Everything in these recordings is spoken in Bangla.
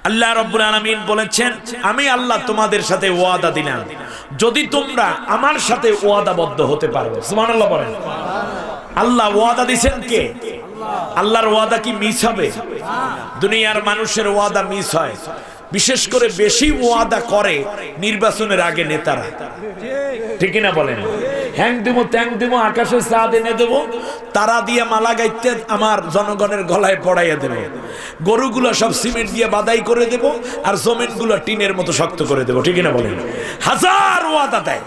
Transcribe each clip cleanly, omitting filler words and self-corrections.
আল্লাহ রাব্বুল আলামিন বলেছেন, আমি আল্লাহ তোমাদের সাথে ওয়াদা দিলাম যদি তোমরা আমার সাথে ওয়াদাবদ্ধ হতে পারো। সুবহানাল্লাহ বলেন। আল্লাহ ওয়াদা দিবেন কে? আল্লাহর ওয়াদা কি মিস হবে? দুনিয়ার মানুষের ওয়াদা মিস হয়, বিশেষ করে বেশি ওয়াদা করে নির্বাচনের আগে নেতারা, ঠিক না বলেন? হ্যাং দেবো ত্যাং দেবো, আকাশে চাঁদ এনে দেবো, তারা দিয়ে মালা গাইতে আমার জনগণের গলায় পড়াইয়া দেবো, গরুগুলো সব সিমেন্ট দিয়ে বাদাই করে দেবো, আর জমিনগুলো টিনের মতো শক্ত করে দেবো, ঠিক না বলেন? হাজার ওয়াদা দেয়,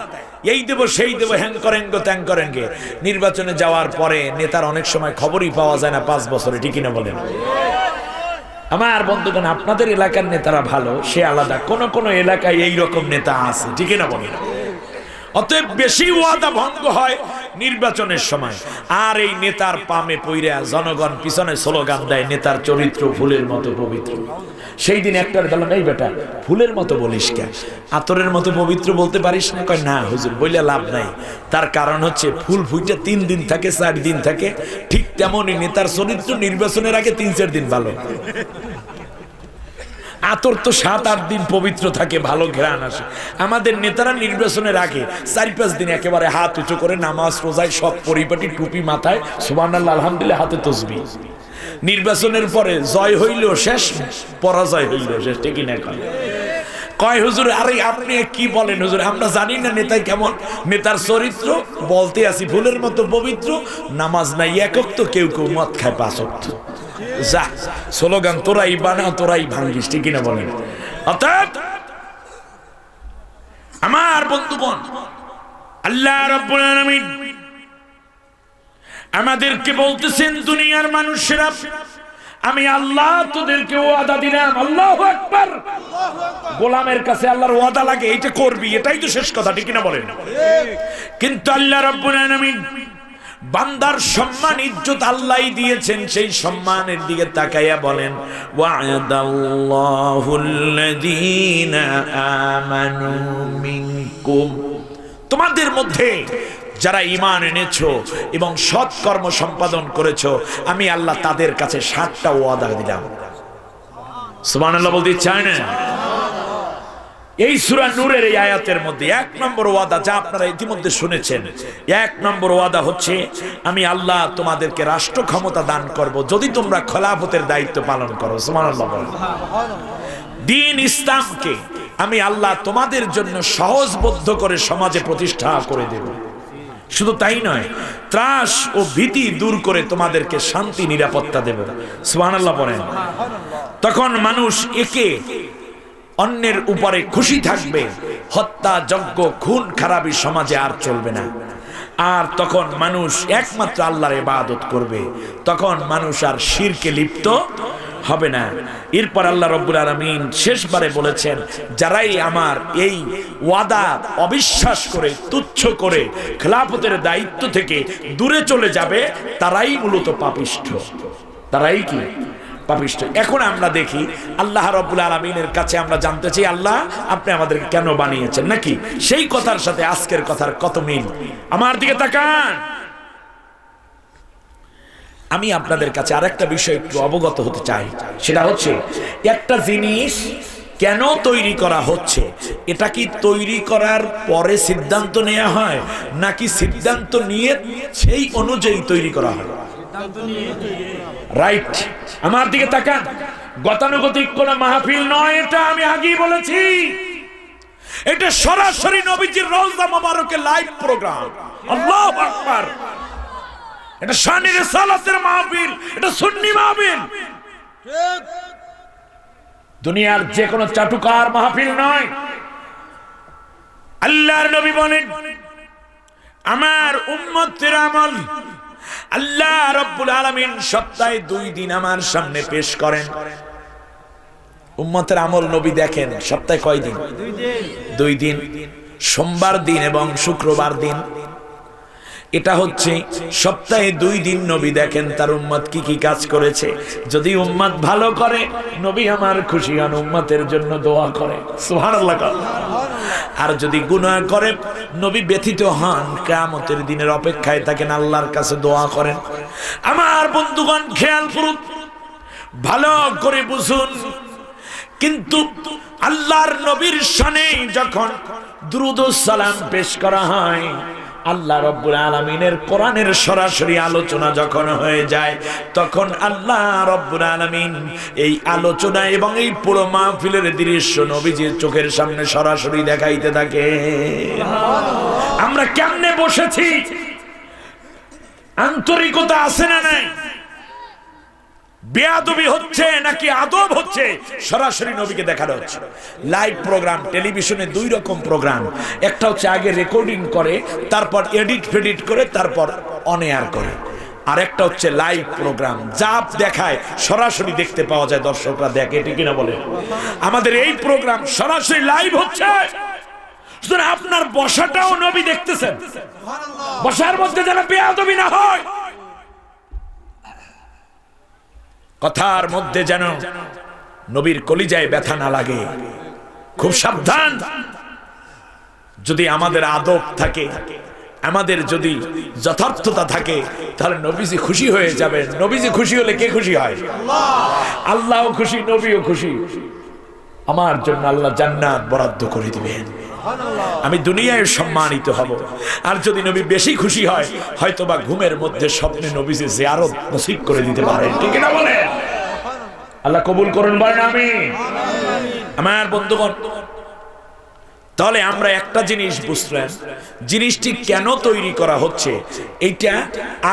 এই দেবো সেই দেবো, হ্যাং করেন গো ত্যাং করেন গে। নির্বাচনে যাওয়ার পরে নেতার অনেক সময় খবরই পাওয়া যায় না 5 বছরে, ঠিক না বলেন? আমার বন্ধুগণ, আপনাদের এলাকার নেতারা ভালো, সে আলাদা, কোন কোন এলাকায় এই রকম নেতা আছে, ঠিক না বলেন? অতএব বেশি ওয়াদা ভঙ্গ হয় নির্বাচনের সময়, আর এই নেতার পামে পইরা জনগণ পিছনে স্লোগান দেয়, নেতার চরিত্র ফুলের মতো পবিত্র। সেই দিন একটার বললাম, এই বেটা ফুলের মতো বলিস কে, আতরের মতো পবিত্র বলতে পারিস না? কয় না হুজুর, বইলে লাভ নাই। তার কারণ হচ্ছে ফুল ফুইটা 3 দিন থাকে, 4 দিন থাকে, ঠিক তেমনই নেতার চরিত্র নির্বাচনের আগে 3-4 দিন ভালো, আতর তো 7-8 দিন পবিত্র থাকে, ভালো ঘ্রাণ আসে। আমাদের নেতারা নির্বাচনের আগে 4-5 দিন একেবারে হাত উঁচু করে নামাজ রোজায় সব পরিপাটি, টুপি মাথায়, সুবহানাল্লাহ আলহামদুলিল্লাহ, হাতে তসবিহ। নির্বাচনের পরে জয় হইল শেষ, পরাজয় হইল শেষ, ঠিক না? কয় হুজুর, আরে আপনি কি বলেন হুজুর, আমরা জানি না নেতাই কেমন, নেতার চরিত্র বলতে আসি ফুলের মতো পবিত্র, নামাজ নাই একক, তো কেউ কেউ মদ খায় 5 ওয়াক্ত। যা স্লোগান তোরাই বানা, তোরাই ভাঙ্গিস, ঠিক না বলেন? অর্থাৎ আমার বন্ধুগণ, আল্লাহ রাব্বুল আলামিন আমাদেরকে বলতেছেন, দুনিয়ার মানুষেরা আমি আল্লাহ তোদেরকে ওয়াদা দিলাম। আল্লাহু আকবার। গোলামের কাছে আল্লাহর ওয়াদা লাগে, এইটা করবি, এটাই তো শেষ কথা, ঠিক না বলেন? কিন্তু আল্লাহ রাব্বুল আলামিন বান্দার সম্মান ইজ্জত আল্লাহই দিয়েছেন, সেই সম্মানের দিকে তাকাইয়া বলেন, ওয়া'দাল্লাহুল্লাযীনা আমানু মিনকুম, তোমাদের মধ্যে যারা ঈমান এনেছো এবং সৎ কর্ম সম্পাদন করেছো, আমি আল্লাহ তাদের কাছে 7টা ওয়াদা দিলাম। সুবহানাল্লাহ বলতে চায় না? এই সূরা নূরের এই আয়াতের মধ্যে 1 নম্বর ওয়াদা, যা আপনারা ইতিমধ্যে শুনেছেন, 1 নম্বর ওয়াদা হচ্ছে, আমি আল্লাহ তোমাদেরকে রাষ্ট্র ক্ষমতা দান করব যদি তোমরা খলাফতের দায়িত্ব পালন করো। সুবহানাল্লাহ। দ্বীন ইসলামকে আমি আল্লাহ তোমাদের জন্য সহজবদ্ধ করে সমাজে প্রতিষ্ঠা করে দেব। শুধু তাই নয়, ত্রাস ও ভীতি দূর করে তোমাদেরকে শান্তি নিরাপত্তা দেব। সুবহানাল্লাহ বলেন। তখন মানুষ একে অন্যের উপরে খুশি থাকবে, হত্যা যজ্ঞ খুন খারাপি সমাজে আর চলবে না, আর তখন মানুষ একমাত্র আল্লাহর ইবাদত করবে, তখন মানুষ আর শিরকে লিপ্ত হবে না। এরপর আল্লাহ রাব্বুল আলামিন শেষবারে বলেছেন, যারাই আমার এই ওয়াদা অবিশ্বাস করে, তুচ্ছ করে খেলাফতের দায়িত্ব থেকে দূরে চলে যাবে, তারাই মূলত পাপিষ্ঠ। তারাই কি? পাপিষ্ঠ। এখন আমরা দেখি আল্লাহ রাব্বুল আলামিনের কাছে আমরা জানতে চাই, আল্লাহ আপনি আমাদেরকে কেন বানিয়েছেন, নাকি সেই কথার সাথে আজকের কথার কত মিল? আমার দিকে তাকান। আমি আপনাদের কাছে আরেকটা বিষয় একটু অবগত হতে চাই, সেটা হচ্ছে একটা জিনিস কেন তৈরি করা হচ্ছে, এটা কি তৈরি করার পরে সিদ্ধান্ত নেওয়া হয়, নাকি সিদ্ধান্ত নিয়ে সেই অনুযায়ী তৈরি করা হয়? রাইট। আমার দিকে তাকান। গতানুগতিক কোন মাহফিল নয় এটা, আমি আগেই বলেছি। এটা সরাসরি নবীজির রওজা মোবারকের লাইভ প্রোগ্রাম। আল্লাহু আকবার। এটা শানে রিসালাতের মাহফিল, এটা সুন্নি মাহফিল, ঠিক। দুনিয়ার যে কোনো চাটুকার মাহফিল নয়। আল্লাহর নবী বলেন, আমার উম্মতের আমল আল্লাহ রাব্বুল আলামিন সপ্তাহে 2 দিন আমার সামনে পেশ করেন। উম্মতের আমল নবী দেখেন সপ্তাহে কয় দিন? 2 দিন, সোমবার দিন এবং শুক্রবার দিন। এটা হচ্ছে সপ্তাহে 2 দিন নবী দেখেন তার উম্মত কি কি কাজ করেছে। যদি উম্মত ভালো করে, নবী আমার খুশি হন, উম্মতের জন্য দোয়া করে। সুবহানাল্লাহ। আর যদি গুনাহ করে, নবী ব্যথিত হন, কিয়ামতের দিনের অপেক্ষায় থাকেন, আল্লাহর কাছে দোয়া করেন। আমার বন্ধুগণ খেয়াল করুন, ভালো করে বুঝুন, কিন্তু আল্লাহর নবীর শানে যখন দুরূদ ও সালাম পেশ করা হয়, আল্লাহ রাব্বুল আলামিনের কোরআনের সরাসরি আলোচনা যখন হয়ে যায়, তখন আল্লাহ রাব্বুল আলামিন এই আলোচনা এবং এই পুরো মাহফিলের দৃশ্য নবীজির চোখের সামনে সরাসরি দেখাইতে থাকে। আমরা কেমনে বসেছি, আন্তরিকতা আছে না নাই, বেয়াদবি হচ্ছে নাকি আদব হচ্ছে, সরাসরি নবীকে দেখানো হচ্ছে। লাইভ প্রোগ্রাম, টেলিভিশনে দুই রকম প্রোগ্রাম, একটা হচ্ছে আগে রেকর্ডিং করে, তারপর এডিট ফেডিট করে, তারপর অন এয়ার করে। আর একটা হচ্ছে লাইভ প্রোগ্রাম, যা দেখায় সরাসরি দেখতে পাওয়া যায়, দর্শকরা দেখে, ঠিক না বলে? আমাদের এই প্রোগ্রাম সরাসরি লাইভ হচ্ছে, আপনার বসাটাও নবী দেখতেছেন, বসার মধ্যে যেন বেয়াদবি না হয়, কথার মধ্যে যেন নবীর কলিজায় ব্যথা না লাগে। খুব সাবধান। যদি আমাদের আদব থাকে, আমাদের যদি যথার্থতা থাকে, তাহলে নবীজি খুশি হয়ে যাবেন। নবীজি খুশি হলে কে খুশি হয়? আল্লাহও খুশি, নবীও খুশি। আমার জন্য আল্লাহ জান্নাত বরাদ্দ করে দিবেন, আমি দুনিয়ায় সম্মানিত হব। আর যদি নবী বেশি খুশি হয়, হয়তোবা ঘুমের মধ্যে স্বপ্নে নবীজি জিয়ারত নসিব করে দিতে পারেন, ঠিক না বলে? আল্লাহ কবুল করুন, বলেন আমিন। আমার বন্ধুগণ, তাহলে আমরা একটা জিনিস বুঝলাম, জিনিসটি কেন তৈরি করা হচ্ছে, এইটা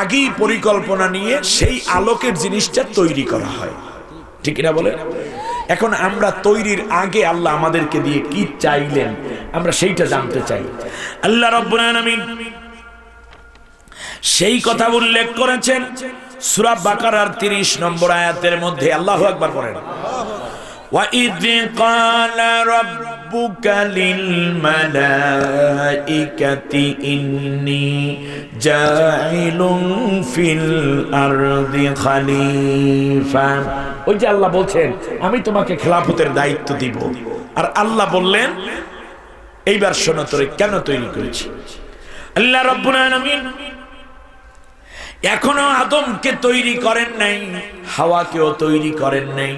আগেই পরিকল্পনা নিয়ে সেই আলোকের জিনিসটা তৈরি করা হয়, ঠিক না বলে? এখন আমরা তৈরির আগে আল্লাহ আমাদেরকে দিয়ে কি চাইলেন, আমরা সেইটা জানতে চাই। আল্লাহ রাব্বুল আলামিন সেই কথা উল্লেখ করেছেন সূরা বাকারার 30 নম্বর আয়াতের মধ্যে। আল্লাহু আকবার বলেন, ওয়া ইয ক্বালা রাব্বুকা লিল মালাইকাতি ইন্নী জাইলুন ফিল আরদি খলিফা। ওই যে আল্লাহ বলছেন আমি তোমাকে খেলাফতের দায়িত্ব দিব, আর আল্লাহ বললেন এইবার শোনো তোরে কেন তৈরি করেছি। আল্লাহ রাব্বুল আলামিন এখনো আদমকে তৈরি করেন নাই, হাওয়াকেও তৈরি করেন নাই।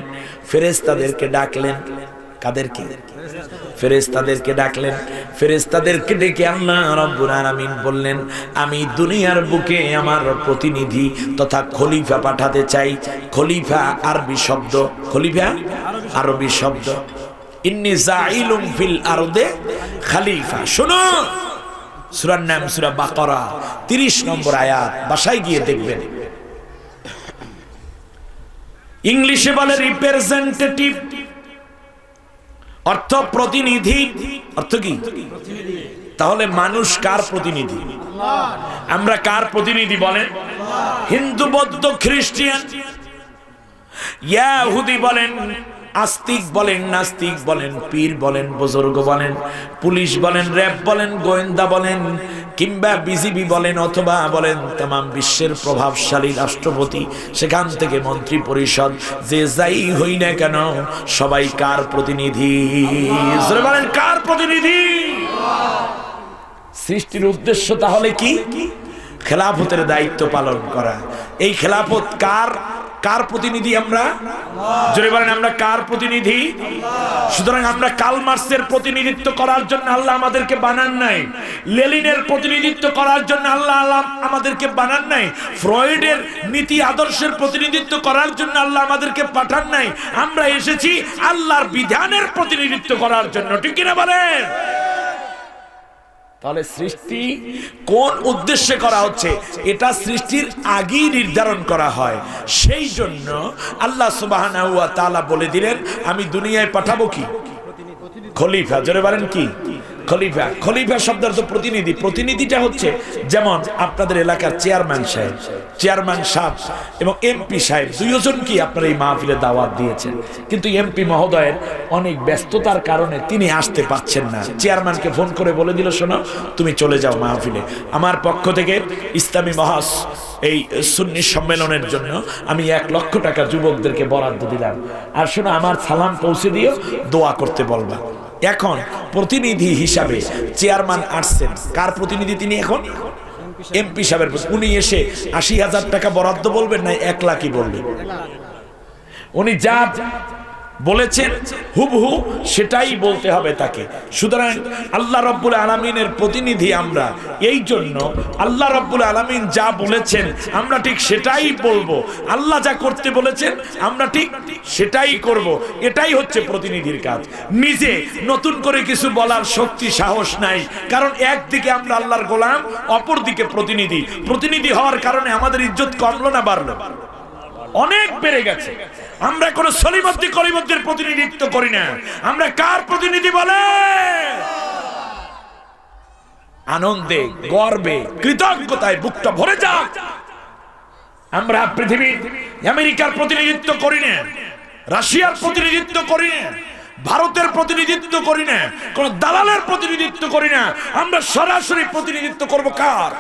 ফেরেশতাদেরকে ডাকলেন। কাদেরকে? ফেরেশতাদেরকে ডাকলেন। ফেরেশতাদেরকে ডেকে আল্লাহ রাব্বুল আলামিন বললেন, আমি দুনিয়ার বুকে আমার প্রতিনিধি তথা খলিফা পাঠাতে চাই। খলিফা আরবি শব্দ, খলিফা আরবি শব্দ। ইন্নী জাইলুম ফিল আরদে খলিফা। শোনো, সূরার নাম সূরা বাকারা 30 নম্বর আয়াত, বাসায় গিয়ে দেখবেন। ইংলিশে বলে রিপ্রেজেন্টেটিভ, অর্থ প্রতিনিধি। অর্থ কি? তাহলে মানুষ কার প্রতিনিধি? আমরা কার প্রতিনিধি বলেন? হিন্দু, বৌদ্ধ, খ্রিস্টান, ইহুদি বলেন, আস্তিক বলেন, নাস্তিক বলেন, পীর বলেন, বুজুর্গ বলেন, পুলিশ বলেন, র্যাব বলেন, গোয়েন্দা বলেন, কিংবা বিজিবি বলেন, অথবা বলেন तमाम বিশ্বের প্রভাবশালী রাষ্ট্রপতি, সেখান থেকে মন্ত্রী পরিষদ, যে যাই হই না কেন সবাই কার প্রতিনিধি? বলেন কার প্রতিনিধি? সৃষ্টির উদ্দেশ্য তাহলে কি? খেলাফতের দায়িত্ব পালন করা। এই খেলাফত কার? কার প্রতিনিধি আমরা? জোরে বলেন আমরা কার প্রতিনিধি? সুতরাং আমরা কার্ল মার্কসের প্রতিনিধিত্ব করার জন্য আল্লাহ আমাদেরকে বানান নাই, লেনিনের প্রতিনিধিত্ব করার জন্য আল্লাহ আমাদেরকে বানান নাই, ফ্রয়েডের নীতি আদর্শের প্রতিনিধিত্ব করার জন্য আল্লাহ আমাদেরকে পাঠান নাই। আমরা এসেছি আল্লাহর বিধানের প্রতিনিধিত্ব করার জন্য, ঠিক কিনা বলেন? তাহলে সৃষ্টি কোন উদ্দেশ্যে করা হচ্ছে এটা সৃষ্টির আগেই নির্ধারণ করা হয়। সেই জন্য আল্লাহ সুবহানাহু ওয়া তাআলা বলে দিলেন আমি দুনিয়ায় পাঠাবো কি? খলিফা। জোরে বলেন কি? খলিফা। খলিফা শব্দের তো প্রতিনিধি। প্রতিনিধিটা হচ্ছে যেমন আপনাদের এলাকার চেয়ারম্যান সাহেব, চেয়ারম্যান সাহেব এবং এমপি সাহেব, দুইজন কি আপনারা এই মাহফিলে দাওয়াত দিয়েছেন, কিন্তু এমপি মহোদয়ের অনেক ব্যস্ততার কারণে তিনি আসতে পারছেন না। চেয়ারম্যানকে ফোন করে বলে দিল শোনো তুমি চলে যাও মাহফিলে, আমার পক্ষ থেকে ইসলামী মহাস এই সুন্নি সম্মেলনের জন্য আমি 1 লক্ষ টাকা যুবকদেরকে বরাদ্দ দিলাম, আর শোনো আমার সালাম পৌঁছে দিও, দোয়া করতে বলবা। এখন প্রতিনিধি হিসাবে চেয়ারম্যান আসছেন, কার প্রতিনিধি তিনি? এখন এমপি সাহেবের। উনি এসে 80,000 টাকা বরাদ্দ বলবেন না 1 লাখই বলবেন? উনি যা বলেছেন হুবহু সেটাই বলতে হবে তাকে। সুতরাং আল্লাহ রাব্বুল আলামিনের প্রতিনিধি আমরা, এই জন্য আল্লাহ রাব্বুল আলামিন যা বলেছেন আমরা ঠিক সেটাই বলবো, আল্লাহ যা করতে বলেছেন আমরা ঠিক সেটাই করব। এটাই হচ্ছে প্রতিনিধির কাজ। নিজে নতুন করে কিছু বলার শক্তি সাহস নাই, কারণ একদিকে আমরা আল্লাহর গোলাম, অপরদিকে প্রতিনিধি। প্রতিনিধি হওয়ার কারণে আমাদের ইজ্জত কমলো না বাড়লো? অনেক বেড়ে গেছে। আমরা কোন সলিমদ্দি কলিমদ্দির প্রতিনিধিত্ব করি না, আমরা কার প্রতিনিধি বলে? আনন্দে, গর্বে, কৃতজ্ঞতায় বুকটা ভরে যাক। আমরা পৃথিবীর আমেরিকার প্রতিনিধিত্ব করি না, রাশিয়ার প্রতিনিধিত্ব করি না, ভারতের প্রতিনিধিত্ব করি না, কোন দালালের প্রতিনিধিত্ব করি না। আমরা সরাসরি প্রতিনিধিত্ব করব কার?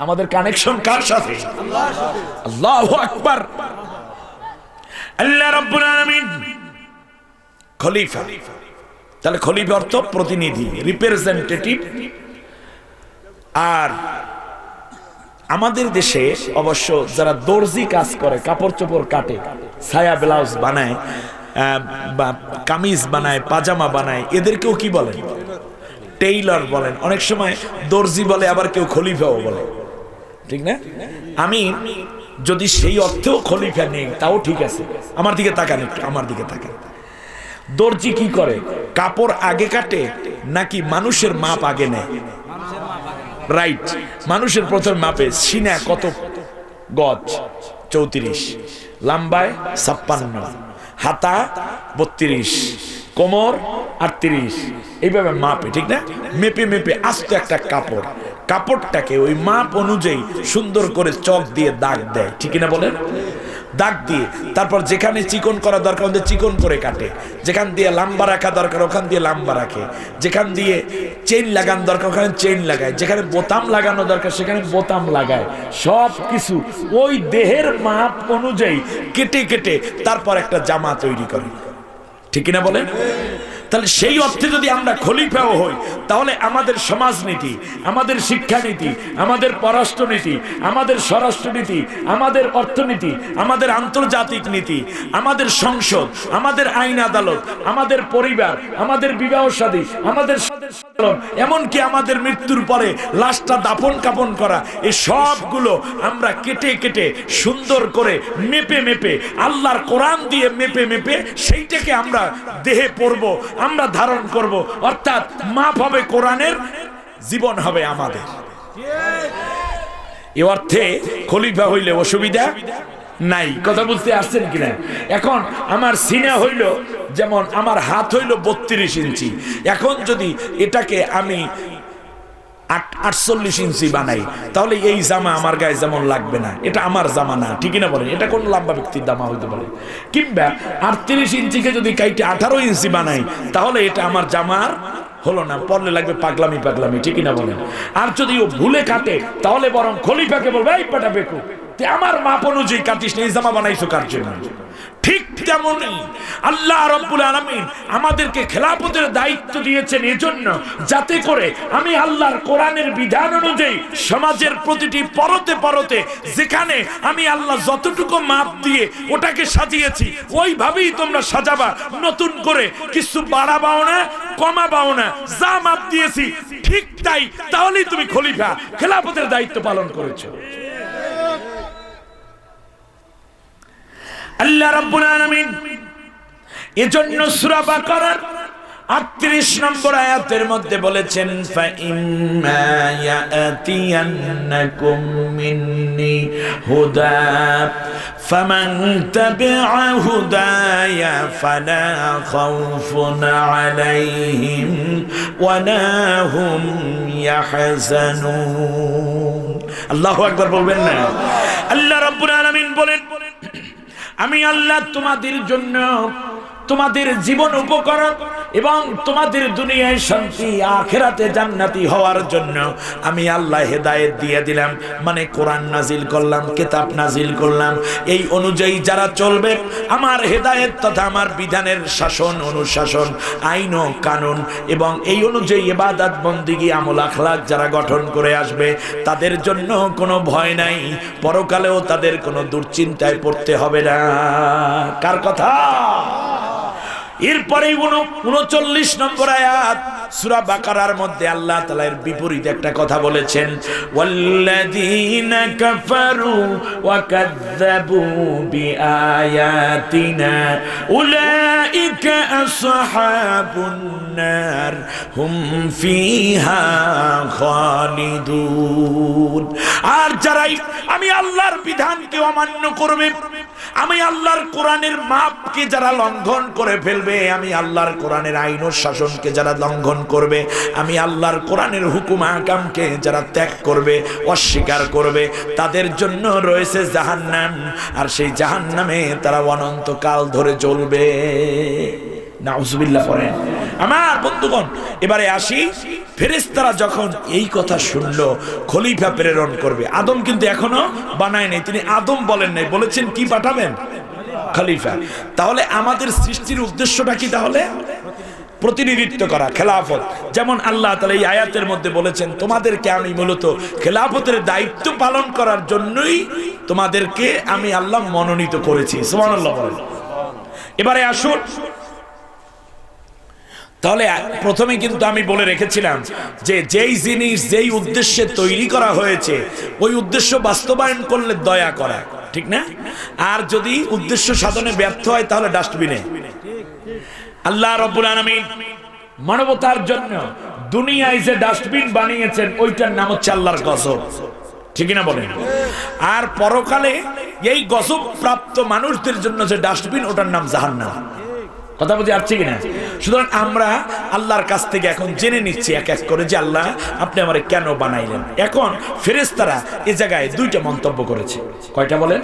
আমাদের কানেকশন কার সাথে? আল্লাহু আকবার। আল্লাহ রাব্বুল আলামিন খলিফা। তাহলে খলিফা অর্থ প্রতিনিধি, রিপ্রেজেন্টেটিভ। আর আমাদের দেশে অবশ্য যারা দর্জি কাজ করে, কাপড় চোপড় কাটে, ছায়া ব্লাউজ বানায়, বা কামিজ বানায়, পাজামা বানায়, এদেরকেও কি বলেন? টেইলর বলেন। অনেক সময় দর্জি বলে, আবার কেউ খলিফাও বলে, ঠিক না? আমি যদি সেই অর্থেও খলিফা নেই তাও ঠিক আছে। আমার দিকে তাকান, একটু আমার দিকে তাকান। দর্জি কি করে? কাপড় আগে কাটে নাকি মানুষের মাপ আগে নেয়? রাইট, মানুষের প্রথম মাপে। সিনা কত গজ? 34, লম্বায় 56, হাতা 32, কোমর 38, এইভাবে মাপে, ঠিক না? মেপে মেপে আস্ত একটা কাপড়, কাপড়টাকে ওই মাপ অনুযায়ী সুন্দর করে চক দিয়ে দাগ দেয়, ঠিক না বলেন? দাগ দিয়ে তারপর যেখানে চিকন করা দরকার ওদের চিকন করে কাটে, যেখান দিয়ে লম্বা রাখা দরকার ওখান দিয়ে লম্বা রাখে, যেখান দিয়ে চেইন লাগানো দরকার ওখানে চেইন লাগায়, যেখানে বোতাম লাগানো দরকার সেখানে বোতাম লাগায়। সব কিছু ওই দেহের মাপ অনুযায়ী কেটে কেটে তারপর একটা জামা তৈরি করে, ঠিক না বলেন? তাহলে সেই অর্থে যদি আমরা খলিফাও হই, তাহলে আমাদের সমাজনীতি, আমাদের শিক্ষানীতি, আমাদের পররাষ্ট্রনীতি, আমাদের স্বরাষ্ট্রনীতি, আমাদের অর্থনীতি, আমাদের আন্তর্জাতিক নীতি, আমাদের সংসদ, আমাদের আইন আদালত, আমাদের পরিবার, আমাদের বিবাহ শাদী, আমাদের এমনকি আমাদের মৃত্যুর পরে লাশটা দাফন কাফন করা, এই সবগুলো আমরা কেটে কেটে সুন্দর করে মেপে মেপে আল্লাহর কোরআন দিয়ে মেপে মেপে সেইটাকে আমরা দেহে পড়ব, আমরা ধারণ করব। অর্থাৎ মাপ হবে কোরআনের, জীবন হবে আমাদের। এ অর্থে খলিফা হইলে অসুবিধা নাই। কথা বুঝতে আসছেন কিনা? এখন আমার সিনা হইল, যেমন আমার হাত হইল 32 ইঞ্চি, এখন যদি এটাকে আমি 48 ইঞ্চি বানাই, তাহলে এই জামা আমার গায়ে যেমন লাগবে না, এটা আমার জামা না, ঠিক না বলেন? এটা কোন লম্বা ব্যক্তির জামা হইতে পারে। কিংবা 38 ইঞ্চিকে যদি কাইটে 18 ইঞ্চি বানাই, তাহলে এটা আমার জামার হলো না, পরলে লাগবে পাগলামি পাগলামি, ঠিক না বলেন? আর যদি ও ভুলে কাটে, তাহলে বরং খলিফাকে বলবে, এই পাটা বেকু, তুই আমার মাপ অনুযায়ী কাটিস না, এই জামা বানাইছো কার জন্য? ঠিক তেমনই আল্লাহ রাব্বুল আলামিন আমাদেরকে খেলাফতের দায়িত্ব দিয়েছেন এজন্য, যাতে করে আমি আল্লাহর কোরআনের বিধান অনুযায়ী সমাজের প্রতিটি পরতে পরতে যেখানে আমি আল্লাহ যতটুকু মাপ দিয়ে ওটাকে সাজিয়েছি ওইভাবেই তোমরা সাজাবা, নতুন করে কিছু বাড়াবাও না কমাবাও না, যা মাপ দিয়েছি ঠিক তাই, তাহলেই তুমি খলিফা, খেলাফতের দায়িত্ব পালন করেছো। আল্লাহ রাব্বুল আলামিন এজন্য সূরা বাকারার 38 নম্বর আয়াতের মধ্যে বলেছেন, ফাইম্মা ইয়াতিয়ান্নাকুম মিন্নি হুদা ফামান তাবিআ হুদায়া ফালা খাউফুন আলাইহিম ওয়ালা হুম ইয়াহজানুন। আল্লাহু আকবার বলবেন না? আল্লাহ রাব্বুল আলামিন বলেন, আমি আল্লাহ তোমাদের জন্য তোমাদের জীবন উপকরণ এবং তোমাদের দুনিয়ায় শান্তি আখিরাতে জান্নাতি হওয়ার জন্য আমি আল্লাহ হেদায়েত দিয়ে দিলাম, মানে কোরআন নাজিল করলাম, কিতাব নাজিল করলাম। এই অনুযায়ী যারা চলবে, আমার হেদায়েত তথা আমার বিধানের শাসন অনুশাসন আইন ও কানুন এবং এই অনুযায়ী ইবাদত বন্দেগী আমল আখলাক যারা গঠন করে আসবে, তাদের জন্য কোনো ভয় নাই, পরকালেও তাদের কোনো দুশ্চিন্তায় পড়তে হবে না। কার কথা? এরপরে 39 নম্বর আয়াত সূরা বাকারার মধ্যে আল্লাহ তাআলা এর বিপরীত একটা কথা বলেছেন, ওয়াল্লাযীনা কাফারু ওয়া কাযযাবু বিআয়াতিনা উলাইকা আসহাবুন নার হুম ফিহা খালিদুন। আর যারাই আমি আল্লাহর বিধানকে অমান্য করবে, আমি আল্লাহর কোরআনের মাপকে যারা লঙ্ঘন করে ফেলবে, আমি আল্লাহর কোরআনের আইন ও শাসনকে যারা লঙ্ঘন করবে, আমি আল্লাহর কোরআনের হুকুম আহকামকে যারা ত্যাগ করবে, অস্বীকার করবে, তাদের জন্য রয়েছে জাহান্নাম, আর সেই জাহান্নামে তারা অনন্তকাল ধরে জ্বলবে। নাউজুবিল্লাহ পড়েন। আমার বন্ধুগণ, এবারে আসি, ফেরেশতারা যখন এই কথা শুনলো খলিফা প্রেরণ করবে, আদম কিন্তু এখনো বানায় নাই, তিনি আদম বলেন নাই, বলেছেন কি পাঠাবেন? খলিফা। তাহলে আমাদের সৃষ্টির উদ্দেশ্যটা কি? তাহলে প্রতিনিধিত্ব করা, খেলাফত। যেমন আল্লাহ তাআলা এই আয়াতের মধ্যে বলেছেন, তোমাদেরকে আমি মূলত খেলাফতের দায়িত্ব পালন করার জন্যই তোমাদেরকে আমি আল্লাহ মনোনীত করেছি। সুবহানাল্লাহ বলেন। এবারে আসুন, তাহলে প্রথমে কিন্তু আমি বলে রেখেছিলাম যে যেই জিনিস যেই উদ্দেশ্যে তৈরি করা হয়েছে ওই উদ্দেশ্য বাস্তবায়ন করলে দয়া করা, ঠিক না? আর যদি উদ্দেশ্য সাধনে ব্যর্থ হয় তাহলে ডাস্টবিনে। আল্লাহ রাব্বুল আলামিন মানবতার জন্য দুনিয়ায় যে ডাস্টবিন বানিয়েছেন ওইটার নাম হচ্ছে আল্লাহর গজব, ঠিক না বলেন? আর পরকালে এই গজব প্রাপ্ত মানুষদের জন্য যে ডাস্টবিন, ওটার নাম জাহান্নাম। কথা বুঝে আসছে কিনা? সুতরাং আমরা আল্লাহর কাছ থেকে এখন জেনে নিচ্ছি এক এক করে যে আল্লাহ আপনি আমারে কেন বানাইলেন। এখন ফেরেশতারা এই জায়গায় দুইটা মন্তব্য করেছে। কয়টা বলেন?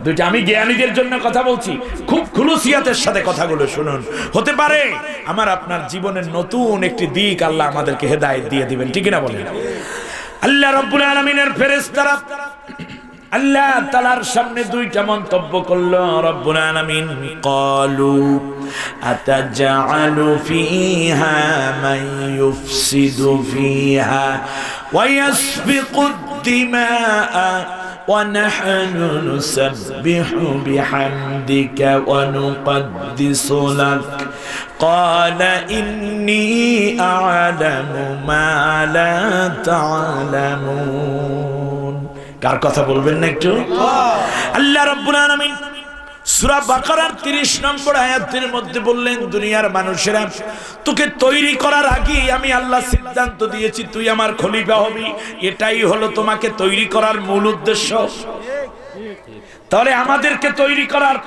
দুইটা। আমি জ্ঞানীদের জন্য কথা বলছি, খুব খুলুসিয়াতের সাথে কথাগুলো শুনুন। হতে পারে আমার আপনার জীবনের নতুন একটি দিক আল্লাহ আমাদেরকে হেদায়েত দিয়ে দিবেন, ঠিক না বলেন? আল্লাহ রাব্বুল আলামিনের ফেরেশতারা আল্লাহ তাআলার সামনে দুইটা মন্তব্য করলো। রব্বুল আলামিন ক্বালু আতাজআলু ফিহা মান ইউফসিদু ফিহা ওয়া ইয়াসফিকুদ দিমাআ ওয়া নাহনু নুসাব্বিহু বিহামদিকা ওয়া নুকদ্দিসু লাক ক্বালা ইন্নী আ'লামু মা লা তা'লামুন। কার কথা বলবেন না একটু? আল্লাহ রাব্বুল আলামিন সূরা বাকারার 30 নম্বর আয়াতের মধ্যে বললেন, দুনিয়ার মানুষেরা, তোকে তৈরি করার আগেই আমি আল্লাহ সিদ্ধান্ত দিয়েছি তুই আমার খলিফা হবি। এটাই হলো তোমাকে তৈরি করার মূল উদ্দেশ্য। তাহলে আমাদেরকে তৈরি করার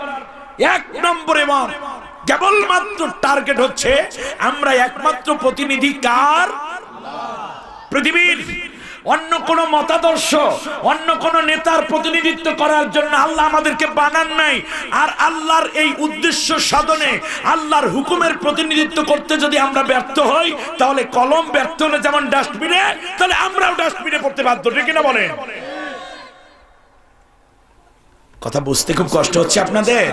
1 নম্বর এবং কেবলমাত্র টার্গেট হচ্ছে আমরা একমাত্র প্রতিনিধি কার? পৃথিবীর। অন্য কোন মতাদর্শ, অন্য কোন নেতার প্রতিনিধিত্ব করার জন্য আল্লাহ আমাদেরকে বানান নাই। আর আল্লাহর এই উদ্দেশ্য সাধনে, আল্লাহর হুকুমের প্রতিনিধিত্ব করতে যদি আমরা ব্যর্থ হই, তাহলে কলম ব্যর্থ হলে যেমন ডাস্টবিনে, তাহলে আমরাও ডাস্টবিনে পড়তে বাধ্য, ঠিক না বলেন? কথা বুঝতে খুব কষ্ট হচ্ছে আপনাদের?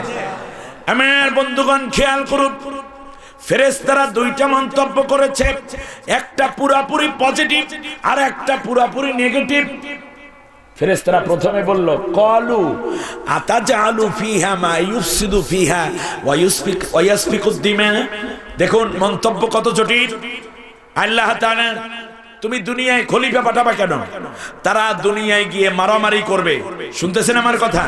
আমার বন্ধুগণ খেয়াল করুন, ফেরেশতারা দুইটা মন্তব্য করেছে, একটা পুরাপুরি পজিটিভ আর একটা পুরাপুরি নেগেটিভ। ফেরেশতারা প্রথমে বলল ক্বালু আতাজআলু ফিহা মা ইউফসিদু ফিহা ওয়া ইয়াসফিকুদ দিমা। দেখুন মন্তব্য কত জটিল। আল্লাহ তাআলা, তুমি দুনিয়ায় খলিফা পাঠাবা কেন? তারা দুনিয়ায় গিয়ে মারামারি করবে, শুনতেছেন আমার কথা?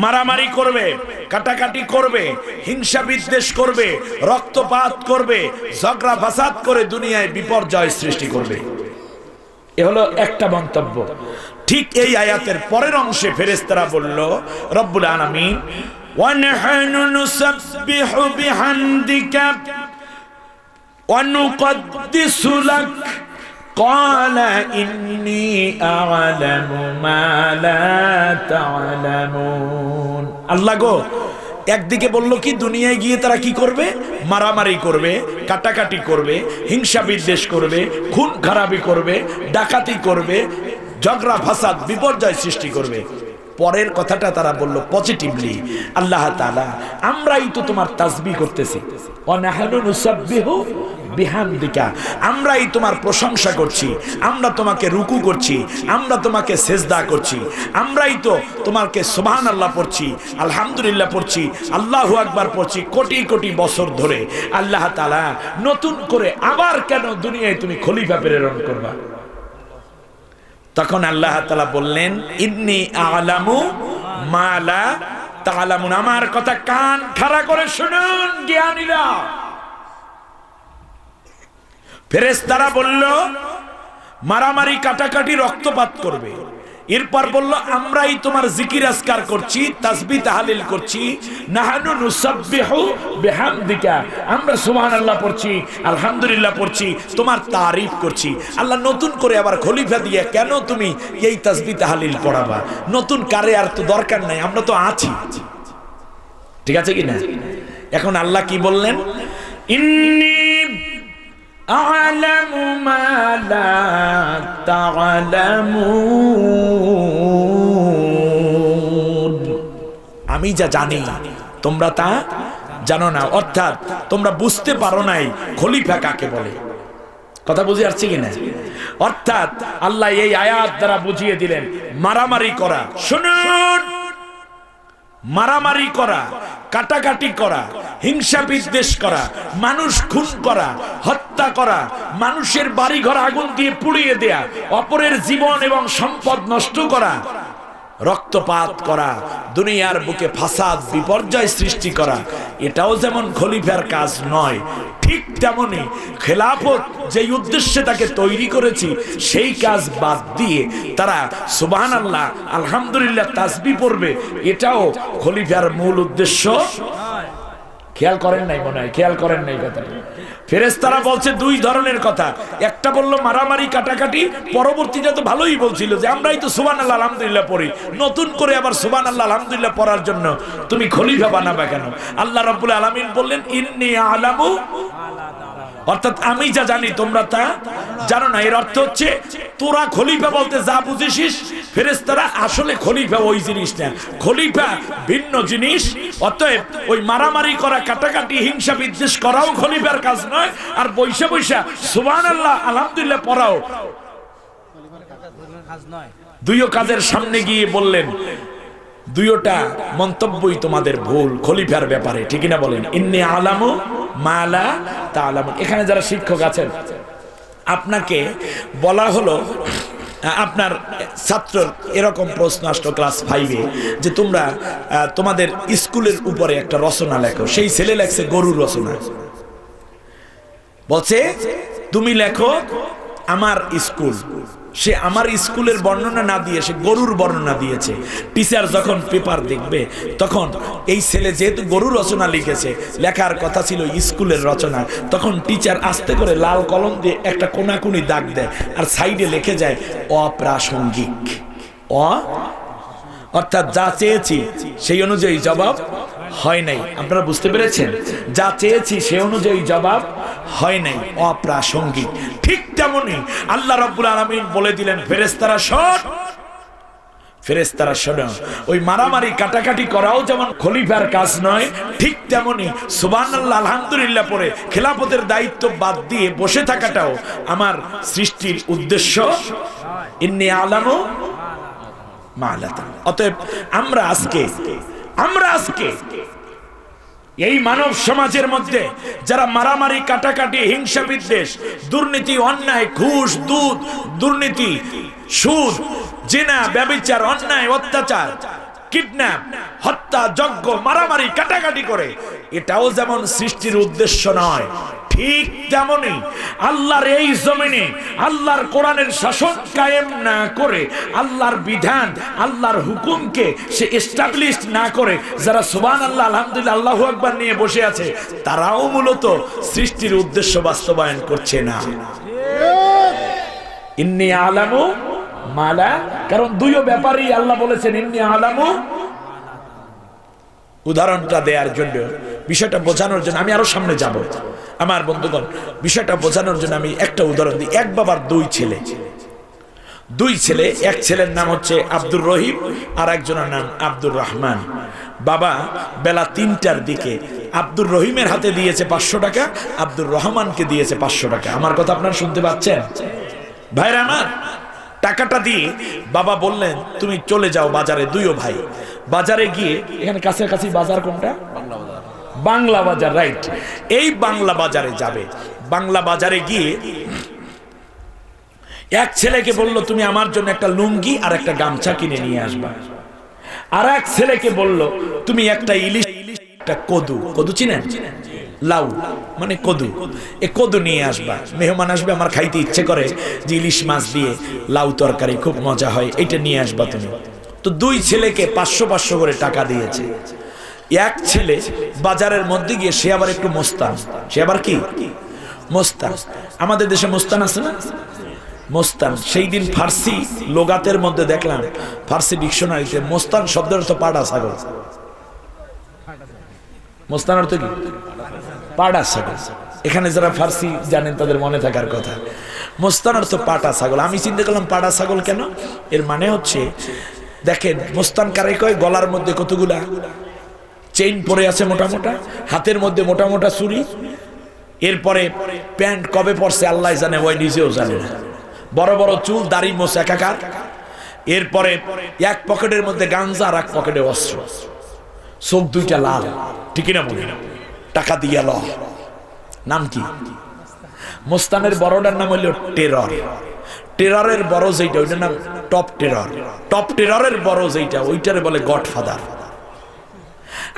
মারামারি করবে, কাটাকাটি করবে, হিংসা বিদ্বেষ করবে, রক্তপাত করবে, ঝগড়া ফাসাদ করে দুনিয়ায় বিপর্যয় সৃষ্টি করবে। এ হলো একটা মন্তব্য। ঠিক এই আয়াতের পরের অংশে ফেরেশতারা বলল, রব্বুল আলামিন ওয়া নাহনু নুসাব্বিহু বিহামদিকা ওয়া নুকদ্দিসু লাক ক্বালা ইন্নী আ'লামু মা লা তা'লামুন। আল্লাহ গো, একদিকে বলল কি দুনিয়ায় গিয়ে তারা কি করবে, মারামারি করবে, কাটাকাটি করবে, হিংসা বিদ্বেষ করবে, খুন খারাপি করবে, ডাকাতি করবে, ঝগড়া ফাসাদ বিপর্যয় সৃষ্টি করবে। পরের কথাটা তারা বলল পজিটিভলি, আল্লাহ তাআলা আমরাই তো তোমার তাসবিহ করতেছি, ওয়ানাহনু নুসাব্বিহু বিহামদিকা, আমরাই তোমার প্রশংসা করছি, আমরা তোমাকে রুকু করছি, আমরা তোমাকে সেজদা করছি, আমরাই তো তোমাকে সুবহানাল্লাহ পড়ছি, আলহামদুলিল্লাহ পড়ছি, আল্লাহু আকবার পড়ছি কোটি কোটি বছর ধরে। আল্লাহ তাআলা নতুন করে আবার কেন দুনিয়ায় তুমি খলিফা প্রেরণ করবা? তখন আল্লাহ তাআলা বললেন, ইন্নী আ'লামু মা লা তা'লামুন। আমার কথা কান খাড়া করে শুনুন জ্ঞানীরা। ফেরেশতারা বলল মারামারি কাটাকাটি রক্তপাত করবে। এরপর বলল আমরাই তোমার জিকির আজকার করছি, তাসবিহ তাহলিল করছি, নাহানু নুসাব্বিহু বিহামদিকা, আমরা সুবহানাল্লাহ পড়ছি, আলহামদুলিল্লাহ পড়ছি, তোমার তারিফ করছি। আল্লাহ নতুন করে আবার খলিফা দিয়ে কেন তুমি এই তাসবিহ তাহলিল পড়াবা? নতুন কারে আর তো দরকার নাই, আমরা তো আছি। ঠিক আছে কি না? এখন আল্লাহ কি বললেন, ইন্নী আ'লামু মা লা তা'লামুন, আমি যা জানি তোমরা তা জানো না। অর্থাৎ তোমরা বুঝতে পারো নাই খলিফা কাকে বলে। কথা বুঝে আসছে কিনা? অর্থাৎ আল্লাহ এই আয়াত দ্বারা বুঝিয়ে দিলেন মারামারি করা, শুনুন, মারামারি করা, কাটাকাটি করা, হিংসা বিদ্বেষ করা, মানুষ খুন করা, হত্যা করা, মানুষের বাড়িঘর আগুন দিয়ে পুড়িয়ে দেয়া, অপরের জীবন এবং সম্পদ নষ্ট করা, রক্তপাত করা, দুনিয়ার বুকে ফাসাদ বিপর্যয় সৃষ্টি করা, এটাও যেমন খলিফার কাজ নয়, ঠিক তেমনি খেলাফত যেই উদ্দেশ্যে তাকে তৈরি করেছি সেই কাজ বাদ দিয়ে তারা সুবহানাল্লাহ আলহামদুলিল্লাহ তাসবিহ পড়বে, এটাও খলিফার মূল উদ্দেশ্য। খেয়াল করেন নাই মনে হয়, খেয়াল করেন নাই কথাটা। ফেরেশতারা বলছে দুই ধরনের কথা। একটা বলল মারামারি কাটাকাটি, পরবর্তীতে তো ভালোই বলছিল যে আমরাই তো সুবহানাল্লাহ আলহামদুলিল্লাহ পড়ি, নতুন করে আবার সুবহানাল্লাহ আলহামদুলিল্লাহ পড়ার জন্য তুমি খলিফা বানাবা কেন? আল্লাহ রাব্বুল আলামিন বললেন ইন্নী আ'লামু, অর্থাৎ আমি যা জানি তোমরা তা জানো না। এর অর্থ হচ্ছে তোরা খলিফা বলতে যা বুঝিস, ফেরেশতারা আসলে খলিফা ওই জিনিস না, খলিফা ভিন্ন জিনিস। অতএব ওই মারামারি করা, কাটাকাটি, হিংসা বিদ্বেষ করাও খলিফার কাজ নয়, আর বৈশা বৈশা সুবহানাল্লাহ আলহামদুলিল্লাহ পড়াও দুইও কাজের সামনে গিয়ে বললেন দুইটা মন্তব্যই তোমাদের ভুল খলিফার ব্যাপারে, ঠিক না বলেন? ইন্নী আ'লামু মা লা তা'লামুন। এখানে যারা শিক্ষক আছেন, আপনাকে বলা হলো, আপনার ছাত্র এরকম প্রশ্ন আসলো ক্লাস 5-এ যে তোমরা তোমাদের স্কুলের উপরে একটা রচনা লেখো। সেই ছেলে লেখছে গরুর রচনা, বলছে তুমি লেখো আমার স্কুল। সে আমার স্কুলের বর্ণনা না দিয়ে সে গরুর বর্ণনা দিয়েছে। টিচার যখন পেপার দেখবে তখন এই ছেলে যেহেতু গরুর রচনা লিখেছে, লেখার কথা ছিল স্কুলের রচনা, তখন টিচার আস্তে করে লাল কলম দিয়ে একটা কোনাকুনি দাগ দেয় আর সাইডে লিখে যায় অপ্রাসঙ্গিক। অর্থাৎ যা চেয়েছি সেই অনুযায়ী জবাব হয় নাই। আপনারা বুঝতে পেরেছেন? যা চেয়েছি সে অনুযায়ী জবাব হয় নাই, অপ্রাসঙ্গিক। ঠিক তেমনি আল্লাহ রাব্বুল আলামিন বলে দিলেন ফেরেশতারা শোন, ফেরেশতারা শোনো, ওই মারামারি কাটাকাটি করাও যেমন খলিফার কাজ নয়, ঠিক তেমনি সুবহানাল্লাহ আলহামদুলিল্লাহ পড়ে খেলাফতের দায়িত্ব বাদ দিয়ে বসে থাকাটাও আমার সৃষ্টির উদ্দেশ্য। ইন্নী আ'লামু মা লা তা'লামুন। অতএব আমরা আজকে এই মানব সমাজের মধ্যে যারা মারামারি কাটাকাটি, হিংসা বিদ্বেষ, দুর্নীতি, অন্যায়, ঘুষ, দুর্নীতি, সুদ, জিনা, ব্যভিচার, অন্যায়, অত্যাচার, কিডন্যাপ, হত্যা, যজ্ঞ, মারামারি কাটাকাটি করে, এটাও যেমন সৃষ্টির উদ্দেশ্য নয়, ঠিক তেমনি আল্লাহর এই জমিনে আল্লাহর কোরআনের শাসন কায়েম না করে, আল্লাহর বিধান, আল্লাহর হুকুমকে সে এস্টাবলিশ না করে যারা সুবহানাল্লাহ আলহামদুলিল্লাহ আল্লাহু আকবার নিয়ে বসে আছে, তারাও মূলত সৃষ্টির উদ্দেশ্য বাস্তবায়ন করছে না। ইন্নী আ'লামু মা লা, কারণ দুইও ব্যাপারেই আল্লাহ বলেছেন ইন্নী আ'লামু উদাহরণটা দেওয়ার জন্য, বিষয়টা বোঝানোর জন্য আমি আরো সামনে যাব। আমার বন্ধুগণ, বিষয়টা বোঝানোর জন্য আমি একটা উদাহরণ দিই। এক বাবার দুই ছেলে, এক ছেলের নাম হচ্ছে আব্দুর রহিম, আর একজনের নাম আব্দুর রহমান। বাবা বেলা 3টার দিকে আব্দুর রহিমের হাতে দিয়েছে 500 টাকা, আব্দুর রহমানকে দিয়েছে 500 টাকা। আমার কথা আপনারা শুনতে পাচ্ছেন ভাইরা আমার? টাকাটা দিয়ে বাবা বললেন তুমি চলে যাও বাজারে, দুইও ভাই বাজারে গিয়ে, এখানে কাছাকাছি বাজার কোনটা? বাংলা বাজার, রাইট। এই বাংলা বাজারে যাবে। বাংলা বাজারে গিয়ে এক ছেলেকে বলল তুমি আমার জন্য একটা লুঙ্গি আর একটা গামছা কিনে নিয়ে আসবা। আর এক ছেলেকে বলল তুমি একটা ইলিশ, একটা কদু চিনেন? লাউ মানে কদু, এ কদু নিয়ে আসবা। মেহমান আসবে, আমার খাইতে ইচ্ছে করে যে ইলিশ মাছ দিয়ে লাউ তরকারি, খুব মজা হয়, এটা নিয়ে আসবা তুমি। তো দুই ছেলেকে 500 করে টাকা দিয়েছে। এক ছেলে বাজারের মধ্যে গিয়ে, সে আবার একটু মোস্তান। সে আবার কি মোস্তান? আমাদের দেশে মোস্তান আছে না? মোস্তান সেই দিন ফার্সি লোগাতের মধ্যে দেখলাম, ফার্সি ডিকশনারিতে মোস্তান শব্দের অর্থ পাড়া ছাগল। মোস্তান অর্থ কি? পাড়া ছাগল। এখানে যারা ফার্সি জানেন তাদের মনে থাকার কথা। মোস্তান অর্থ পাটা ছাগল। আমি চিন্তা করলাম পাড়া ছাগল কেন? এর মানে হচ্ছে, দেখেন মোস্তান কারে কয়? গলার মধ্যে কতগুলা চেইন পরে আছে মোটা মোটা, হাতের মধ্যে মোটা মোটা ছুরি, এরপরে প্যান্ট কবে পরছে আল্লাহ জানে, ওই নিজেও জানে না, বড় বড় চুল, দাড়ি মোছ একাকার, এরপরে এক পকেটের মধ্যে গাঞ্জা আর এক পকেটে অস্ত্র, চোখ দুইটা লাল, ঠিক না বলি? টাকা দিয়া ল। নাম কি? মোস্তানের বড়টার নাম হইল টেরর। টেররের বড় যেটা ওইটার নাম টপ টেরর। টপ টেররের বড় যেটা ওইটারে বলে গডফাদার।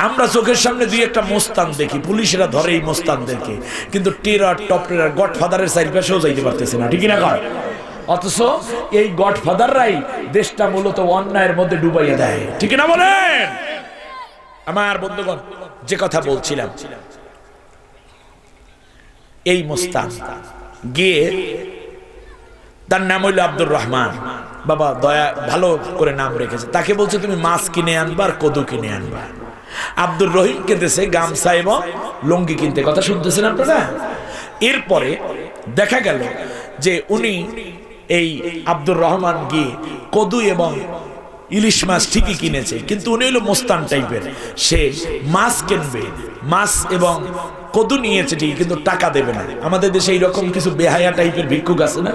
আমরা চোখের সামনে দুই একটা মোস্তান দেখি, পুলিশেরা ধরে এই মোস্তানদেরকে, কিন্তু টেরর, টপ টেরর, গডফাদারের সাইড পাশেও যাইতে পারতেছে না, ঠিক না কর? অথচ এই গডফাদাররাই দেশটা মূলত অন্যায়ের মধ্যে ডুবাইয়া দেয়, ঠিক না বলেন? আমার বন্ধুগণ, যে কথা বলছিলাম, এই মোস্তান গিয়ে, তার নাম হইল আব্দুর রহমান। বাবা দয়া ভালো করে নাম রেখেছে। তাকে বলছে তুমি মাছ কিনে আনবা আর কদু কিনে আনবা। আব্দুর রহিমকে দেশে গামছা এবং লুঙ্গি কিনতে, কথা শুনতেছেন আপনারা? এরপরে দেখা গেল যে উনি, এই আব্দুর রহমান গিয়ে কদু এবং ইলিশ মাছ ঠিকই কিনেছে, কিন্তু উনি হলো মোস্তান টাইপের। সে মাছ কিনবে, মাছ এবং কদু নিয়েছে ঠিক, কিন্তু টাকা দেবে না। আমাদের দেশে এইরকম কিছু বেহায়া টাইপের ভিক্ষুক আছে না,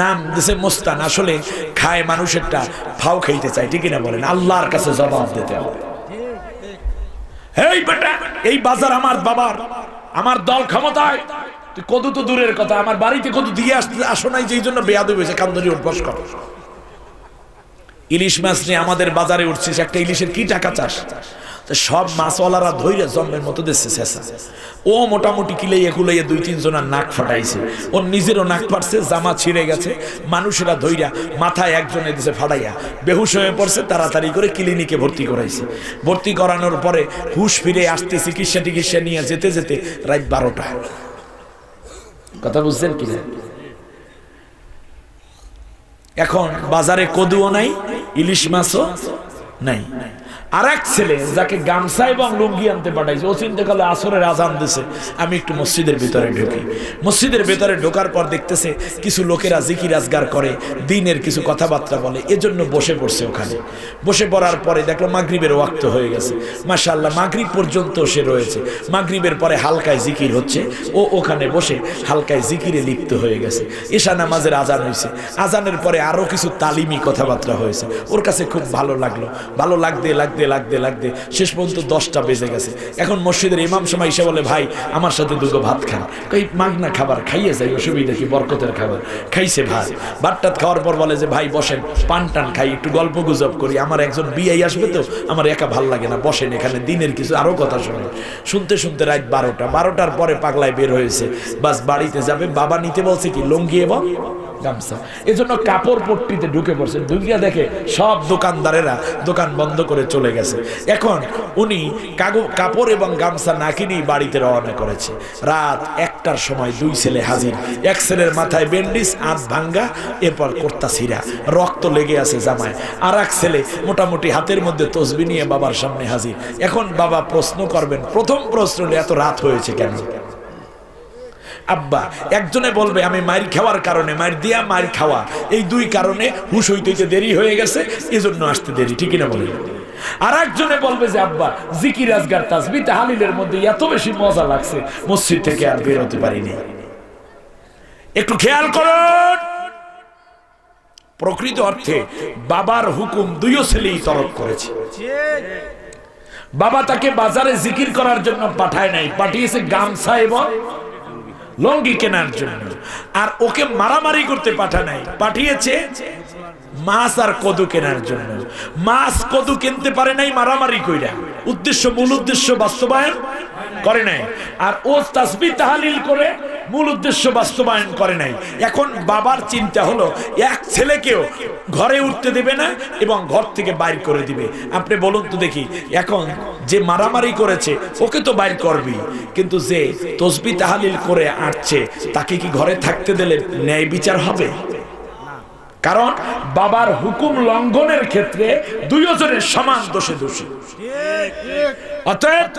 নাম দেশে মোস্তান, আসলে খায় মানুষেরটা, ফাও খাইতে চায়, ঠিক না বলেন? আল্লাহর কাছে জবাব দিতে হবে। এই বেটা, এই বাজার আমার বাবার, আমার দল ক্ষমতায়, তুই কদু তো দূরের কথা, আমার বাড়িতে কদু দিয়ে আসো নাই, যেই জন্য বেয়াদবি হয়েছে, কান্দরি উঠবস কর। ইলিশ মাছ নিয়ে আমাদের বাজারে উঠছিস, একটা ইলিশের কি টাকা চাস? সব মাছওয়ালারা ধৈর্য জন্মের মতো দিচ্ছে শেষা। ও মোটামুটি কিলাইয়া কুলাইয়া 2-3 জনের নাক ফাটাইছে, ওর নিজেরও নাক ফাটছে, জামা ছিঁড়ে গেছে, মানুষেরা ধৈর্য মাথায় একজনে দিছে ফাটাইয়া, বেহুশ হয়ে পড়ছে, তাড়াতাড়ি করে ক্লিনিকে ভর্তি করাইছে। ভর্তি করানোর পরে হুশ ফিরে আসতে চিকিৎসা নিয়ে যেতে যেতে রাত 12টা। কথা বুঝছেন কি? এখন বাজারে কদুও নাই, ইলিশ মাছও নাই। আর এক ছেলে যাকে গামছা এবং লুঙ্গি আনতে পাঠাইছে, ও চিন্তা করলে আসরের আজান দিছে, আমি একটু মসজিদের ভিতরে ঢুকি। মসজিদের ভিতরে ঢোকার পর দেখতেছে কিছু লোকেরা জিকির আজগার করে, দিনের কিছু কথাবার্তা বলে, এজন্য বসে পড়ছে ওখানে। বসে পড়ার পরে দেখলো মাগরিবের ওয়াক্ত হয়ে গেছে। মাশাআল্লাহ, মাগরিব পর্যন্ত সে রয়েছে। মাগরিবের পরে হালকায় জিকির হচ্ছে, ও ওখানে বসে হালকায় জিকিরে লিপ্ত হয়ে গেছে। ঈশা নামাজের আজান হয়েছে, আজানের পরে আরো কিছু তালিমি কথাবার্তা হয়েছে। ওর কাছে খুব ভালো লাগলো। ভালো লাগতে লাগতে লাগতে লাগতে শেষ পর্যন্ত 10টা বেজে গেছে। এখন মসজিদের ইমাম সাহেব এসে বলে, ভাই আমার সাথে দুটো ভাত খান। কই মাগনা খাবার খাইয়ে যাই, অসুবিধা কি, বরকতের খাবার। খাইছে ভাত, ভাতটাত খাওয়ার পর বলে যে ভাই বসেন, পান টান খাই, একটু গল্প গুজব করি, আমার একজন বিয়াই আসবে তো, আমার একা ভাল লাগে না, বসেন এখানে দিনের কিছু আরো কথা শুনে। শুনতে শুনতে রাত 12টা। 12টার পরে পাগলায় বের হয়েছে, বাস বাড়িতে যাবে। বাবা নিতে বলছে কি লুঙ্গি এবং গামছা। এজন্য কাপড় পট্টিতে ঢুকে পড়ছে, ঢুকিয়া দেখে সব দোকানদারেরা দোকান বন্ধ করে চলে গেছে। এখন উনি কাপড় এবং গামছা না কিনেই বাড়িতে রওনা করেছে। রাত 1টার সময় 2 ছেলে হাজির। এক ছেলের মাথায় ব্যান্ডেজ, আধ ভাঙ্গা, এরপর কর্তা ছিঁড়া, রক্ত লেগে আছে জামায়। আর এক ছেলে মোটামুটি হাতের মধ্যে তসবি নিয়ে বাবার সামনে হাজির। এখন বাবা প্রশ্ন করবেন, প্রথম প্রশ্ন, এত রাত হয়েছে কেন? আব্বা একজনে বলবে আমি মাইর খাওয়ার কারণে, মাইর দিয়া মাইর খাওয়া, এই 2 কারণে হুশ হইতে দেরি হয়ে গেছে, এজন্য আসতে দেরি। ঠিক না বলে? আর একজনে বলবে যে আব্বা জিকির আজগার তাসবিহ তাহলিলের মধ্যে এত বেশি মজা লাগছে, মসজিদ থেকে আর বের হতে পারিনি। একটু খেয়াল করুন, প্রকৃত অর্থে বাবার হুকুম 2 ছেলেই তরক করেছে। বাবা তাকে বাজারে জিকির করার জন্য পাঠায় নাই, পাঠিয়েছে গামছা এবং লঙ্গি কেনার জন্য। আর ওকে মারামারি করতে পাঠা নাই, পাঠিয়েছে মাছ আর কদু কেনার জন্য। মাছ কদু কিনতে পারে নাই মারামারি কইরা, মূল উদ্দেশ্য বাস্তবায়ন করে নাই। আর ও তাসবিহ তাহলিল করে মূল উদ্দেশ্য বাস্তবায়ন করে নাই। এখন বাবার চিন্তা হলো এক ছেলেকেও ঘরে উঠতে দেবে না এবং ঘর থেকে বাইর করে দিবে। আপনি বলুন তো দেখি, এখন যে মারামারি করেছে ওকে তো বাইর করবি, কিন্তু যে তাসবিহ তাহলিল করে আসছে তাকে কি ঘরে থাকতে দিলে ন্যায় বিচার হবে? কারণ বাবার হুকুম লঙ্ঘনের ক্ষেত্রে 2 জনের সমান দোষে দোষী। অতএব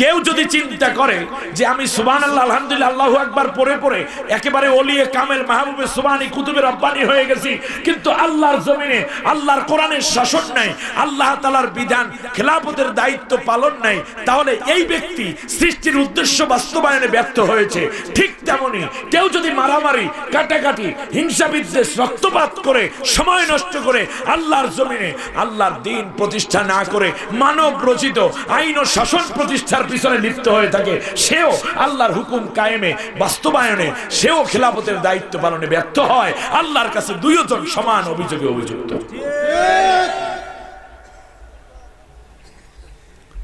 কেউ যদি চিন্তা করে যে আমি সুবহানাল্লাহ আলহামদুলিল্লাহ আল্লাহু আকবার পড়ে পড়ে একেবারে ওলিয়ে কামেল মাহবুবে সুবহানি কুতুবে রব্বানি হয়ে গেছি, কিন্তু আল্লাহর জমিনে আল্লাহর কোরআনের শাসন নাই, আল্লাহ তাআলার বিধান খেলাফতের দায়িত্ব পালন নাই, তাহলে এই ব্যক্তি সৃষ্টির উদ্দেশ্য বাস্তবায়নে ব্যর্থ হয়েছে। ঠিক তেমনি কেউ যদি মারামারি, কাটাকাটি, হিংসা বিদ্বেষ, রক্তপাত করে সময় নষ্ট করে আল্লাহর জমিনে আল্লাহর দ্বীন প্রতিষ্ঠা না করে মানব রচিত আইন ও শাসন প্রতিষ্ঠার পিছনে লিপ্ত হয়ে থাকে, সেও আল্লাহর হুকুম কায়েমে বাস্তবায়নে, সেও খেলাফতের দায়িত্ব পালনে ব্যর্থ হয়। আল্লাহর কাছে 2 জন সমান অভিযোগে অভিযুক্ত।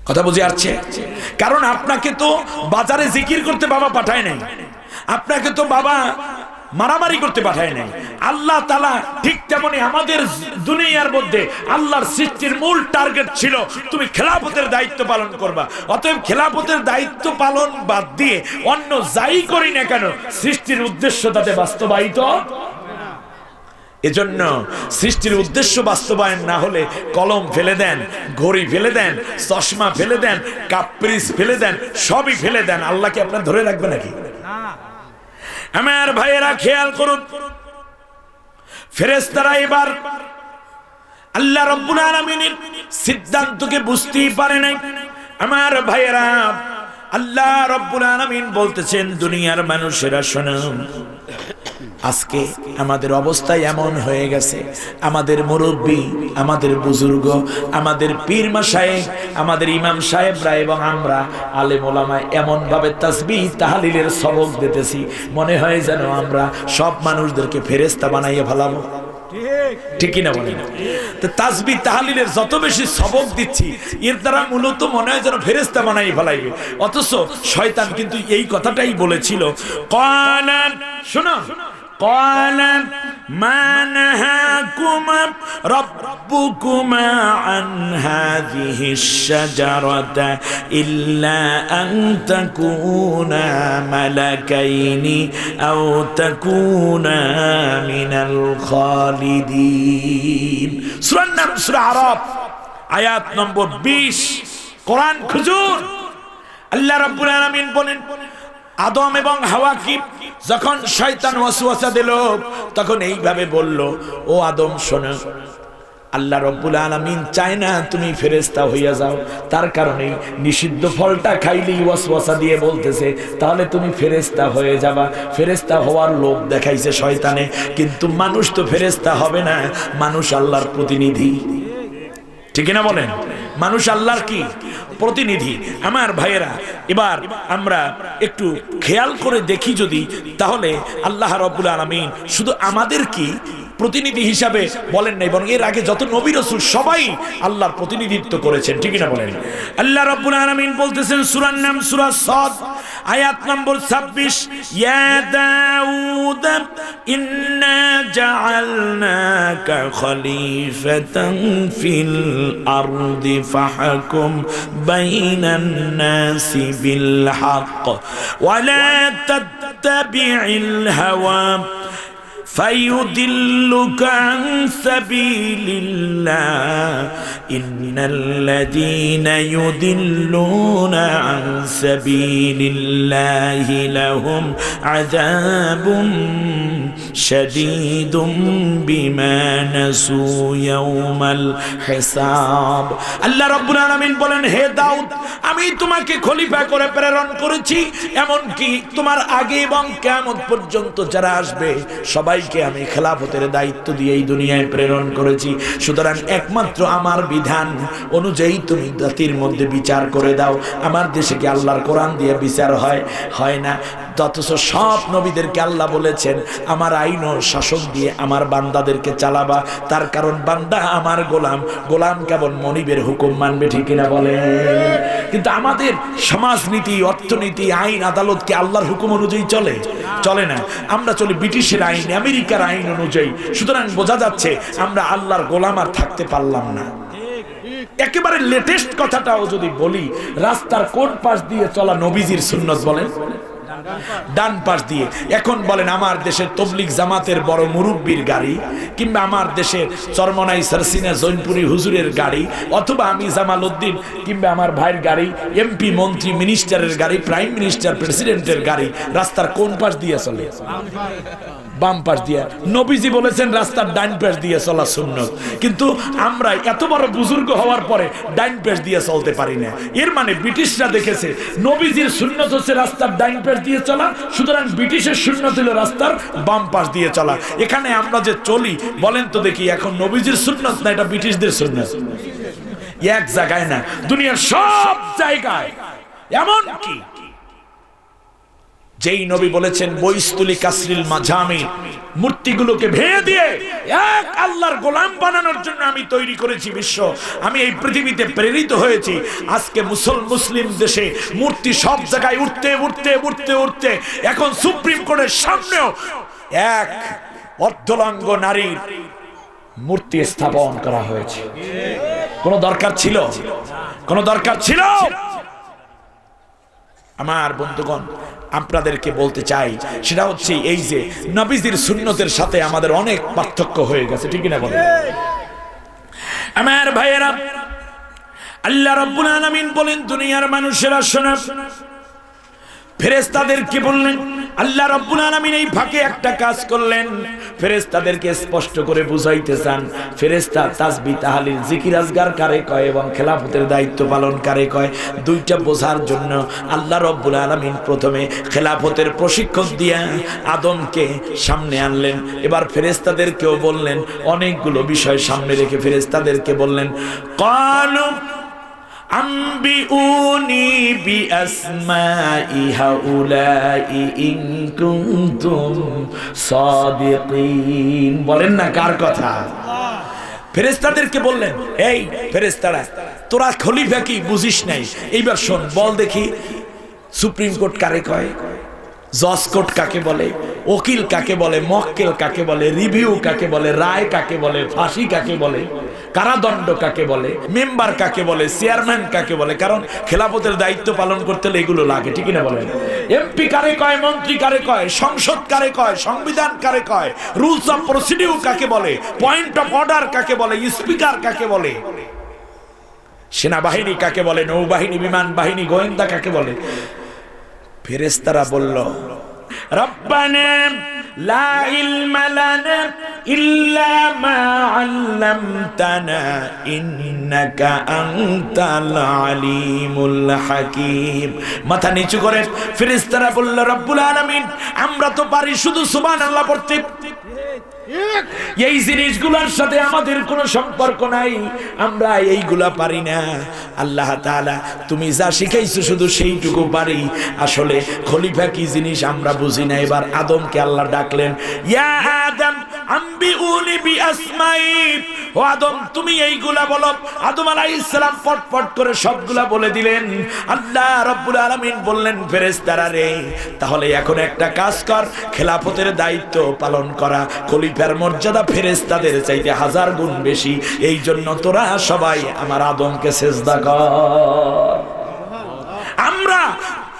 কথা বুঝে আসছে? কারণ আপনাকে তো বাজারে জিকির করতে বাবা পাঠায় নাই, আপনাকে তো বাবা মারামারি করতে পাঠায় নাই। আল্লাহ তাআলা ঠিক তেমনি আমাদের দুনিয়ার মধ্যে আল্লাহর সৃষ্টির মূল টার্গেট ছিল তুমি খেলাফতের দায়িত্ব পালন করবা। অতএব খেলাফতের দায়িত্ব পালন বাদ দিয়ে অন্য যাই করি না কেন সৃষ্টির উদ্দেশ্য তাতে বাস্তবায়িত। এজন্য সৃষ্টির উদ্দেশ্য বাস্তবায়ন না হলে কলম ফেলে দেন, ঘড়ি ফেলে দেন, চশমা ফেলে দেন, কাপ্রিস ফেলে দেন, সবই ফেলে দেন। আল্লাহ কি আপনার ধরে রাখবে নাকি? আমার ভাইয়েরা খেয়াল করুন, ফেরেশতারা এবার আল্লাহ রাব্বুল আলামিনের সিদ্ধান্তকে বুঝতেই পারে নাই। আমার ভাইয়েরা, আল্লাহ রাব্বুল আলামিন বলতেছেন, দুনিয়ার মানুষেরা শোনো, আজকে আমাদের অবস্থা এমন হয়ে গেছে, আমাদের মুরব্বী, আমাদের বুজুর্গ, আমাদের পীর মাশায়েখ, আমাদের ইমাম সাহেবরা এবং আমরা আলেম ওলামা এমন ভাবে তাসবিহ তাহলিলের সবক দিতেছি, মনে হয় যেন আমরা সব মানুষদেরকে ফেরেশতা বানাইয়া ফেলাবো। ঠিক কিনা বলেন? তো তাসবিহ তাহলিলের যত বেশি সবক দিচ্ছি এর দ্বারা মূলত মনে হয় যেন ফেরেশতা বানাই ফেলাইবে। অথচ শয়তান কিন্তু এই কথাটাই বলেছিল, ক্বালা, শোনো, ক্বালা মা নাহাকুমা রাব্বুকুমা আন হাযিহিশ শাজারাতা ইল্লা আন তাকুনা মালাকাইনি আও তাকুনা মিনাল খালিদিন। সূরার নাম সূরা আরাফ, আয়াত নম্বর 20। কোরআন খুঁজুন। আল্লাহ রাব্বুল আলামিন বলেন, আদম এবং হাওয়াকে যখন শয়তান ওয়াসওয়াসা দিল তখন এইভাবে বলল, ও আদম শোনো, আল্লাহ রাব্বুল আলামিন চায় না তুমি ফেরেশতা হইয়া যাও, তার কারণেই নিষিদ্ধ ফলটা খাইলেই ওয়াসওয়াসা দিয়ে বলতেছে তাহলে তুমি ফেরেশতা হয়ে যাবা। ফেরেশতা হওয়ার লোভ দেখাইছে শয়তানে, কিন্তু মানুষ তো ফেরেশতা হবে না, মানুষ আল্লাহর প্রতিনিধি। ঠিক না বলেন? মানুষ আল্লাহর কি প্রতিনিধি। আমার ভাইয়েরা, এবার আমরা একটু খেয়াল করে দেখি যদি, তাহলে আল্লাহ রাব্বুল আলামিন শুধু আমাদের কি প্রতিনিধি হিসাবে বলেন নাই, বরং এর আগে যত নবী রাসূল সবাই আল্লাহর প্রতিনিধিত্ব করেছেন, ঠিক না বলেন? আল্লাহ রাব্বুল আলামিন বলতেছেন, সূরার নাম সূরা সাদ, আয়াত নম্বর 26, ইয়া দাউদ ইন্না জাআলনাকা খলিফাতান ফিল আরদি ফাহকুম বাইনান নাসি বিল হক ওয়া লা তাত্তাবি'ল হাওয়া فيضلك عن سبيل الله إن الذين يضلون عن سبيل الله لهم عذاب شديد بما نسوا يوم الحساب আল্লাহ রাব্বুল আলামিন বলেন, হে দাউদ, আমি তোমাকে খলিফা করে প্রেরণ করেছি, এমন কি তোমার আগে এবং কিয়ামত পর্যন্ত যারা আসবে সবাইকে আমি খেলাফতের দায়িত্ব দিয়ে এই দুনিয়ায় প্রেরণ করেছি। সুতরাং একমাত্র আমার বিধান অনুযায়ী তুমি জাতির মধ্যে বিচার করে দাও। আমার দেশে কি আল্লাহর কোরআন দিয়ে বিচার হয় না? অথচ সব নবীদেরকে আল্লাহ বলেছেন আমার আইন ও শাসন দিয়ে আমার বান্দাদেরকে চালাবা, তার কারণ বান্দা আমার গোলাম কেবল মনিবের হুকুম মানবে, ঠিক কিনা বলে? কিন্তু আমাদের সমাজনীতি, অর্থনীতি, আইন আদালত কি আল্লাহর হুকুম অনুযায়ী চলে না। আমরা চলি ব্রিটিশের আইন, আমেরিকার আইন অনুযায়ী। সুতরাং বোঝা যাচ্ছে আমরা আল্লাহর গোলাম আর থাকতে পারলাম না। একেবারে লেটেস্ট কথাটাও যদি বলি, রাস্তার কোন পাশ দিয়ে চলা নবীজির সুন্নত বলেন? ডান পাশ দিয়ে। এখন বলেন আমার দেশের তবলিগ জামাতের বড় মুরব্বির গাড়ি, কিংবা আমার দেশের চরমনাই সারসিনা জৈনপুরি হুজুরের গাড়ি, অথবা আমি জামাল উদ্দিন কিংবা আমার ভাইয়ের গাড়ি, এমপি মন্ত্রী মিনিস্টারের গাড়ি, প্রাইম মিনিস্টার প্রেসিডেন্টের গাড়ি রাস্তার কোন পাশ দিয়ে চলে? বাম পাশ দিয়ে। নবীজি বলেছেন রাস্তার ডান পাশ দিয়ে চলা সুন্নত, কিন্তু আমরা এত বড় বুজুর্গ হওয়ার পরে ডান পাশ দিয়ে চলতে পারি না। এর মানে ব্রিটিশরা দেখেছে নবীজির সুন্নত হচ্ছে রাস্তার ডান পাশ দিয়ে চলা, সুতরাং ব্রিটিশের সুন্নত হলো রাস্তার বাম পাশ দিয়ে চলা। এখানে আমরা যে চলি, বলেন তো দেখি, এখন নবীজির সুন্নত না এটা ব্রিটিশদের সুন্নত? এক জায়গায় না, দুনিয়ার সব জায়গায়। এমন কি যেই নবী বলেছেন বৈস্তুলি কাসরিল মাঝামি, মূর্তিগুলোকে ভেঙে দিয়ে এক আল্লাহর গোলাম বানানোর জন্য আমি তৈরি করেছি বিশ্ব, আমি এই পৃথিবীতে প্রেরিত হয়েছি। আজকে মুসলিম দেশে মূর্তি সব জায়গায় উঠতে এখন সুপ্রিম কোর্টের সামনেও এক অর্ধলাঙ্গ নারীর মূর্তি স্থাপন করা হয়েছে। কোনো দরকার ছিল? আমার বন্ধুগণ, আপনাদেরকে বলতে চাই, সেটা হচ্ছে এই যে নবীজির সুন্নতের সাথে আমাদের অনেক পার্থক্য হয়ে গেছে, ঠিক না বলেন? আমার ভাইয়েরা, আল্লাহ রাব্বুল আলামিন বলেন, দুনিয়ার মানুষেরা শোনো। ফেরেশতাদেরকে বললেন, আল্লাহ রাব্বুল আলামিন এই ফাঁকে একটা কাজ করলেন, ফেরেশতাদেরকে স্পষ্ট করে বুঝাইতে চান। ফেরেশতা তাসবিহ তাহলিল জিকির আজগার কারে কয় এবং খেলাফতের দায়িত্ব পালন কারে কয়, দুইটা বোঝার জন্য আল্লাহ রাব্বুল আলামিন প্রথমে খেলাফতের প্রশিক্ষণ দিয়া আদমকে সামনে আনলেন। এবার ফেরেশতাদেরকেও বললেন, অনেকগুলো বিষয় সামনে রেখে ফেরেশতাদেরকে বললেন, ক্বালু আম্বিউনি বিআসমাই হাউলাই ইন কুনতুম সাদিকিন। বলেন না কার কথা? ফেরেশতাদেরকে বললেন, এই ফেরেশতারা, তোরা খলিফা কি বুঝিস নাই? এইবার শোন, বল দেখি সুপ্রিম কোর্ট কারে কয়, জজ কোর্ট কাকে বলে, ওকিল কাকে বলে, মক্কেল কাকে বলে, রিভিউ কাকে বলে, রায় কাকে বলে, ফাঁসি কাকে বলে, কারাদণ্ড কাকে বলে, মেম্বার কাকে বলে, চেয়ারম্যান কাকে বলে। কারণ খেলাফতের দায়িত্ব পালন করতে হলে এগুলো লাগে, ঠিক না বলেন? এমপি কারে কয়, মন্ত্রী কারে কয়, সংসদ কারে কয়, সংবিধান কারে কয়, রুলস অফ প্রসিডিউর কাকে বলে, পয়েন্ট অফ অর্ডার কাকে বলে, স্পিকার কাকে বলে, সেনাবাহিনী কাকে বলে, নৌবাহিনী, বিমান বাহিনী, গোয়েন্দা কাকে বলে। ফেরেশতারা বলল, রব্বানা লা ইলমা লানা ইল্লা মা আল্লামতানা ইন্নাকা আনতাল আলিমুল হাকীম। মাথা নিচু করে ফেরেশতারা বলল, রব্বুল আলামিন, আমরা তো পারি শুধু সুবহানাল্লাহ পড়তে, এই জিনিসগুলোর সাথে আমাদের কোনো সম্পর্ক নাই, আমরা এইগুলা পারি না। আল্লাহ তাআলা তুমি যা শিখাইছো শুধু সেইটুকু পারি। আসলে খলিফা কি জিনিস আমরা বুঝি না। এবার আদমকে আল্লাহ ডাকলেন, ইয়া আদম আম্বিউনি বিআসমাই, ও আদম তুমি এইগুলা বলো। আদম আলাইহিস সালাম পটপট করে সবগুলা বলে দিলেন। আল্লাহ রাব্বুল আলামিন বললেন, ফেরেশতারা রে, তাহলে এখন একটা কাজ কর, খেলাফতের দায়িত্ব পালন করা খলিফার মর্যাদা ফেরেশতাদের চাইতে 1000 গুণ বেশি। এই জন্য তোরা সবাই আমার আদমকে সিজদা কর। আমরা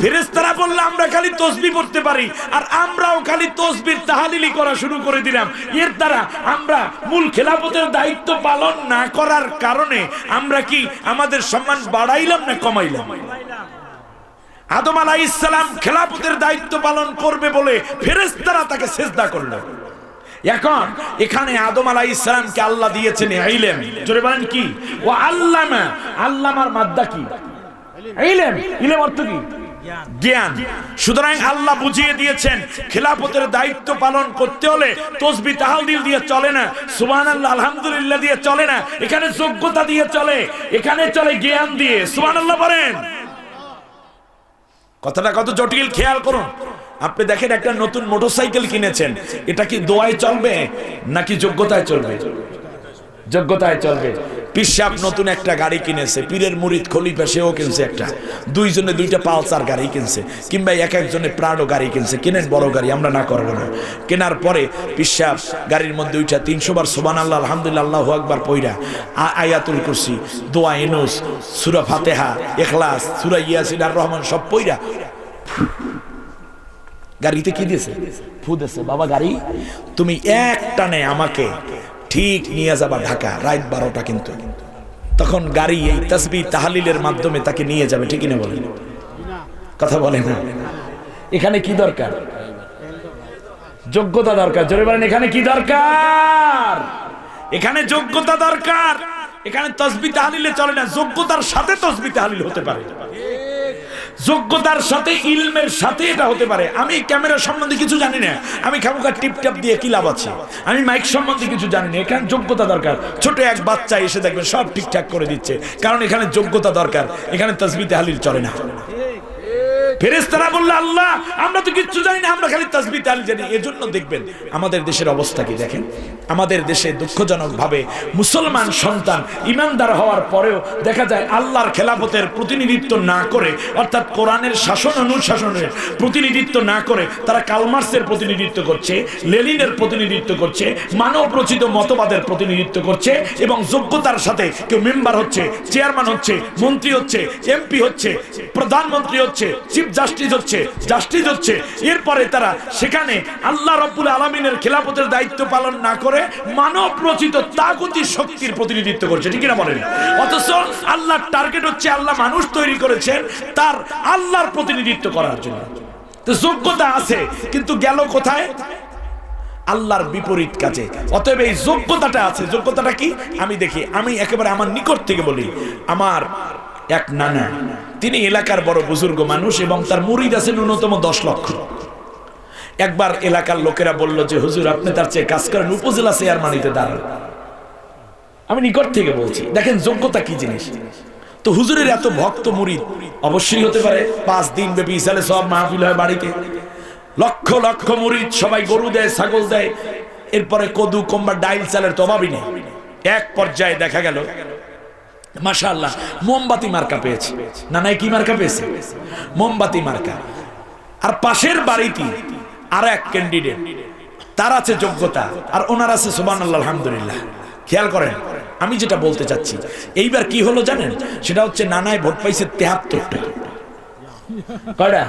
ফেরেশতারা বলল আমরা খালি তাসবিহ পড়তে পারি, আর আমরাও খালি তাসবিহ তাহলিলি করা শুরু করে দিলাম। এর দ্বারা আমরা মূল খেলাফতের দায়িত্ব পালন না করার কারণে আমরা কি আমাদের সম্মান বাড়াইলাম না কমাইলাম? আদম আলাইহিস সালাম খেলাফতের দায়িত্ব পালন করবে বলে ফেরেশতারা তাকে সিজদা করলো। এখন এখানে আদম আলাইহিস সালামকে আল্লাহ দিয়েছেন ইলম। জোরে বলেন কি? ওয়া আল্লামা, আল্লামার মাদ্দা কি? ইলম। ইলম অর্থ কি? জ্ঞান। সুতরাং আল্লাহ বুঝিয়ে দিয়েছেন খেলাফতের দায়িত্ব পালন করতে হলে তাসবিহ তাহলিল দিয়ে চলে না, সুবহানাল্লাহ আলহামদুলিল্লাহ দিয়ে চলে না, এখানে যোগ্যতা দিয়ে চলে, এখানে চলে জ্ঞান দিয়ে। সুবহানাল্লাহ বলেন। কথাটা কত জটিল খেয়াল করুন। আপনি দেখেন একটা নতুন মোটরসাইকেল কিনেছেন, এটা কি দোয়ায় চলবে নাকি যোগ্যতায় চলবে? যোগ্যতায় চলবে। পীর সাহেব নতুন একটা গাড়ি কিনেছে, পীরের মুরিদ খলিফা সেও কিনছে একটা, দুইজনে দুইটা পালসার গাড়ি কিনছে, কিংবা এক একজনে প্রাডো গাড়ি কিনছে। কিনেন বড় গাড়ি, আমরা না করবো না। কেনার পরে পীর সাহেব গাড়ির মধ্যে উঠা 300 বার সুবহানাল্লাহ আলহামদুলিল্লাহ আল্লাহু আকবার পইরা আয়াতুল কুরসি, দোয়া ইউনুস, সূরা ফাতিহা, ইখলাস, সূরা ইয়াসিন আর রহমান সব পইরা গাড়িতে কি দিয়েছে? ফু দিয়েছে। বাবা গাড়ি তুমি এক টানে আমাকে ঠিক নিয়ে যাবা ঢাকা, রাত 12টা। কিন্তু তখন গাড়ি এই তাসবিহ তাহলিলের মাধ্যমে তাকে নিয়ে যাবে, ঠিক না বলেন? কথা বলেন না। এখানে কি দরকার? যোগ্যতা দরকার। জোরে বলেন, এখানে কি দরকার? এখানে যোগ্যতা দরকার। এখানে তাসবিহ তাহলিলে চলে না, যোগ্যতার সাথে তাসবিহ তাহলিল হতে পারে, যোগ্যতার সাথে ইলমের সাথে এটা হতে পারে। আমি ক্যামেরা সম্বন্ধে কিছু জানি না, আমি খামুকা টিপটাপ দিয়ে কি লাভ আছে? আমি মাইক সম্বন্ধে কিছু জানি না, এখানে যোগ্যতা দরকার। ছোট এক বাচ্চা এসে দেখবেন সব ঠিকঠাক করে দিচ্ছে, কারণ এখানে যোগ্যতা দরকার। এখানে তাসবিহ তাহলিল চলে না। ফেরেশতারা বলল, আল্লাহ আমরা তো কিচ্ছু জানি না, আমরা খালি তাসবিহ তাহলিল জানি। এজন্য দেখবেন আমাদের দেশের অবস্থা কি দেখেন। আমাদের দেশে দুঃখজনকভাবে মুসলমান সন্তান ইমানদার হওয়ার পরেও দেখা যায় আল্লাহর খেলাফতের প্রতিনিধিত্ব না করে, অর্থাৎ কোরআনের শাসন অনুশাসনের প্রতিনিধিত্ব না করে তারা কালমার্সের প্রতিনিধিত্ব করছে, লেনিনের প্রতিনিধিত্ব করছে, মানব রচিত মতবাদের প্রতিনিধিত্ব করছে, এবং যোগ্যতার সাথে কেউ মেম্বার হচ্ছে, চেয়ারম্যান হচ্ছে, মন্ত্রী হচ্ছে, এমপি হচ্ছে, প্রধানমন্ত্রী হচ্ছে, চিফ জাস্টিস হচ্ছে। এরপরে তারা সেখানে আল্লাহ রাব্বুল আলামিনের খেলাফতের দায়িত্ব পালন না করে মানব রচিত তাগুতি শক্তির প্রতিনিধিত্ব করছে, ঠিক না বলেন? অথচ আল্লাহর টার্গেট হচ্ছে আল্লাহ মানুষ তৈরি করেছেন তার আল্লাহর প্রতিনিধিত্ব করার জন্য। তো যোগ্যতা আছে, কিন্তু গেল কোথায়? আল্লাহর বিপরীত কাজে। অতএব এই যোগ্যতাটা আছে। যোগ্যতাটা কি? আমি দেখি, আমি একেবারে আমার নিকট থেকে বলি। আমার এক নানা, তিনি এলাকার বড় বুজুর্গ মানুষ এবং তার মুরিদ আছে ন্যূনতম 10 লক্ষ। একবার এলাকার লোকেরা বলল যে হুজুর আপনি তার চেয়ে কাজ করেন, উপজেলা চেয়ারম্যানিতে দাঁড়ান। আমি নিকট থেকে বলছি, দেখেন যোগ্যতা কি জিনিস। তো হুজুরের এত ভক্ত মুরিদ অবশ্যই হতে পারে 5 দিন ব্যাপী ইসালে সব মাহফিল হয় বাড়িতে, লক্ষ লক্ষ মুরিদ, সবাই গরু দেয়, ছাগল দেয়, এরপরে কদু কম্বা ডাইল চালের তো অভাবই নেই। এক পর্যায়ে দেখা গেল মাশাআল্লাহ মোমবাতি মার্কা পেয়েছে। না নাই কি মার্কা পেয়েছে? মোমবাতি মার্কা। আর পাশের বাড়িতে আর এক ক্যান্ডিডেট, তার আছে যোগ্যতা আর ওনার আছে সুবহানাল্লাহ আলহামদুলিল্লাহ। খেয়াল করেন আমি যেটা বলতে চাচ্ছি। এইবার কি হলো জানেন? সেটা হচ্ছে নানায় ভোট পাইছে 73টা। কয়টা?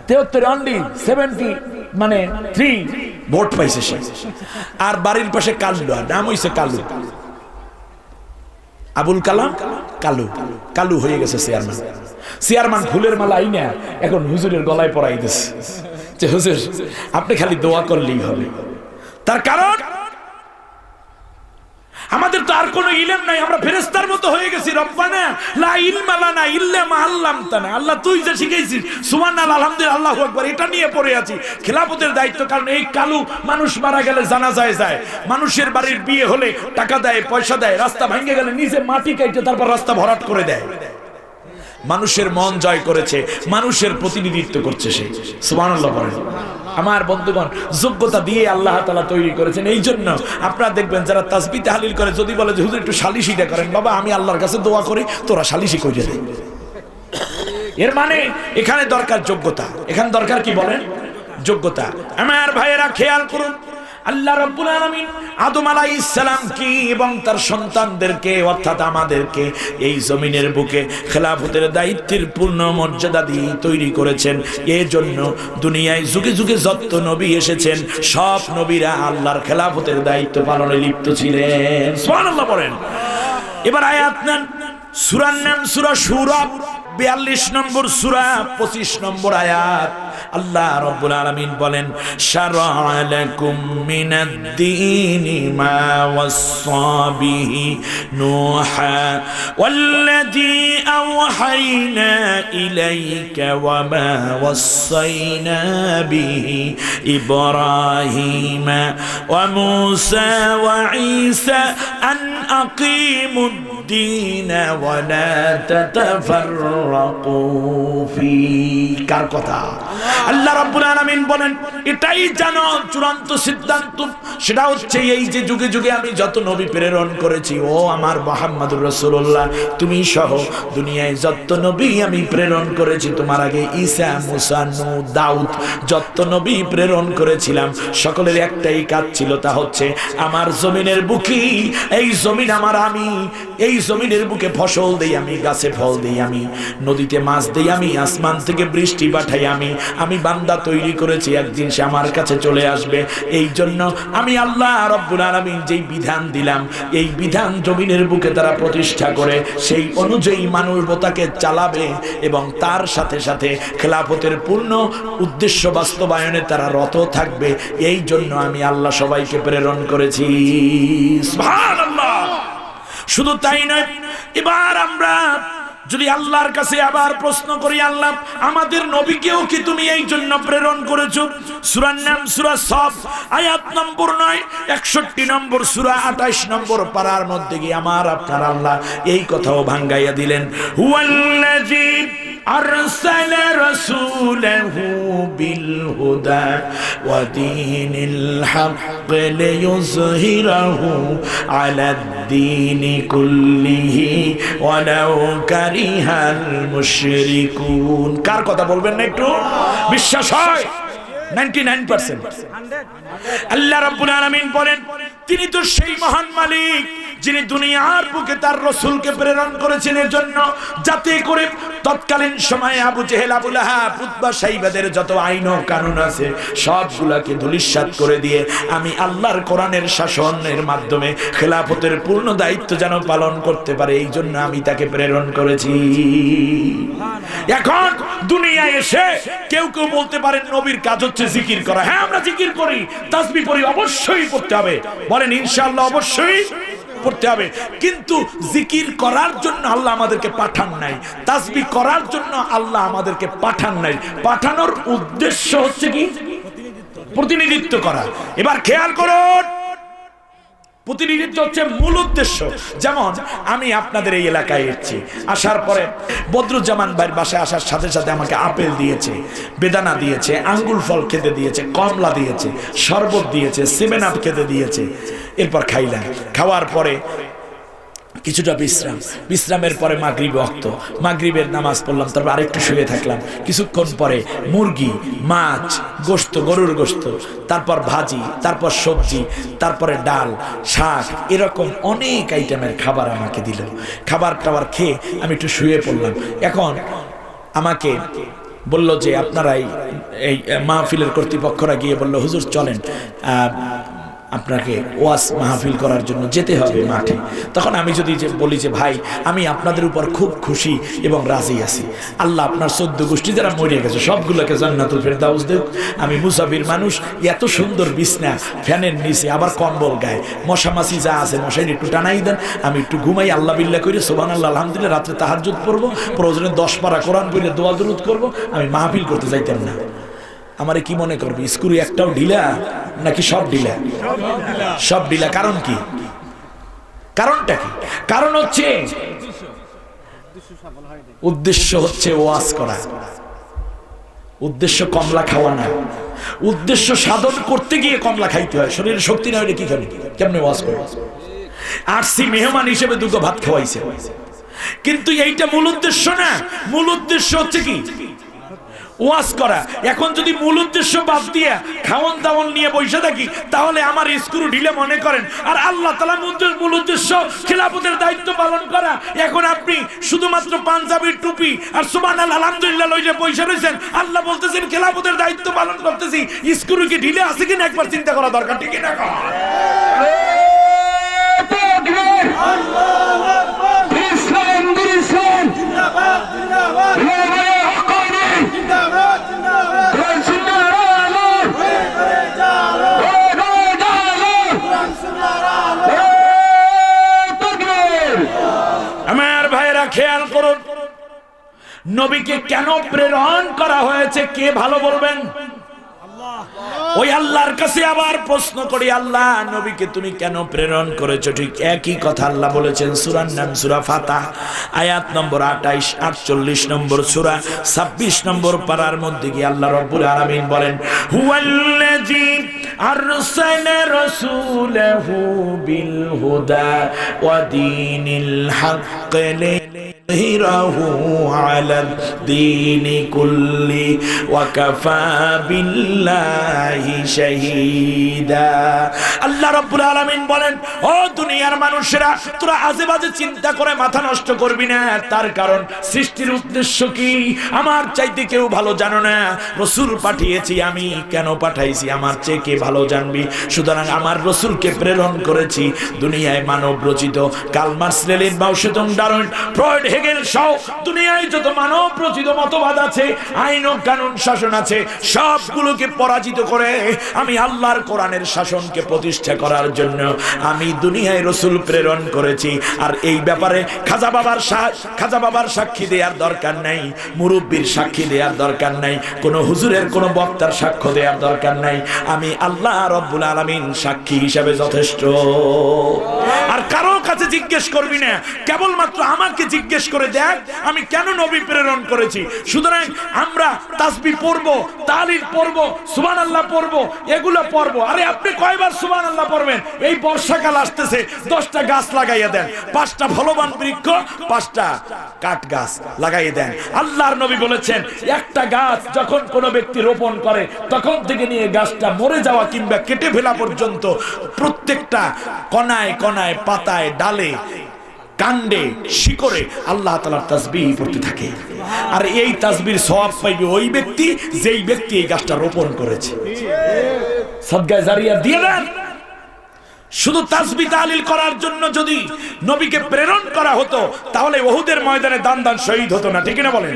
73, অনলি 70, মানে 3 ভোট পাইছে সে। আর বাড়ির পাশে কালু, নাম হইছে কালু, আবুল কালাম কালু। কালু হয়ে গেছে চেয়ারম্যান। চেয়ারম্যান ফুলের মালা আইনা এখন হুজুরের গলায় পরাই দিচ্ছে যে হুজুর আপনি খালি দোয়া করলেই হবে। তার কারণ আমাদের তো আর কোনো ইলম নাই, আমরা ফেরেশতার মতো হয়ে গেছি। রব্বানা লা ইলমা লানা ইল্লা মা আল্লামতানা, আল্লাহ তুই যা শিখাইছিস সুবহানাল্লাহ আলহামদুলিল্লাহ আল্লাহু আকবার, এটা নিয়ে পড়ে আছি। খেলাফতের দায়িত্ব, কারণ এই কালু মানুষ মারা গেলে জানাজায় যায়, মানুষের বাড়ির বিয়ে হলে টাকা দেয়, পয়সা দেয়, রাস্তা ভেঙে গেলে নিজে মাটি কাটে তারপর রাস্তা ভরাট করে দেয়। মানুষের মন জয় করেছে, মানুষের প্রতিনিধিত্ব করছে সে। সুবহানাল্লাহ বলেন। আমার বন্ধুগণ, যোগ্যতা দিয়ে আল্লাহ তাআলা তৈরি করেছেন। এই জন্য আপনারা দেখবেন যারা তাসবিহ তাহলিল করে যদি বলে যে হুজুর একটু সালিশিটা করেন, বাবা আমি আল্লাহর কাছে দোয়া করি, তোরা সালিশি করে দে। এর মানে এখানে দরকার যোগ্যতা, এখানে দরকার কি বলেন? যোগ্যতা। আমার ভাইয়েরা খেয়াল করুন, আল্লাহ রাব্বুল আলামিন আদম আলাইহিস সালাম কি এবং তার সন্তানদেরকে অর্থাৎ আমাদেরকে এই জমিনের বুকে খেলাফতের দায়িত্বের পূর্ণ মর্যাদা দিয়ে তৈরি করেছেন। এর জন্য দুনিয়ায় যুগে যুগে যত নবী এসেছেন সব নবীরা আল্লাহর খেলাফতের দায়িত্ব পালনে লিপ্ত ছিলেন। সুবহানাল্লাহ বলেন। এবার আয়াত নেন, সূরার নাম সূরা শুরা, 42 নম্বর সূরা, 25 নম্বর আয়াত। আল্লাহ রাব্বুল আলামিন বলেন, শারআ লাকুম মিনাদ-দীনি মা ওয়াসসা বিহি নূহা ওয়াল্লাযী আওহাইনা ইলাইকা ওয়া মা ওয়াসাইনা বিহি ইব্রাহিমা ওয়া মূসা ওয়া ঈসা আন আকিমুদ-দীন ওয়া লা তাতাফাররাকু ফী। কার কথা? আল্লাহ রাব্বুল আলামিন বলেন, এটাই জানো চূড়ান্ত সিদ্ধান্ত, সেটা হচ্ছে এই যে যুগে যুগে আমি যত নবী প্রেরণ করেছি, ও আমার মুহাম্মদুর রাসূলুল্লাহ তুমি সহ দুনিয়ায় যত নবী আমি প্রেরণ করেছি, তোমার আগে ঈসা, মুসা, নূহ, দাউদ যত নবী প্রেরণ করেছিলাম, সকলের একটাই কাজ ছিল, তা হচ্ছে আমার জমিনের বুকে, এই জমিন আমার, আমি এই জমিনের বুকে ফসল দেই, আমি গাছে ফল দেই, আমি নদীতে মাছ দেই, আমি আসমান থেকে বৃষ্টি পাঠাই, আমি বান্দা তৈরি করেছি, একদিন সে আমার কাছে চলে আসবে। এই জন্য আমি আল্লাহ রাব্বুল আলামিন যেই বিধান দিলাম, এই বিধান জমিনের বুকে তারা প্রতিষ্ঠা করে সেই অনুযায়ী মানবতাকে চালাবে এবং তার সাথে সাথে খেলাফতের পূর্ণ উদ্দেশ্য বাস্তবায়নে তারা রত থাকবে। এই জন্য আমি আল্লাহ সবাইকে প্রেরণ করেছি। সুবহানাল্লাহ। শুধু তাই নয়, এবার আমরা যদি আল্লাহর কাছে আবার প্রশ্ন করি, আল্লাহ আমাদের নবীকেও কি তুমি এই জন্য প্রেরণ করেছো? সূরার নাম সূরা সফ, আয়াত নম্বর 9, 61 নম্বর সূরা, 28 নম্বর পারার মধ্যে গিয়ে আমার আপনার আল্লাহ এই কথাও ভাঙ্গাইয়া দিলেন, হুয়াল্লাযী আরসালা রাসূলাহু বিল হুদা ওয়া দীনিল হক লিইয়ুযহিরাহু আলাদ-দীনি কুল্লিহি ওয়ালাউ কারিহাল মুশরিকুন। কার কথা বলবেন না একটু? বিশ্বাস হয় 99%। আল্লাহ রাব্বুল আলামিন বলেন, তিনি তো সেই মহান মালিক যিনি দুনিয়ার বুকে তার রাসূলকে প্রেরণ করেছেন এর জন্য যাতে করে তৎকালীন সময়ে আবু জেহেল, আবু লাহাব, উতবা, শাইবাদের যত আইন ও কানুন আছে সবগুলোকে ধূলিসাৎ করে দিয়ে আমি আল্লাহর কোরআনের শাসনের মাধ্যমে খেলাফতের পূর্ণ দায়িত্ব যেন পালন করতে পারে, এই জন্য আমি তাকে প্রেরণ করেছি। এখন দুনিয়ায় এসে কেউ কেউ বলতে পারেন নবীর কাজ হচ্ছে জিকির করা। হ্যাঁ, আমরা জিকির করি, তাসবিহ পড়ি, অবশ্যই পড়তে হবে, বলেন ইনশাআল্লাহ অবশ্যই পড়তে হবে, কিন্তু জিকির করার জন্য আল্লাহ আমাদেরকে পাঠান নাই, তাসবিহ করার জন্য আল্লাহ আমাদেরকে পাঠান নাই। পাঠানোর উদ্দেশ্য হচ্ছে কি? প্রতিনিধিত্ব করা। এবার খেয়াল করুন, প্রতিনিধিত্ব হচ্ছে মূল উদ্দেশ্য। যেমন আমি আপনাদের এই এলাকায় এসেছি, আসার পরে বদরুজ্জামান ভাইয়ের বাসায় আসার সাথে সাথে আমাকে আপেল দিয়েছে, বেদানা দিয়েছে, আঙ্গুর ফল খেতে দিয়েছে, কমলা দিয়েছে, শরবত দিয়েছে, 7 আপ খেতে দিয়েছে। এরপর খাইলাম, খাওয়ার পরে কিছুটা বিশ্রামের পরে মাগরিব ওয়াক্ত, মাগরিবের নামাজ পড়লাম, তারপর আরেকটু শুয়ে থাকলাম। কিছুক্ষণ পরে মুরগি, মাছ, গোশত, গরুর গোশত, তারপর ভাজি, তারপর সবজি, তারপরে ডাল, শাক, এরকম অনেক আইটেমের খাবার আমাকে দিল। খাবার টাবার খেয়ে আমি একটু শুয়ে পড়লাম। এখন আমাকে বলল যে আপনারাই এই মাহফিলের কর্তৃপক্ষরা গিয়ে বলল, হুজুর চলেন, আপনাকে ওয়াজ মাহফিল করার জন্য যেতে হবে মাঠে। তখন আমি যদি বলি যে ভাই আমি আপনাদের উপর খুব খুশি এবং রাজি আছি, আল্লাহ আপনার 14 গোষ্ঠী যারা মরে গেছে সবগুলোকে জান্নাতুল ফেরদাউস দেখ, আমি মুসাফির মানুষ, এত সুন্দর বিছনা, ফ্যানের নিচে আবার কম্বল গায়ে, মশা মাছি যা আছে মশাই একটু টানাই দেন, আমি একটু ঘুমাই, আল্লাহ বিল্লাহ করে সুবহানাল্লাহ আলহামদুলিল্লাহ, রাত্রে তাহাজ্জুদ পড়বো, প্রয়োজনে 10 পারা কোরআন পড়ে দোয়া দরুদ করবো, আমি মাহফিল করতে যাইতাম না। আমারে কি মনে করবি স্ক্রু একটাও ঢিলা নাকি সব ঢিলা? সব ঢিলা। কারণ কি? কারণটা কি? কারণ হচ্ছে উদ্দেশ্য হচ্ছে ওয়াজ করা, উদ্দেশ্য কমলা খাওয়া না, উদ্দেশ্য সাধন করতে গিয়ে কমলা খাইতে হয়, শরীরে শক্তি না হলে কি খাবে, কেমনে ওয়াজ করে? আসছি মেহমান হিসেবে দুটো ভাত খাওয়াইছে, কিন্তু এইটা মূল উদ্দেশ্য না। মূল উদ্দেশ্য হচ্ছে কি? ওয়াজ করা। এখন যদি মূল উদ্দেশ্য বাদ দিয়া খাওয়ান দাওয়ান নিয়ে বসে থাকি, তাহলে আমার স্ক্রু ঢিলে মনে করেন। আর আল্লাহ তাআলা মূল উদ্দেশ্য খেলাফতের দায়িত্ব পালন করা। এখন আপনি শুধুমাত্র পাঞ্জাবি টুপি আর সুবহানাল্লাহ আলহামদুলিল্লাহ লইয়া বসে রয়েছেন, আল্লাহ বলতেছেন খেলাফতের দায়িত্ব পালন করতেছি, স্ক্রু কি ঢিলে আছে কিনা একবার চিন্তা করা দরকার, ঠিক না? আমার ভাইরা খেয়াল করুন, নবীকে কেন প্রেরণ করা হয়েছে কে ভালো বলবেন? ওই আল্লাহর কাছে আবার প্রশ্ন করি, আল্লাহ নবীকে তুমি কেন প্রেরণ করেছো? ঠিক একই কথা আল্লাহ বলেছেন। সূরার নাম সূরা ফাতাহ, আয়াত নম্বর 28, 48 নম্বর সূরা, 26 নম্বর পারার মধ্যে গিয়ে আল্লাহ রাব্বুল আলামিন বলেন, হুয়াল্লাযী আরসালা রাসূলাহু বিল হুদা ওয়া দীনিল হক লিয়ুযহিরাহু আলাদ দীনি কুল্লি ওয়া কাফা বিল্লাহি শাহীদা। আল্লাহ রাব্বুল আলামিন বলেন, ও দুনিয়ার মানুষেরা, তোরা আজেবাজে চিন্তা করে মাথা নষ্ট করবি না। তার কারণ সৃষ্টির উদ্দেশ্য কি আমার চাইতে কেউ ভালো জানো না। রাসূল পাঠিয়েছি আমি, কেন পাঠাইছি আমার চেয়ে কে ভালো জানবি? সুতরাং আমার রাসূলকে প্রেরণ করেছি। দুনিয়ায় মানব রচিত কার্ল মার্কস, লেনিন, মাও সেতুং, ডারউইন, ফ্রয়েড, হেগেল সহ দুনিয়ায় যত মানব রচিত মতবাদ আছে, আইন ও কানুন শাসন আছে, সবগুলোকে পরাজিত করে আমি আল্লাহর কোরআনের শাসনকে প্রতিষ্ঠা করার জন্য আমি দুনিয়ায় রাসূল প্রেরণ করেছি। আর এই ব্যাপারে খাজা বাবার সাক্ষী দেওয়ার দরকার নাই, মুরব্বীর সাক্ষী দেওয়ার দরকার নাই, কোনো হুজুরের কোনো বক্তার সাক্ষ্য দেওয়ার দরকার নাই। আমি আল্লাহ রাব্বুল আলামিন সাক্ষী হিসাবে যথেষ্ট। আর কারো কাছে জিজ্ঞেস করবি না, কেবলমাত্র আমাকে জিজ্ঞেস করে দেখ আমি কেন নবী প্রেরণ করেছি। সুতরাং আমরা তাসবিহ পড়বো, তাহলিল পড়বো, সুবহানাল্লাহ পড়বো, এগুলো পড়বো। আরে আপনি কয়বার সুবহানাল্লাহ পড়বেন? এই বর্ষাকাল আসতেছে, 10টা গাছ লাগাইয়া দেন, 5টা ফলবান বৃক্ষ, 5টা কাঠ গাছ লাগাইয়া দেন। আল্লাহর নবী বলেছেন, একটা গাছ যখন কোনো ব্যক্তি রোপণ করে তখন থেকে নিয়ে গাছটা মরে যাওয়া কিংবা কেটে ফেলা পর্যন্ত প্রত্যেকটা কণায় কণায়, পাতায়, ডালে, কাণ্ডে, শিকড়ে আল্লাহ তাআলার তাসবিহ পড়তে থাকে। আর এই তাসবিহর সওয়াব পাইবে ওই ব্যক্তি যেই ব্যক্তি এই গাছটা রোপণ করেছে। সাদকা জারিয়া দিয়ে দেন। শুধু তাসবিহ তাহলিল করার জন্য যদি নবীকে প্রেরণ করা হতো, তাহলে উহুদের ময়দানে দান শহীদ হতো না, ঠিক না বলেন?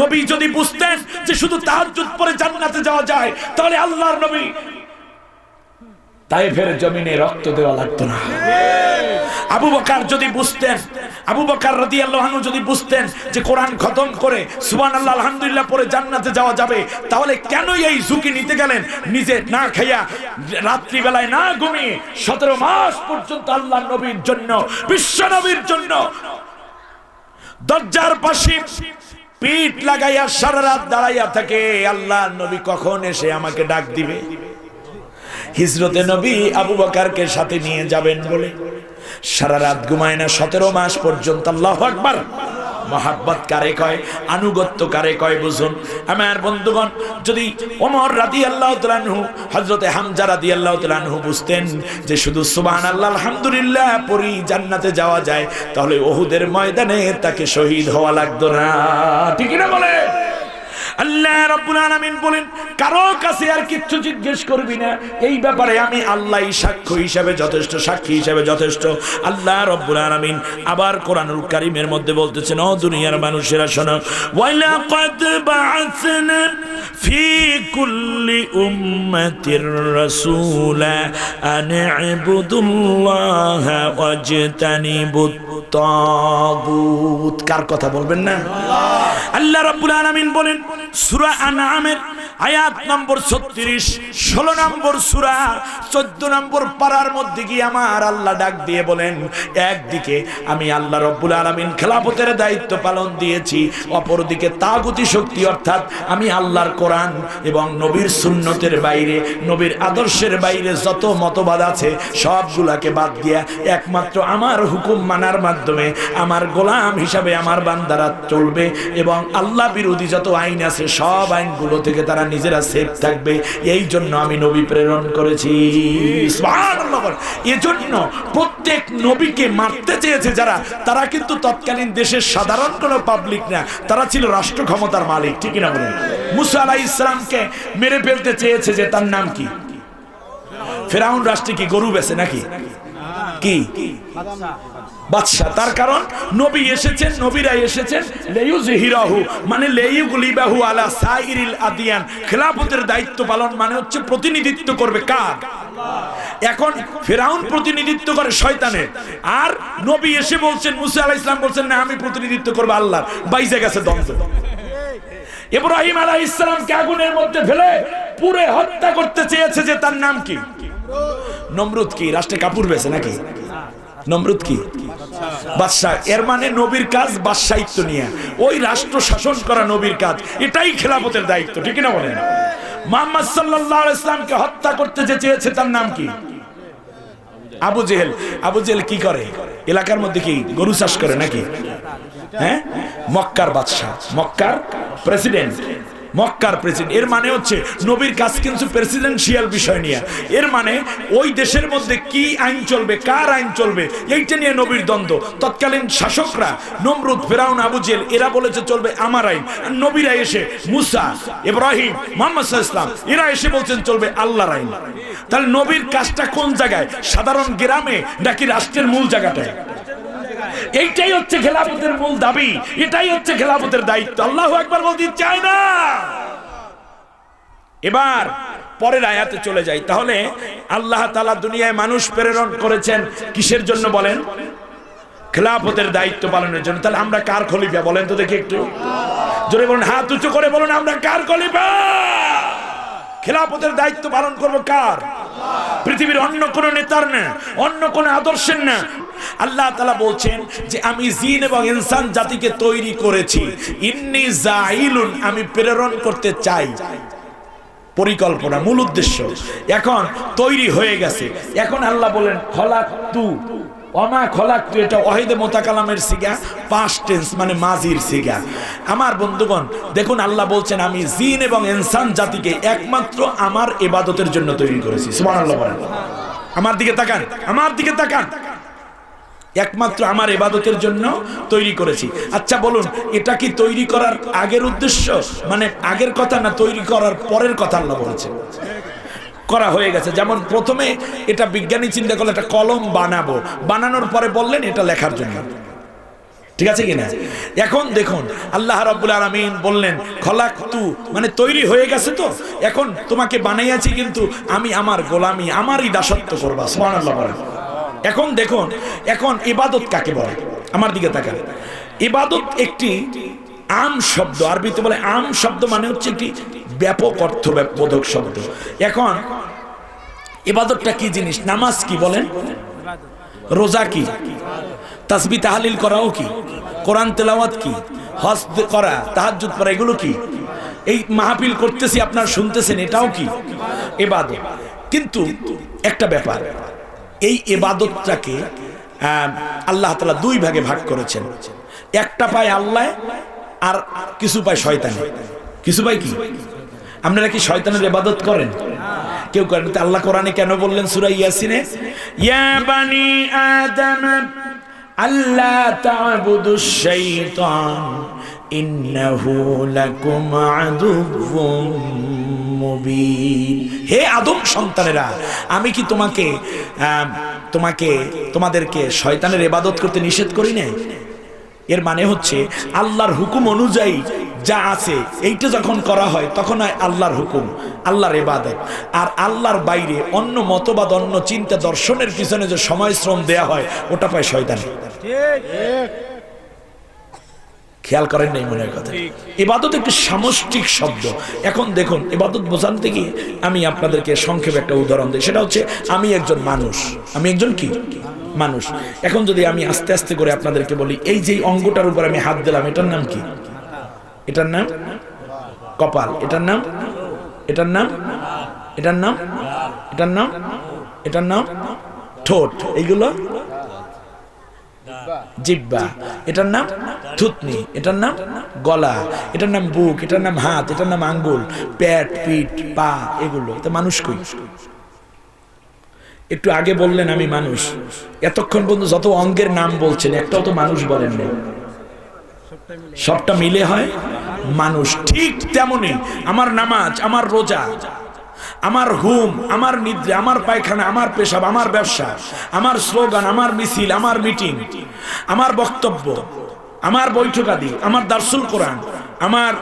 নবী যদি বুঝতেন যে শুধু তাহাজ্জুদ পড়ে জান্নাতে যাওয়া যায়, তাহলে আল্লাহর নবী তায়েফের জমিনে রক্ত দেওয়া লাগতো না। আবু বকর যদি বুঝতেন, আবু বকর রাদিয়াল্লাহু আনহু যদি বুঝতেন যে কোরআন খতম করে সুবহানাল্লাহ আলহামদুলিল্লাহ পরে জান্নাতে যাওয়া যাবে, তাহলে কেন এই ঝুঁকি নিতে গেলেন? নিজে না খাইয়া, রাত্রি বেলায় না ঘুমিয়ে 17 মাস পর্যন্ত আল্লাহর নবীর জন্য, বিশ্ব নবীর জন্য দরজার পাশে পিঠ লাগাইয়া সারা রাত দাঁড়াইয়া থাকে, আল্লাহর নবী কখন এসে আমাকে ডাক দিবে। হিজরতে নবী আবু বকরকে সাথে নিয়ে যাবেন বলে সারা রাত ঘুমায় না 17 মাস পর্যন্ত। আল্লাহু আকবার। মহাব্বত কারে কয়, আনুগত্য কারে কয় বুঝুন। আমার বন্ধুগণ, যদি ওমর রাদিয়াল্লাহু তাআলা আনহু, হযরতে হামজা রাদিয়াল্লাহু তাআলা আনহু বুঝতেন যে শুধু সুবহানাল্লাহ আলহামদুলিল্লাহ পড়ি জান্নাতে যাওয়া যায়, তাহলে উহুদের ময়দানে তাকে শহীদ হওয়া লাগতো না, ঠিক না বলে? আল্লাহ রাব্বুল আলামিন বলেন, কারো কাছে আর কিচ্ছু জিজ্ঞেস করবি না, এই ব্যাপারে আমি আল্লাহই সাক্ষ্য হিসাবে যথেষ্ট, সাক্ষী হিসাবে যথেষ্ট। আল্লাহ রাব্বুল আলামিন আবার কোরআনুল কারীমের মধ্যে বলতেছেন, ও দুনিয়ার মানুষেরা শোনো, ওয়ালাকাদ বা'আসনা ফি কুল্লি উম্মাতির রাসূলা আন ইবুদুল্লাহা ওয়াজতানিবুত তাগুত। কার কথা বলবেন না? আল্লাহ রাব্বুল আলামিন বলেন সূরা আনআমের আয়াত নম্বর 36, 16 নম্বর সূরা 14 নম্বর পারার মধ্যে গিয়ে আমার আল্লাহ ডাক দিয়ে বলেন, একদিকে আমি আল্লাহ রব্বুল আলামিন খেলাফতের দায়িত্ব পালন দিয়েছি, অপরদিকে তাগুতি শক্তি অর্থাৎ আমি আল্লাহর কোরআন এবং নবীর সুন্নতের বাইরে, নবীর আদর্শের বাইরে যত মতবাদ আছে সবগুলাকে বাদ দিয়া একমাত্র আমার হুকুম মানার মাধ্যমে আমার গোলাম হিসাবে আমার বান্দারা চলবে এবং আল্লাহ বিরোধী যত আইন আছে সব আইনগুলো থেকে তারা নিজেরা সেফ থাকবে। এই জন্য আমি নবী প্রেরণ করেছি। সুবহানাল্লাহ। এজন্য প্রত্যেক নবীকে মারতে চেয়েছে যারা, তারা কিন্তু তৎকালীন দেশের সাধারণ কোনো পাবলিক না, তারা ছিল রাষ্ট্র ক্ষমতার মালিক, ঠিক না বলেন? মুসা আলাইহিস সালামকে মেরে ফেলতে চেয়েছে যে তার নাম কি? ফেরাউন রাষ্ট্রে কি গরু বেচে নাকি? কি বাদশা। তার কারণ নবী এসেছেন, নবীরা এসেছেন লিইউযহিরাহু মানে লিইগুলিবাহু আলা সাইরিল আদিয়ান। খেলাফতের দায়িত্ব পালন মানে হচ্ছে প্রতিনিধিত্ব করবে কার? এখন ফেরাউন প্রতিনিধিত্ব করে শয়তানের, আর নবী এসে বলছেন, মুসা আলাইহিস সালাম বলছেন না আমি প্রতিনিধিত্ব করব আল্লাহর। বাইজে গেছে দ্বন্দ্ব। ইব্রাহিম আলাইহিস সালামকে আগুনের মধ্যে ফেলে পুড়ে হত্যা করতে চেয়েছে যে তার নাম কি? নমরুদ। কি রাষ্ট্রে কাপড় বেচে নাকি? নমরুদ কি? বাদশা। এর মানে নবীর কাজ বাদশাহিত্ব নিয়ে ওই রাষ্ট্র শাসন করা নবীর কাজ, এটাই খেলাফতের দায়িত্ব, ঠিক না বলেন? মুহাম্মদ সাল্লাল্লাহু আলাইহি ওয়াসাল্লামকে হত্যা করতে যে চেয়েছে তার নাম কি? আবু জেহেল। আবু জেহেল কি করে? এলাকার মধ্যে কি গরু চাষ করে নাকি? হ্যাঁ, মক্কার বাদশা, মক্কার প্রেসিডেন্ট, মক্কার প্রেসিডেন্ট। এর মানে হচ্ছে নবীর কাজ কিন্তু প্রেসিডেন্সিয়াল বিষয় নিয়ে। এর মানে ওই দেশের মধ্যে কি আইন চলবে, কার আইন চলবে, এইটা নিয়ে নবীর দ্বন্দ্ব। তৎকালীন শাসকরা নমরুদ, ফেরাউন, আবু জেহেল এরা বলেছে চলবে আমার আইন, আর নবীরা এসে মুসা, ইব্রাহিম, মুহাম্মদ সাল্লাল্লাহু আলাইহি ওয়াসাল্লাম এরা এসে বলছেন চলবে আল্লাহর আইন। তাহলে নবীর কাজটা কোন জায়গায়? সাধারণ গ্রামে নাকি রাষ্ট্রের মূল জায়গাটায়? এইটাই হচ্ছে খেলাফতের মূল দাবি, এটাই হচ্ছে খেলাফতের দায়িত্ব। আল্লাহু আকবার বলতে চাই না। এবার পরের আয়াতে চলে যাই। তাহলে আল্লাহ তাআলা দুনিয়ায় মানুষ প্রেরণ করেছেন কিসের জন্য বলেন? খেলাফতের দায়িত্ব পালনের জন্য। তাহলে আমরা কার খলিফা বলেন তো দেখি একটু জোরে বলুন, হাত উঁচু করে বলুন, আমরা কার খলিফা? খেলাফতের দায়িত্ব পালন করব কার? পৃথিবীর অন্য কোন নেতার না, অন্য কোন আদর্শের না। আল্লাহ তাআলা বলছেন যে আমি জিন এবং ইনসান জাতিকে তৈরি করেছি, ইন্নী জাইলুন আমি প্রেরণ করতে চাই। পরিকল্পনা, মূল উদ্দেশ্য। এখন তৈরি হয়ে গেছে। এখন আল্লাহ বলেন খলাকতু ওমা খলাকতু, এটা ওয়াহিদে মুতাকাল্লামের সিগা, পাস্ট টেন্স মানে মাজির সিগা। আমার বন্ধুগণ দেখুন, আল্লাহ বলছেন আমি জিন এবং ইনসান জাতিকে একমাত্র আমার ইবাদতের জন্য তৈরি করেছি। সুবহানাল্লাহ বলেন। আমার দিকে তাকান, আমার দিকে তাকান। একমাত্র আমার ইবাদতের জন্য তৈরি করেছি। আচ্ছা বলুন, এটা কি তৈরি করার আগের উদ্দেশ্য, মানে আগের কথা, না তৈরি করার পরের কথা আল্লাহ বলেছেন? করা হয়ে গেছে। যেমন প্রথমে এটা বিজ্ঞানী চিন্তা করলে একটা কলম বানাবো, বানানোর পরে বললেন এটা লেখার জন্য, ঠিক আছে কিনা? এখন দেখুন আল্লাহ রাব্বুল আলামিন বললেন খলাকতু মানে তৈরি হয়ে গেছে, তো এখন তোমাকে বানাইয়াছি, কিন্তু আমি আমার গোলামি, আমারই দাসত্ব করবা। সুবহানাল্লাহ বলেন। এখন দেখুন, এখন ইবাদত কাকে বলে? আমার দিকে তাকান। ইবাদত একটি আম শব্দ, আরবিতে বলে আম শব্দ মানে হচ্ছে একটি ব্যাপক অর্থবোধক শব্দ। এখন ইবাদতটা কি জিনিস? নামাজ কি বলেন? রোজা কি? তাসবিহ তাহলিল করাও কি? কোরআন তেলাওয়াত কি? হজ করা, তাহাজ্জুদ পড়া, এগুলো কি? এই মাহফিল করতেছি আপনারা শুনতেছেন, এটাও কি ইবাদত? কিন্তু একটা ব্যাপার, এই ইবাদতটাকে আল্লাহ তাআলা দুই ভাগে ভাগ করেছেন। একটা পায় আল্লাহ, আর কিছু পায় শয়তান। কিছু পায় কি? আপনারা কি শয়তানের ইবাদত করেন? কেউ করেন? আল্লাহ কোরআনে কেন বললেন সূরা ইয়াসিনে, ইয়া বানি আদম আল্লাহ তা'বুদুশ শাইতান ইন্নাহু লাকুম আদুউম মুবিন। হে আদম সন্তানেরা, আমি কি তোমাদেরকে শয়তানের ইবাদত করতে নিষেধ করি না? এর মানে হচ্ছে আল্লাহর হুকুম অনুযায়ী যা আছে এইটা যখন করা হয় তখন হয় আল্লাহর হুকুম, আল্লাহর ইবাদত। আর আল্লাহর বাইরে অন্য মতবাদ, অন্য চিন্তা দর্শনের পিছনে যে সময় শ্রম দেয়া হয় ওটা পায় শয়তান। খেয়াল করেন নাই মনে হয় কথা। ইবাদত একটি সামষ্টিক শব্দ। এখন দেখুন, ইবাদত বোঝাতে গিয়ে আমি আপনাদেরকে সংক্ষেপে একটা উদাহরণ দিই। সেটা হচ্ছে আমি একজন মানুষ, আমি একজন কি মানুষ। এখন যদি আমি আস্তে আস্তে করে আপনাদেরকে বলি, এই যে অঙ্গটার উপর আমি হাত দিলাম, এটার নাম কি? এটার নাম কপাল। এটার নাম, এটার নাম, এটার নাম, এটার নাম, এটার নাম ঠোঁট। এইগুলো জিহ্বা। এটার নাম থুতনি। এটার নাম গলা। এটার নাম বুক। এটার নাম হাত। এটার নাম আঙ্গুল, পেট, পিঠ, পা। এগুলো তো মানুষ কই? একটু আগে বললেন আমি মানুষ, এতক্ষণ পর্যন্ত যত অঙ্গের নাম বলছেন একটাও তো মানুষ বলেন না। সবটা মিলে হয় মানুষ। ঠিক তেমনি আমার নামাজ, আমার রোজা, আমার ঘুম, আমার নিদ্রা, আমার পায়খানা, আমার পেশাব, আমার ব্যবসা, আমার স্লোগান, আমার মিছিল, আমার মিটিং, আমার বক্তব্য, আমার বৈঠকাদি, আমার দারসুল কোরআন, আমার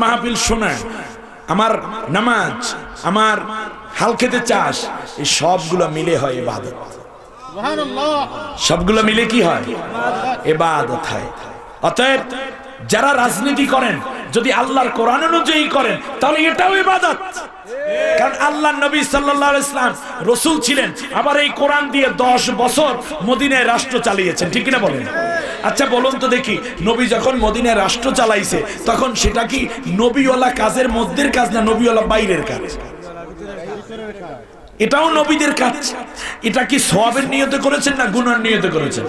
মাহফিল শোনা, আমার নামাজ, আমার হাল খেতে চাষ, এই সবগুলো মিলে হয় ইবাদত। সবগুলো মিলে কি হয়? ইবাদত হয়। অতএব যারা রাজনীতি করেন যদি আল্লাহর কোরআন অনুযায়ী করেন তাহলে এটাও ইবাদত। কারণ আল্লাহর নবী সাল্লাল্লাহু আলাইহি ওয়াসাল্লাম রাসূল ছিলেন, আবার এই কোরআন দিয়ে 10 বছর মদিনায় রাষ্ট্র চালিয়েছেন, ঠিক কিনা বলেন? আচ্ছা বলুন তো দেখি, নবী যখন মদিনায় রাষ্ট্র চালাইছে তখন সেটা কি নবীওয়ালা কাজের মধ্যের কাজ না নবীওয়ালা বাইরের কাজ? এটাও নবীদের কাজ। এটা কি সওয়াবের নিয়তে করেছেন না গুনার নিয়তে করেছেন?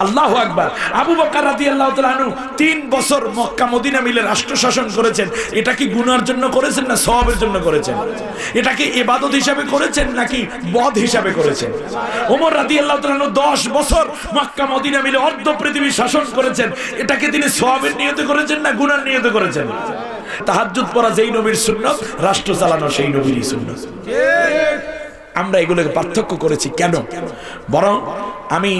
আল্লাহু আকবার। আবু বকর রাদিয়াল্লাহু তাআলা আনহু 3 বছর মক্কা মদিনা মিলে রাষ্ট্র শাসন করেছেন। এটা কি গুনার জন্য করেছেন না সওয়াবের জন্য করেছেন? এটা কি ইবাদত হিসাবে করেছেন নাকি বদ হিসাবে করেছেন? ওমর রাদিয়াল্লাহু তাআলা আনহু 10 বছর মক্কা মদিনা মিলে অর্ধ পৃথিবী শাসন করেছেন। এটাকে তিনি সওয়াবের নিয়তে করেছেন না গুনার নিয়তে করেছেন? তাহাজ্জুদ পড়া যেই নবীর সুন্নাত, রাষ্ট্র চালানো সেই নবীরই সুন্নাত। আমরা এগুলোকে পার্থক্য করেছি কেন? বরং আমি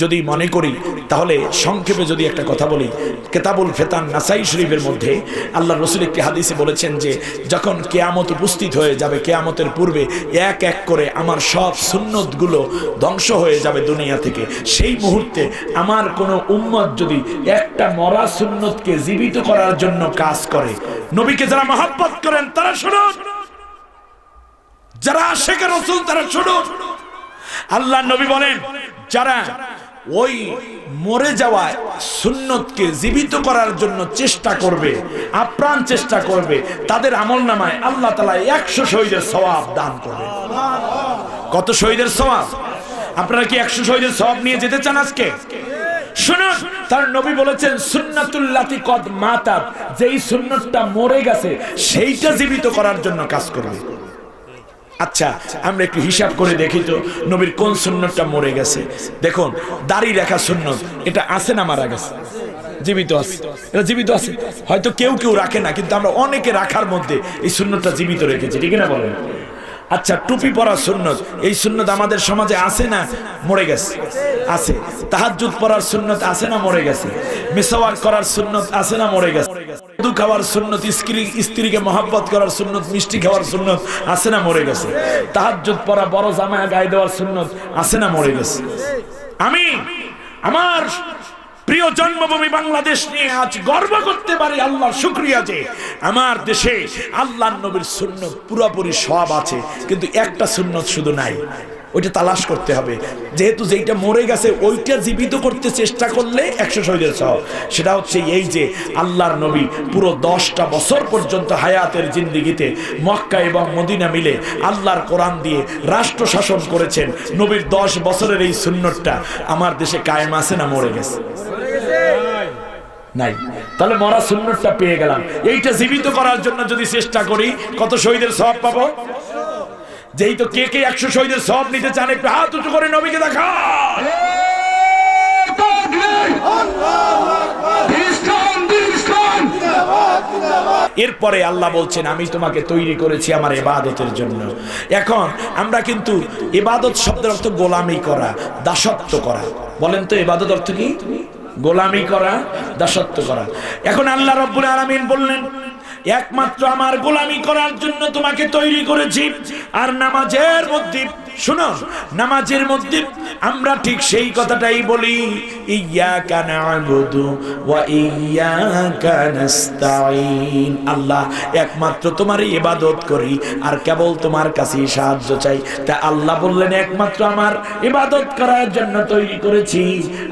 যদি মনে করি তাহলে সংক্ষেপে যদি একটা কথা বলি, কিতাবুল ফিতান নাসাই শরীফের মধ্যে আল্লাহ রাসূল একটি হাদিসে বলেছেন যে যখন কিয়ামত উপস্থিত হয়ে যাবে, কিয়ামতের পূর্বে এক এক করে আমার সব সুন্নতগুলো ধ্বংস হয়ে যাবে দুনিয়া থেকে। সেই মুহূর্তে আমার কোনো উম্মত যদি একটা মরা সুন্নতকে জীবিত করার জন্য কাজ করে, নবীকে যারা মহব্বত করেন তারা শুনুন, যারা আশিক রাসূল তারা শুনুন। আল্লাহ নবী বলেন, যারা ওই মরে যাওয়া সুন্নতকে জীবিত করার জন্য চেষ্টা করবে, আপ্রাণ চেষ্টা করবে, তাদের আমলনামায় আল্লাহ তাআলা 100 শহীদের সওয়াব দান করবে। কত শহীদের সওয়াব? আপনারা কি 100 শহীদের সওয়াব নিয়ে যেতে চান আজকে? শুনুন, তার নবী বলেছেন সুন্নাতুল্লাতি কদ মাতাত, যেই সুন্নতটা মরে গেছে সেইটা জীবিত করার জন্য কাজ করবে। আচ্ছা আমরা একটু হিসাব করে দেখি তো নবীর কোন সুন্নতটা মরে গেছে। দেখুন, দাড়ি রাখা সুন্নত, এটা আছে না মারা গেছে? জীবিত আছে, এটা জীবিত আছে। হয়তো কেউ কেউ রাখে না, কিন্তু আমরা অনেকে রাখার মধ্যে এই সুন্নতটা জীবিত রেখেছি, ঠিক না বলেন? আচ্ছা, টুপি পরা সুন্নত, এই সুন্নত আমাদের সমাজে আছে না মরে গেছে? আছে। তাহাজ্জুদ পড়ার সুন্নত আছে না মরে গেছে? মিসওয়াক করার সুন্নত আছে না মরে গেছে? মধু খাওয়ার সুন্নত, স্ত্রীকে মহব্বত করার সুন্নত, মিষ্টি খাওয়ার সুন্নত আছে না মরে গেছে? তাহাজ্জুদ পড়া, বড় জামা গায়ে দেওয়ার সুন্নত আছে না মরে গেছে? আমি আমার প্রিয় জন্মভূমি বাংলাদেশ নিয়ে আজ গর্ব করতে পারি, আল্লাহর শুকরিয়া যে আমার দেশে আল্লাহর নবীর সুন্নত পুরোপুরি সব আছে, কিন্তু একটা সুন্নত শুধু নাই। ওইটা তালাশ করতে হবে, যেহেতু যেটা মরে গেছে ওইটা জীবিত করতে চেষ্টা করলে 100 শহীদের সওয়াব। সেটা হচ্ছে এই যে আল্লাহর নবী পুরো 10টা বছর পর্যন্ত হায়াতের জিন্দেগিতে মক্কা এবং মদিনা মিলে আল্লাহর কোরআন দিয়ে রাষ্ট্র শাসন করেছেন। নবীর 10 বছরের এই সুন্নতটা আমার দেশে কায়েম আছে না মরে গেছে? নাই। তাহলে মরা সুন্নতটা পেয়ে গেলাম, এইটা জীবিত করার জন্য যদি চেষ্টা করি কত শহীদের সওয়াব পাবো? যেই তো কে 100 শহীদের সওয়াব নিতে চান একটু হাত উঁচু করে নবীকে দেখা। এরপরে আল্লাহ বলছেন, আমি তোমাকে তৈরি করেছি আমার ইবাদতের জন্য। এখন আমরা কিন্তু ইবাদত শব্দের অর্থ গোলামি করা, দাসত্ব করা। বলেন তো ইবাদত অর্থ কি? গোলামি করা, দাসত্ব করা। এখন আল্লাহ রাব্বুল আলামিন বললেন, একমাত্র আমার গোলামি করার জন্য তোমাকে তৈরি করেছি। আর নামাজের মধ্যে শুনো, নামাজের মধ্যে আমরা ঠিক সেই কথাটাই বলি, ইয়্যাকা না'বুদু ওয়া ইয়্যাকা নাস্তাঈন। আল্লাহ একমাত্র তোমারই ইবাদত করি আর কেবল তোমার কাছেই সাহায্য চাই। তা আল্লাহ বললেন একমাত্র আমার ইবাদত করার জন্য তৈরি করেছি।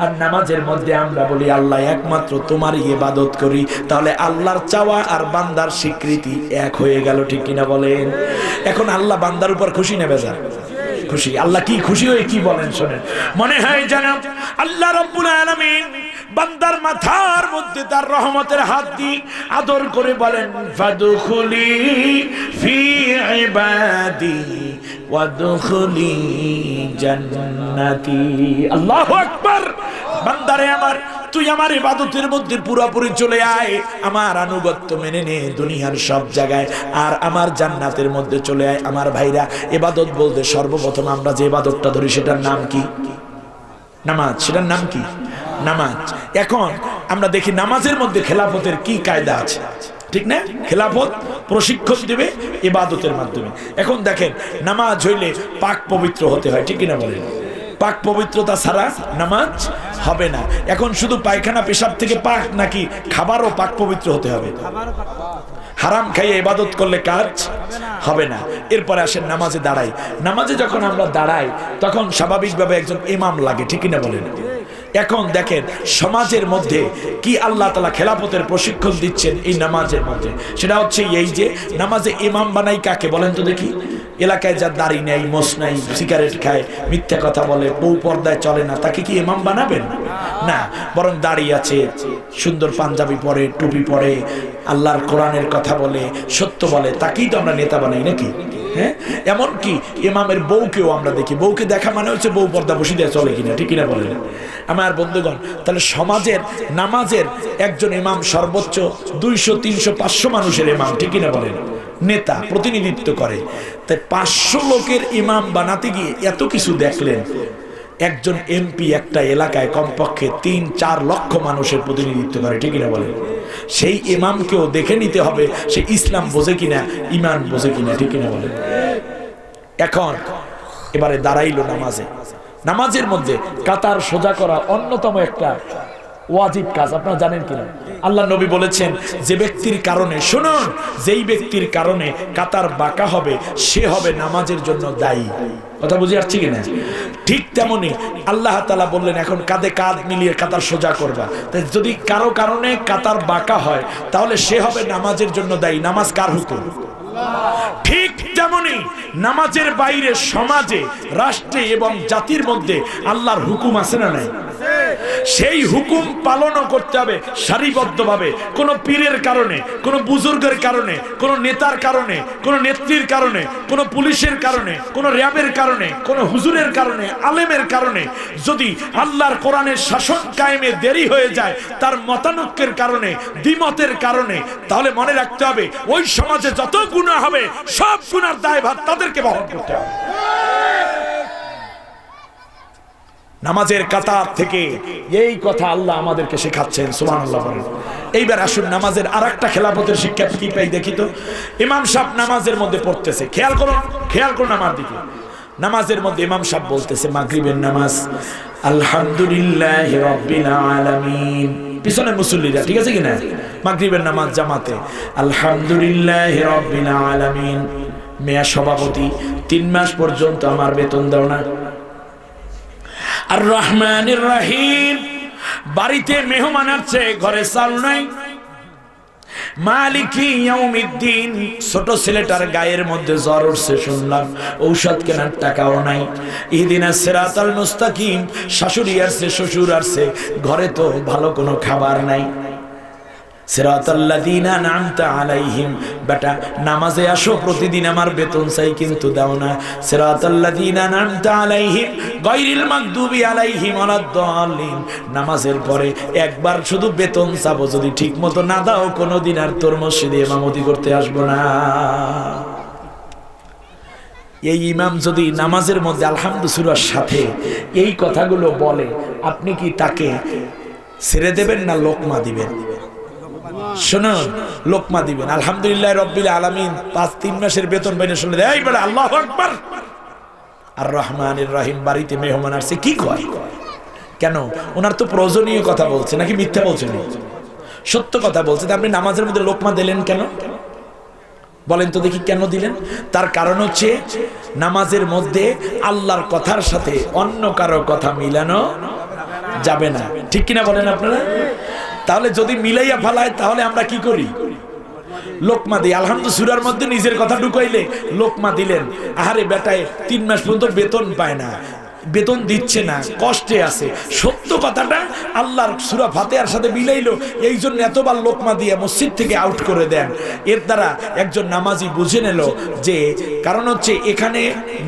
আর নামাজের মধ্যে আমরা বলি আল্লাহ একমাত্র তোমারই ইবাদত করি। তাহলে আল্লাহর চাওয়া আর বান্দার স্বীকৃতি এক হয়ে গেল, ঠিক কিনা বলেন? এখন আল্লাহ বান্দার উপর খুশি নেবে যা খুশি। আল্লাহ কি খুশি হয়ে কি বলেন শোনেন। মনে হয় যেন আল্লাহ রাব্বুল আলামিন বান্দার মাথার মধ্যে তার রহমতের হাত দিয়ে আদর করে বলেন, ফাদখুলি ফি ইবাদি ওয়াদখুলি জান্নাতি। আল্লাহু আকবার। বান্দারে আমার, তুই আমার ইবাদতের মধ্যে পুরোপুরি চলে আয়, আমার আনুগত্য মেনে নে দুনিয়ার সব জায়গায়, আর আমার জান্নাতের মধ্যে চলে আয়। আমার ভাইরা, ইবাদত বলতে সর্বপ্রথম আমরা যে ইবাদতটা ধরি সেটার নাম কি? নামাজ। সেটার নাম কি? নামাজ। এখন আমরা দেখি নামাজের মধ্যে খেলাফতের কি কায়দা আছে, ঠিক না? খেলাফত প্রশিক্ষণ দেবে ইবাদতের মাধ্যমে। এখন দেখেন, নামাজ হইলে পাক পবিত্র হতে হয়, ঠিক কিনা বলেন? পাক পবিত্রতা ছাড়া নামাজ হবে না। এখন শুধু পায়খানা পেশাব থেকে পাক, নাকি খাবারও পাক পবিত্র হতে হবে? হারাম খাইয়ে ইবাদত করলে কাজ হবে না। এরপরে আসেন নামাজে দাঁড়াই। নামাজে যখন আমরা দাঁড়াই তখন স্বাভাবিকভাবে একজন ইমাম লাগে, ঠিক কিনা বলেন? এখন দেখেন সমাজের মধ্যে কি আল্লাহ তাআলা খেলাফতের প্রশিক্ষণ দিচ্ছেন এই নামাজের মধ্যে। সেটা হচ্ছে এই যে নামাজে ইমাম বানাই কাকে বলেন তো দেখি? এলাকায় যার দাড়ি নেই, মোছ নাই, সিগারেট খায়, মিথ্যা কথা বলে, বউ পর্দায় চলে না, তাকে কি ইমাম বানাবেন? না, বরং দাড়ি আছে, সুন্দর পাঞ্জাবি পরে, টুপি পরে, আল্লাহর কোরআনের কথা বলে, সত্য বলে, তাকেই তো আমরা নেতা বানাই, নাকি? হ্যাঁ, এমনকি ইমামের বউকেও আমরা দেখি। বউকে দেখা মানে হচ্ছে বউ পর্দা বসে দিয়ে চলে কিনা, ঠিক কিনা বলেন? আমার বন্ধুগণ, তাহলে সমাজের নামাজের একজন ইমাম সর্বোচ্চ 200, 300, 500 মানুষের ইমাম, ঠিক কিনা বলেন? নেতা, প্রতিনিধিত্ব করে। তাই 500 লোকের ইমাম বানাতে গিয়ে এত কিছু দেখলেন। একজন এমপি একটা এলাকায় কমপক্ষে 3-4 লক্ষ মানুষের প্রতিনিধিত্ব করে, ঠিক কিনা বলেন? সেই ইমামকেও দেখে নিতে হবে সে ইসলাম বোঝে কিনা, ইমান বোঝে কিনা, ঠিক কিনা বলেন? এখন এবারে দাঁড়াইলো নামাজে। নামাজের মধ্যে কাতার সোজা করা অন্যতম একটা ওয়াজিব কাজ, আপনারা জানেন কিনা? আল্লাহ নবী বলেছেন যে ব্যক্তির কারণে, শুনুন, যেই ব্যক্তির কারণে কাতার বাঁকা হবে সে হবে নামাজের জন্য দায়ী। কথা বুঝে আসছে কিনা? ঠিক তেমনি আল্লাহ তাআলা বললেন এখন কাঁধে কাঁধ মিলিয়ে কাতার সোজা করবা। তাই যদি কারো কারণে কাতার বাঁকা হয় তাহলে সে হবে নামাজের জন্য দায়ী। নামাজ কার হুকুম? ঠিক তেমনি নামাজের বাইরে সমাজে, রাষ্ট্রে এবং জাতির মধ্যে আল্লাহর হুকুম আছে না নাই? সেই হুকুম পালনও করতে হবে সারিবদ্ধভাবে। কোন পীরের কারণে, কোন বুজুর্গের কারণে, কোন নেতার কারণে, কোন নেত্রীর কারণে, কোন পুলিশের কারণে, কোন র্যাবের কারণে, কোন হুজুরের কারণে, আলেমের কারণে যদি আল্লাহর কোরআনের শাসন কায়েমে দেরি হয়ে যায়, তার মতানৈক্যের কারণে, দ্বিমতের কারণে, তাহলে মনে রাখতে হবে ওই সমাজে যত গুনাহ হবে সব গুনার দায়ভার তাদেরকে বহন করতে হবে। নামাজের কাতার থেকে এই কথা আল্লাহ আমাদেরকে শেখাচ্ছেন, সুবহানাল্লাহ বলেন। এইবার আসুন নামাজের আরেকটা খেলাফতের শিক্ষা কি পাই দেখি তো। ইমাম সাহেব নামাজের মধ্যে পড়তেছে, খেয়াল করুন আমার দিকে। নামাজের মধ্যে ইমাম সাহেব বলতেছে মাগরিবের নামাজ, আলহামদুলিল্লাহি রাব্বিল আলামিন। পিছনে মুসল্লিরা, ঠিক আছে কিনা? মাগরিবের নামাজ জামাতে আলহামদুলিল্লাহি রাব্বিল আলামিন। মেয়া সভাপতি, 3 মাস পর্যন্ত আমার বেতন দাও না। আর রহমানির রহিম, বাড়িতে মেহমান আসছে, ঘরে চাল নাই। মালিকি ইয়াউমিদ্দিন, ছোট ছেলেটার গায়ের মধ্যে জ্বর উঠছে শুনলাম, ঔষধ কেনার টাকাও নাই। ইহদিনাস সিরাতাল মুস্তাকিম, শাশুড়ি আসছে, শ্বশুর আসছে, ঘরে তো ভালো কোনো খাবার নাই। সিরাতাল্লাযীনা আন'আমতা আলাইহিম, বেটা নামাজে আসো, প্রতিদিন আমার বেতন চাই কিন্তু দাও না। সিরাতাল্লাযীনা আন'আমতা আলাইহিম গায়রিল মাগদুবি আলাইহিম ওয়ালাদ-দাল্লিন, নামাজের পরে একবার শুধু বেতন চাবো, যদি ঠিক মতো না দাও কোনোদিন আর তোর মসজিদে ইমামতি করতে আসবো না। এই ইমাম যদি নামাজের মধ্যে আলহামদু সূরার সাথে এই কথাগুলো বলে, আপনি কি তাকে ছেড়ে দেবেন না লোকমা দিবেন? শুনুন, লোকমা দিবেন। আলহামদুলিল্লাহ রাব্বিল আলামিন 3 মাসের বেতন বাইরে শুনলে এই বলে আল্লাহু আকবার, আর রহমানির রহিম বাড়িতে মেহমান আসছে কি কয়? কেন? ওনার তো প্রয়োজনীয় কথা বলছে নাকি মিথ্যা বলছেন? সত্য কথা বলছে। আপনি নামাজের মধ্যে লোকমা দিলেন কেন বলেন তো দেখি, কেন দিলেন? তার কারণ হচ্ছে নামাজের মধ্যে আল্লাহর কথার সাথে অন্য কারো কথা মিলানো যাবে না, ঠিক কিনা বলেন আপনারা? তাহলে যদি মিলাইয়া ফেলায় তাহলে আমরা কি করি? লোকমা দিই। আলহামদুলিল্লাহ সূরার মধ্যে নিজের কথা ঢুকাইলে লোকমা দিলেন। আহারে বেটায় 3 মাস পর্যন্ত বেতন পায় না, বেতন দিচ্ছে না, কষ্টে আছে। সত্য কথাটা আল্লাহর সূরা ফাতিহার সাথে মিলাইলো, এই জন্য এতবার লোকমা দিয়ে মসজিদ থেকে আউট করে দেন। এর দ্বারা একজন নামাজি বুঝে নিল যে কারণ হচ্ছে এখানে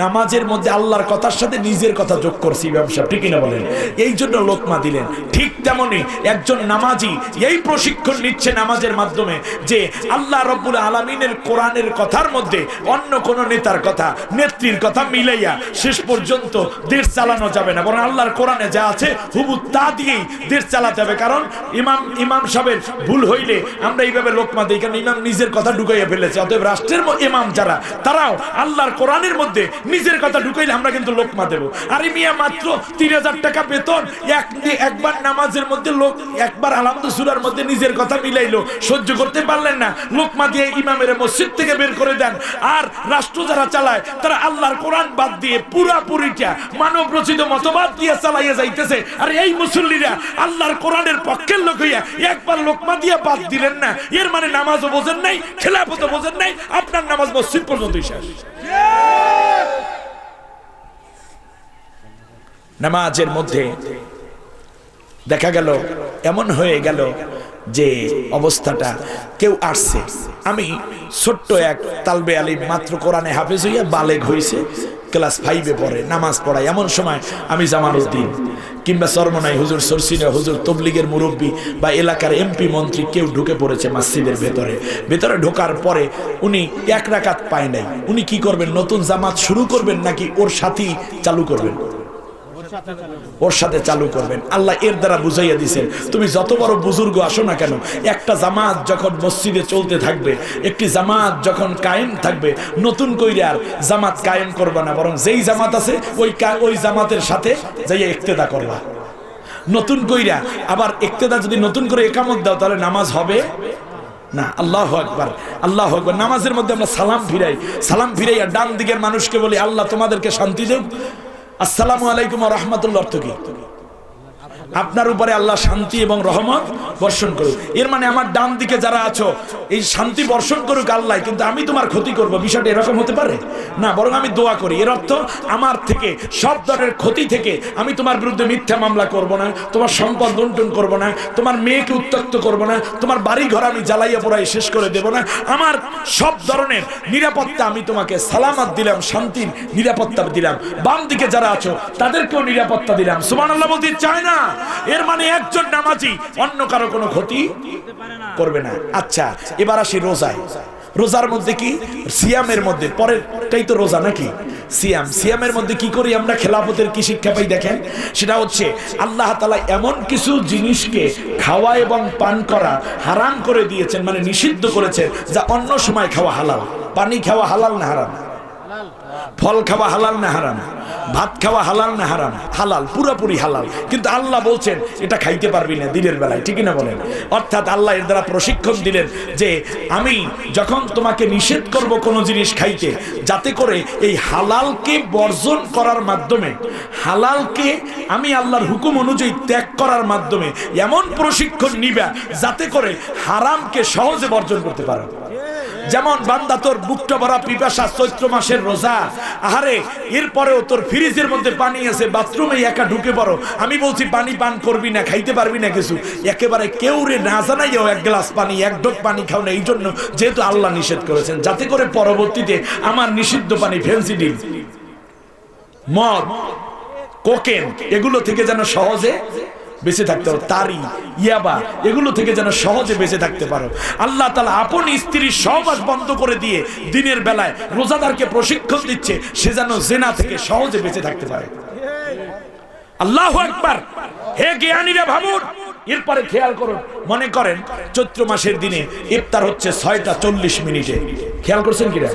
নামাজের মধ্যে আল্লাহর কথার সাথে নিজের কথা যোগ করছি ব্যবসা, ঠিক কিনা বলেন? এই জন্য লোকমা দিলেন। ঠিক তেমনি একজন নামাজি এই প্রশিক্ষণ নিচ্ছে নামাজের মাধ্যমে যে আল্লাহ রাব্বুল আলামিনের কোরআনের কথার মধ্যে অন্য কোন নেতার কথা, নেত্রীর কথা মিলাইয়া শেষ পর্যন্ত দেশ চালানো যাবে না, বরং আল্লাহর কোরআনে যা আছে হুবহু তা দিয়েই দেশ চালাতে হবে। কারণ ইমাম সাহেবের ভুল হইলে আমরা এইভাবে লোকমা দিই, কারণ ইমাম নিজের কথা ঢুকাইয়া ফেলেছে। অতএব রাষ্ট্রের ইমাম যারা, তারাও আল্লাহর কোরআনের মধ্যে নিজের কথা ঢুকাইলে আমরা কিন্তু লোকমা দেব। আর মিয়া মাত্র 3000 টাকা বেতন, একবার নামাজের মধ্যে লোক, একবার আলহামদুলিল্লাহ সূরার মধ্যে নিজের কথা মিলাইলো, সহ্য করতে পারলেন না, লোকমা দিয়ে ইমামের মসজিদ থেকে বের করে দেন। আর রাষ্ট্র যারা চালায় তারা আল্লাহর কোরআন বাদ দিয়ে পুরাপুরিটা মানব রচিত মতবাদ দিয়ে চালাইয়া যাইতেছে। আর এই মুসল্লিরা আল্লাহর কোরআনের পক্ষের লোক হইয়া একবার লোকমা দিয়ে বাদ দিলেন না, এর মানে নামাজও বোঝেন নাই, খেলাফতও বোঝেন নাই, আপনার নামাজ মসজিদ পর্যন্তই শেষ। নামাজের মধ্যে দেখা গেল এমন হয়ে গেল যে অবস্থাটা, কেউ আসছে, আমি ছোট্ট এক তালবে আলিম মাত্র কোরআনে হাফেজ হইয়া বালেগ হইছে, ক্লাস 5-এ পড়ে, নামাজ পড়ায়। এমন সময় আমি জামালউদ্দিন কিংবা চরমনাই হুজুর, সরসিনা হুজুর, তবলিগের মুরব্বী বা এলাকার এমপি মন্ত্রী কেউ ঢুকে পড়েছে মসজিদের ভেতরে ঢোকার পরে উনি 1 রাকাত পায় নাই। উনি কি করবেন? নতুন জামাত শুরু করবেন নাকি ওর সাথেই চালু করবেন? ওর সাথে চালু করবেন। আল্লাহ এর দ্বারা বুঝাইয়া দিয়েছেন, তুমি যত বড় বুজুর্গ আসো না কেন, একটা জামাত যখন মসজিদে চলতে থাকবে, একটি জামাত যখন কায়েম থাকবে, নতুন কইরে আর জামাত কায়েম করবা না, বরং যেই জামাত আছে ওই জামাতের সাথে যাইয়া ইক্তেদা করবা। নতুন কইরা আবার ইক্তেদা যদি নতুন করে একামত দাও তাহলে নামাজ হবে না। আল্লাহু আকবার, আল্লাহু আকবার। নামাজের মধ্যে আমরা সালাম ফিরাই আর ডান দিকের মানুষকে বলি আল্লাহ তোমাদেরকে শান্তি দেব, আসসালামু আলাইকুম ওয়া রাহমাতুল্লাহ। অর্থ কি? আপনার উপরে আল্লাহ শান্তি এবং রহমত বর্ষণ করুক। এর মানে আমার ডান দিকে যারা আছো এই শান্তি বর্ষণ করুক আল্লাহ, কিন্তু আমি তোমার ক্ষতি করব, বিষয়টা এরকম হতে পারে না, বরং আমি দোয়া করি। এর অর্থ আমার থেকে সব ধরনের ক্ষতি থেকে আমি তোমার বিরুদ্ধে মিথ্যা মামলা করব না, তোমার সম্পদ লুণ্ঠন করব না, তোমার মেয়েকে উত্ত্যক্ত করব না, তোমার বাড়ি ঘর আমি জ্বালাইয়া পোড়াই শেষ করে দেব না। আমার সব ধরনের নিরাপত্তা আমি তোমাকে সালামাত দিলাম, শান্তির নিরাপত্তা দিলাম। বাম দিকে যারা আছো তাদেরকেও নিরাপত্তা দিলাম। সুবহানাল্লাহ বলতে চায় না, এর মানে একজন নামাজি অন্য কারো কোনো ক্ষতি করবে না। আচ্ছা, এবার আসি রোজায়। রোজার মধ্যে কি? সিয়ামের মধ্যে পরেরটাই তো রোজা নাকি? সিয়ামের মধ্যে কি করি আমরা? খেলাফতের কি শিক্ষা পাই দেখেন, সেটা হচ্ছে আল্লাহ তাআলা এমন কিছু জিনিসকে খাওয়া এবং পান করা হারাম করে দিয়েছেন, মানে নিষিদ্ধ করেছেন, যা অন্য সময় খাওয়া হালাল। পানি খাওয়া হালাল না হারাম? ফল খাওয়া হালাল না হারাম? ভাত খাওয়া হালাল না হারাম? হালাল, পুরোপুরি হালাল। কিন্তু আল্লাহ বলছেন এটা খাইতে পারবি না দিনের বেলায়, ঠিক না বলেন? অর্থাৎ আল্লাহ এর দ্বারা প্রশিক্ষণ দিলেন যে আমি যখন তোমাকে নিষেধ করব কোনো জিনিস খাইতে, যাতে করে এই হালালকে বর্জন করার মাধ্যমে, হালালকে আমি আল্লাহর হুকুম অনুযায়ী ত্যাগ করার মাধ্যমে এমন প্রশিক্ষণ নিবা যাতে করে হারামকে সহজে বর্জন করতে পারো। যেমন বান্দা তোর বুকটা ভরা পিপাসা, চৈত্র মাসের রোজা, আহারে এরপরেও তোর ফ্রিজের মধ্যে পানি আছে, বাথরুমে একা ঢুকে পড়ো, আমি বলছি পানি পান করবি না, খাইতে পারবি না কিছু, একেবারে কেউ রে না জানাইও 1 গ্লাস পানি, 1 ঢোক পানি খাও না। এই জন্য যেহেতু আল্লাহ নিষেধ করেছেন, যাতে করে পরবর্তীতে আমার নিষিদ্ধ পানি, ফেন্সিডিল, মদ, কোকেন, এগুলো থেকে যেন সহজে বেঁচে থাকতে পারো, তারি, ইয়াবা, এগুলো থেকে যেন সহজে বেঁচে থাকতে পারো। আল্লাহ তাআলা আপন স্ত্রীর সহবাস বন্ধ করে দিয়ে দিনের বেলায় রোজাদারকে প্রশিক্ষণ দিচ্ছে সে যেন জিনা থেকে সহজে বেঁচে থাকতে পারে। আল্লাহু আকবার। হে জ্ঞানীরা ভাবুন, এরপরে খেয়াল করুন, মনে করেন চৈত্র মাসের দিনে ইফতার হচ্ছে 6টা 40 মিনিটে। খেয়াল করছেন কিনা?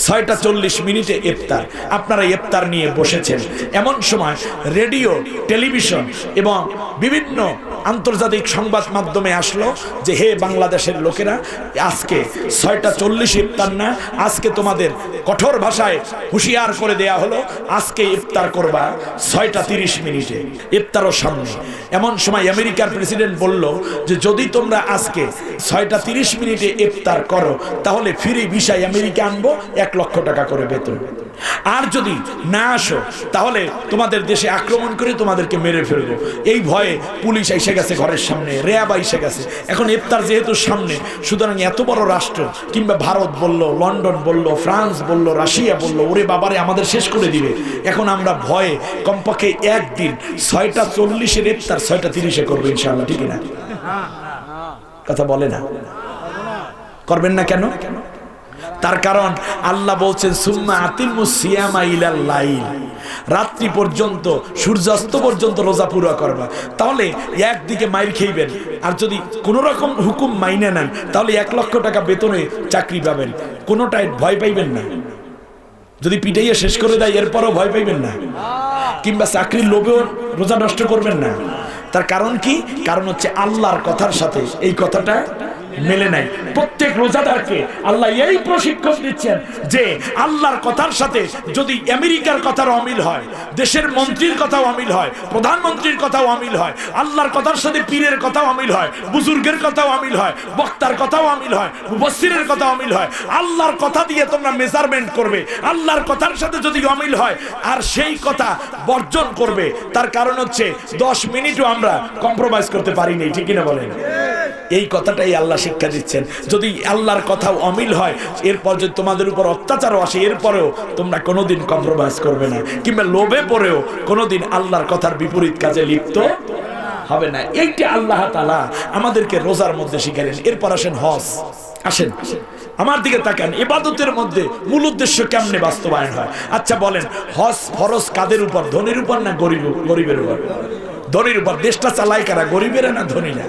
6টা 40 মিনিটে ইফতার। আপনারা ইফতার নিয়ে বসেছেন, এমন সময় রেডিও, টেলিভিশন এবং বিভিন্ন আন্তর্জাতিক সংবাদ মাধ্যমে আসলো যে হে বাংলাদেশের লোকেরা, আজকে 6টা 40 ইফতার না, আজকে তোমাদের কঠোর ভাষায় হুঁশিয়ার করে দেয়া হলো আজকে ইফতার করবা 6টা 30 মিনিটে। ইফতারও সামনে। এমন সময় আমেরিকার প্রেসিডেন্ট বলল যে যদি তোমরা আজকে 6টা 30 মিনিটে ইফতার করো তাহলে ফ্রি ভিসায় আমেরিকা আনবো, 1 লক্ষ টাকা করে বেতন। আর যদি না আসো তাহলে তোমাদের দেশে আক্রমণ করে তোমাদেরকে মেরে ফেলবো। এই ভয়ে পুলিশ এসে গেছে ঘরের সামনে, র্যাব এসে গেছে। এখন ইফতার যেহেতু সামনে, সুতরাং এত বড় রাষ্ট্র কিংবা ভারত বলল, লন্ডন বলল, ফ্রান্স বলল, রাশিয়া বলল, ওরে বাবারে আমাদের শেষ করে দিবে। এখন আমরা ভয়ে কমপক্ষে একদিন 6টা 40-এর ইফতার 6টা 30-এ করবো ইনশাআল্লাহ, ঠিক না? কথা বলে না, করবেন না কেন? তার কারণ আল্লাহ বলছেন সুম্মা আতিমুস সিয়ামা ইলাল লাইল, রাত্রি পর্যন্ত, সূর্যাস্ত পর্যন্ত রোজা পুরো করবা। তাহলে একদিকে মাইর খাইবেন, আর যদি কোন রকম হুকুম মাইনে নেন তাহলে 1 লক্ষ টাকা বেতনে চাকরি পাবেন, কোনোটাই ভয় পাইবেন না। যদি পিটাইয়া শেষ করে দেয় এরপরও ভয় পাইবেন না, কিংবা চাকরির লোভেও রোজা নষ্ট করবেন না। তার কারণ কি? কারণ হচ্ছে আল্লাহর কথার সাথে এই কথাটা মেলে নাই। প্রত্যেক রোজাদারকে আল্লাহ এই প্রশিক্ষণ দিচ্ছেন যে আল্লাহর কথার সাথে যদি আমেরিকার কথার অমিল হয়, দেশের মন্ত্রীর কথাও অমিল হয়, প্রধানমন্ত্রীর কথাও অমিল হয়, আল্লাহর কথার সাথে পীরের কথাও অমিল হয়, বুজুর্গের কথাও অমিল হয়, বক্তার কথাও অমিল হয়, মুফাসসিরের কথাও অমিল হয়, আল্লাহর কথা দিয়ে তোমরা মেজারমেন্ট করবে। আল্লাহর কথার সাথে যদি অমিল হয় আর সেই কথা বর্জন করবে, তার কারণ হচ্ছে 10 মিনিটও আমরা কম্প্রোমাইজ করতে পারিনি, ঠিক কিনা বলেন? এই কথাটাই আল্লাহ শিক্ষা দিচ্ছেন। যদি আল্লাহর কথাও অমিল হয়, এরপর যদি তোমাদের উপর অত্যাচারও আসে, এরপরেও তোমরা কোনোদিন কম্প্রোমাইজ করবে না, কিংবা লোভে পড়েও কোনোদিন আল্লাহর কথার বিপরীত কাজে লিপ্ত হবে না। এইটা আল্লাহ তাআলা আমাদেরকে রোজার মধ্যে শিখালেন। এরপর আসেন হজ। আসেন আমার দিকে তাকান, ইবাদতের মধ্যে মূল উদ্দেশ্য কেমনে বাস্তবায়ন হয়? আচ্ছা বলেন, হজ ফরজ কাদের উপর? ধনীর উপর না গরিবের উপর? ধনীর উপর। দেশটা চালায় কারা? গরিবেরা না ধনীরা?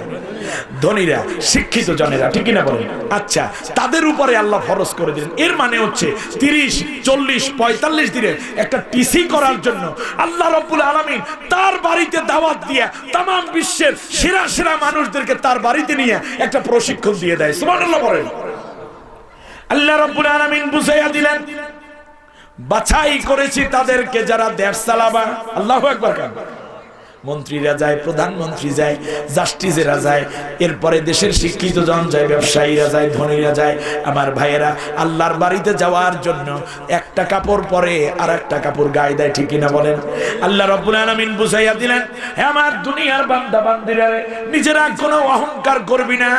ধনীরা, শিক্ষিত জনেরা, ঠিক না বলেন? আচ্ছা, তাদের উপরে আল্লাহ ফরজ করে দিলেন। এর মানে হচ্ছে 30, 40, 45 দিনে একটা টিসি করার জন্য আল্লাহ রাব্বুল আলামিন তার বাড়িতে দাওয়াত দিয়ে তাম বিশ্বের সেরা সেরা মানুষদেরকে তার বাড়িতে নিয়ে একটা প্রশিক্ষণ দিয়ে দেয়। সুবহানাল্লাহ বলেন। আল্লাহ রাব্বুল আলামিন বুঝাইয়া দিলেন, বাছাই করেছি তাদেরকে যারা দেশ চালাবা। আল্লাহু আকবার। মন্ত্রীরা যায়, প্রধানমন্ত্রী যায়, জাস্টিসেরা যায়, এরপরে দেশের শিক্ষিত জন যায়, ব্যবসায়ীরা যায়, ধনীরা যায়। আমার ভাইয়েরা, আল্লাহর বাড়িতে যাওয়ার জন্য একটা কাপড় পরে আর একটা কাপড় গায়ে দেয়, ঠিক কিনা বলেন? আল্লাহ রাব্বুল আলামিন বুঝাইয়া দিলেন, হে আমার দুনিয়ার বান্দা বান্দীরা, নিজেরা কোনো অহংকার করবি না,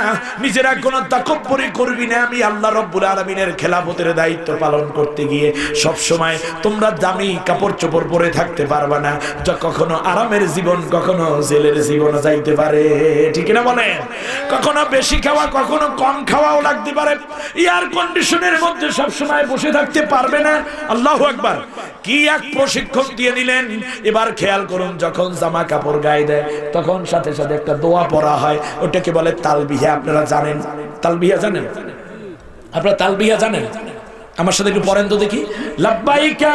নিজেরা কোনো তাকাব্বুরি করবি না। আমি আল্লাহ রাব্বুল আলামিনের খেলাফতের দায়িত্ব পালন করতে গিয়ে সব সময় তোমরা দামি কাপড় চোপড় পরে থাকতে পারবা না। কখনো আরামের জীবন, কখনো জেলের জীবন যাইতে পারে, ঠিক না বলেন? কখনো বেশি খাওয়া, কখনো কম খাওয়াও লাগতে পারে। এয়ার কন্ডিশনের মধ্যে সব সময় বসে থাকতে পারবে না। আল্লাহু আকবার। কি এক প্রশিক্ষণ দিয়ে নিলেন। এবার খেয়াল করুন, যখন জামা কাপড় গায়ে দেয় তখন সাথে সাথে একটা দোয়া পড়া হয়, ওটাকে বলে তালবিয়া। আপনারা জানেন তালবিয়া? জানেন আপনারা তালবিয়া? জানেন? আমার সাথে একটু পড়েন তো দেখি। লাব্বাইকা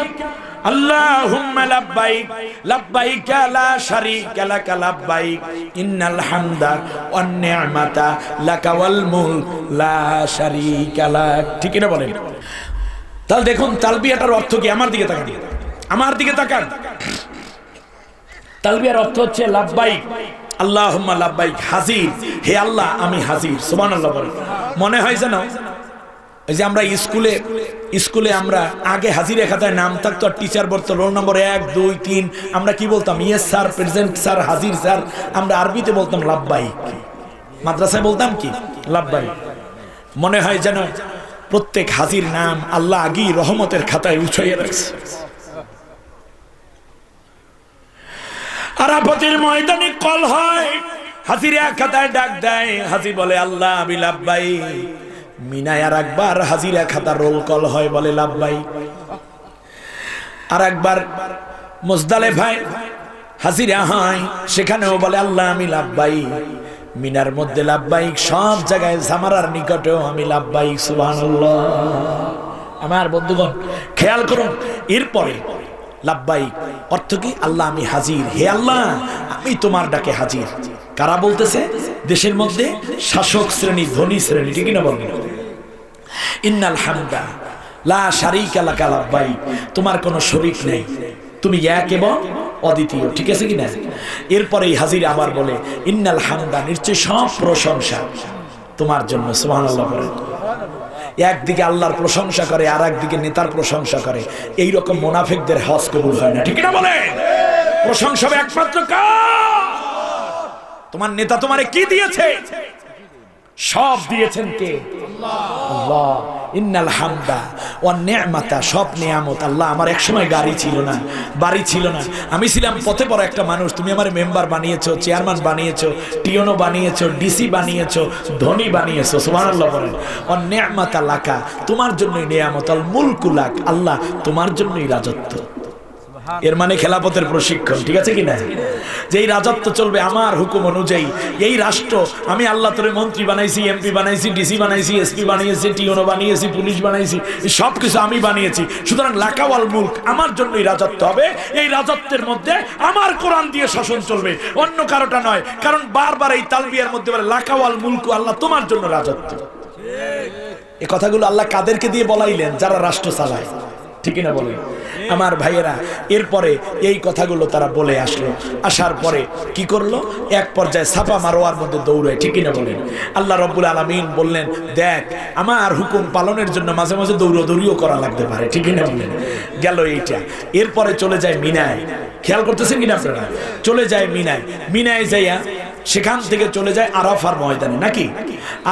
আল্লাহুম্মা লাব্বাইক লাব্বাইকা লা শারীকা লাকা লাব্বাইক ইন্নাল হামদা ওয়ান নি'মাতা লাকা ওয়াল মুলক লা শারীকা লাক। ঠিক না বলেন? তাহলে দেখুন তালবিয়াটার অর্থ কি। আমার দিকে তাকান, আমার দিকে তাকান। তালবিয়ার অর্থ হচ্ছে লাব্বাইক আল্লাহুম্মা লাব্বাইক, হাজির, হে আল্লাহ আমি হাজির। সুবহানাল্লাহ বলেন। মনে হয় যেন এই যে আমরা স্কুলে আমরা আগে হাজিরা খাতায় নাম থাকতো, আর টিচার বলতো রোল নম্বর 1, 2, 3। আমরা কি বলতাম? ইয়েস স্যার, প্রেজেন্ট স্যার, হাজির স্যার। আমরা আরবিতে বলতাম লাব্বাইক, মাদ্রাসায় বলতাম কি? লাব্বাইক। মনে হয় যেন প্রত্যেক হাজির নাম আল্লাহ আগেই রহমতের খাতায় উঠাইয়া রাখছে। আরাফাতের ময়দানে কল হয়, হাজিরা খাতায় ডাক দেয়, হাজি বলে আল্লাহ আমি লাব্বাইক। মিনায় আর একবার হাজিরা খাতা রোল কল হয়, বলে লাব্বাইক। আর একবার মুজদালিফায় হাজিরা হয়, সেখানেও বলে আল্লাহ আমি লাব্বাইক। মিনার মধ্যে লাব্বাইক, সব জায়গায় জামারার নিকটেও আমি লাব্বাইক, সুবহানাল্লাহ। আমার বন্ধুগণ খেয়াল করুন, এরপরে লাব্বাইক অর্থ কি? আল্লাহ আমি হাজির, হে আল্লাহ আমি তোমার ডাকে হাজির। কারা বলতেছে? দেশের মধ্যে শাসক শ্রেণী, ধনী শ্রেণী, ঠিক না বলবেন? ইন্নাল হামদা লা শারীকা লাকা লাব্বাইক, তোমার কোনো শরীক নেই, তুমি এক এবং অদ্বিতীয়, ঠিক আছে কিনা? এরপরে এই হাজির আবার বলে ইন্নাল হামদা, নিশ্চয় সব প্রশংসা তোমার জন্য, সুবহানাল্লাহ। একদিকে আল্লাহর প্রশংসা করে আর একদিকে নেতার প্রশংসা করে, এইরকম মুনাফিকদের হজ কবুল হয় না, ঠিক না বলেন? প্রশংসা একমাত্র কার? তোমার নেতা তোমারে কি দিয়েছে? সব দিয়েছেন কে? আল্লাহ। ইন্নাল হামদা ওয়ান নি'মাতা, সব নিয়ামত আল্লাহ। আমার এক সময় গাড়ি ছিল না, বাড়ি ছিল না, আমি ছিলাম পথে পড়া একটা মানুষ, তুমি আমার মেম্বার বানিয়েছো, চেয়ারম্যান বানিয়েছো, টিওনো বানিয়েছো, ডিসি বানিয়েছো, ধনী বানিয়েছো, সুবহানাল্লাহ বলেন। ওয়ান নি'মাতা লাকা, তোমার জন্যই নিয়ামত, আল মুলকু লাক, আল্লাহ তোমার জন্যই রাজত্ব। এর মানে খেলাফতের প্রশিক্ষণ, ঠিক আছে কিনা? যে এই রাজত্ব চলবে আমার হুকুম অনুযায়ী, এই রাষ্ট্র আমি আল্লাহ তোরে মন্ত্রী বানাইছি, এমপি বানাইছি, ডিসি বানাইছি, এসপি বানিয়েছি, টিওনো বানিয়েছি, পুলিশ বানাইছি, সব কিছু আমি বানিয়েছি। সুতরাং লাকাওয়াল মুলক, আমার জন্যই রাজত্ব হবে। এই রাজত্বের মধ্যে আমার কোরআন দিয়ে শাসন চলবে, অন্য কারোটা নয়। কারণ বারবার এই তালবিয়ার মধ্যে বলে লাকাওয়াল মুলক, আল্লাহ তোমার জন্য রাজত্ব। এই কথাগুলো আল্লাহ কাদেরকে দিয়ে বলাইলেন? যারা রাষ্ট্র চালায়, ঠিক না বলেন আমার ভাইয়েরা? এরপরে এই কথাগুলো তারা বলে আসলো, আসার পরে কি করলো? এক পর্যায়ে ছাপা মারোয়ার মধ্যে দৌড়ায়, ঠিক না বলেন? আল্লাহ রাব্বুল আলামিন বললেন, দেখ আমার হুকুম পালনের জন্য মাঝে মাঝে দৌড়াদৌড়িও করা লাগতে পারে, ঠিক না বলেন? গেল এইটা। এরপরে চলে যায় মিনায়, খেয়াল করতেছেন কিনা আপনারা? চলে যায় মিনায়, মিনায় যাইয়া সেখান থেকে চলে যায় আরাফার ময়দানে, নাকি?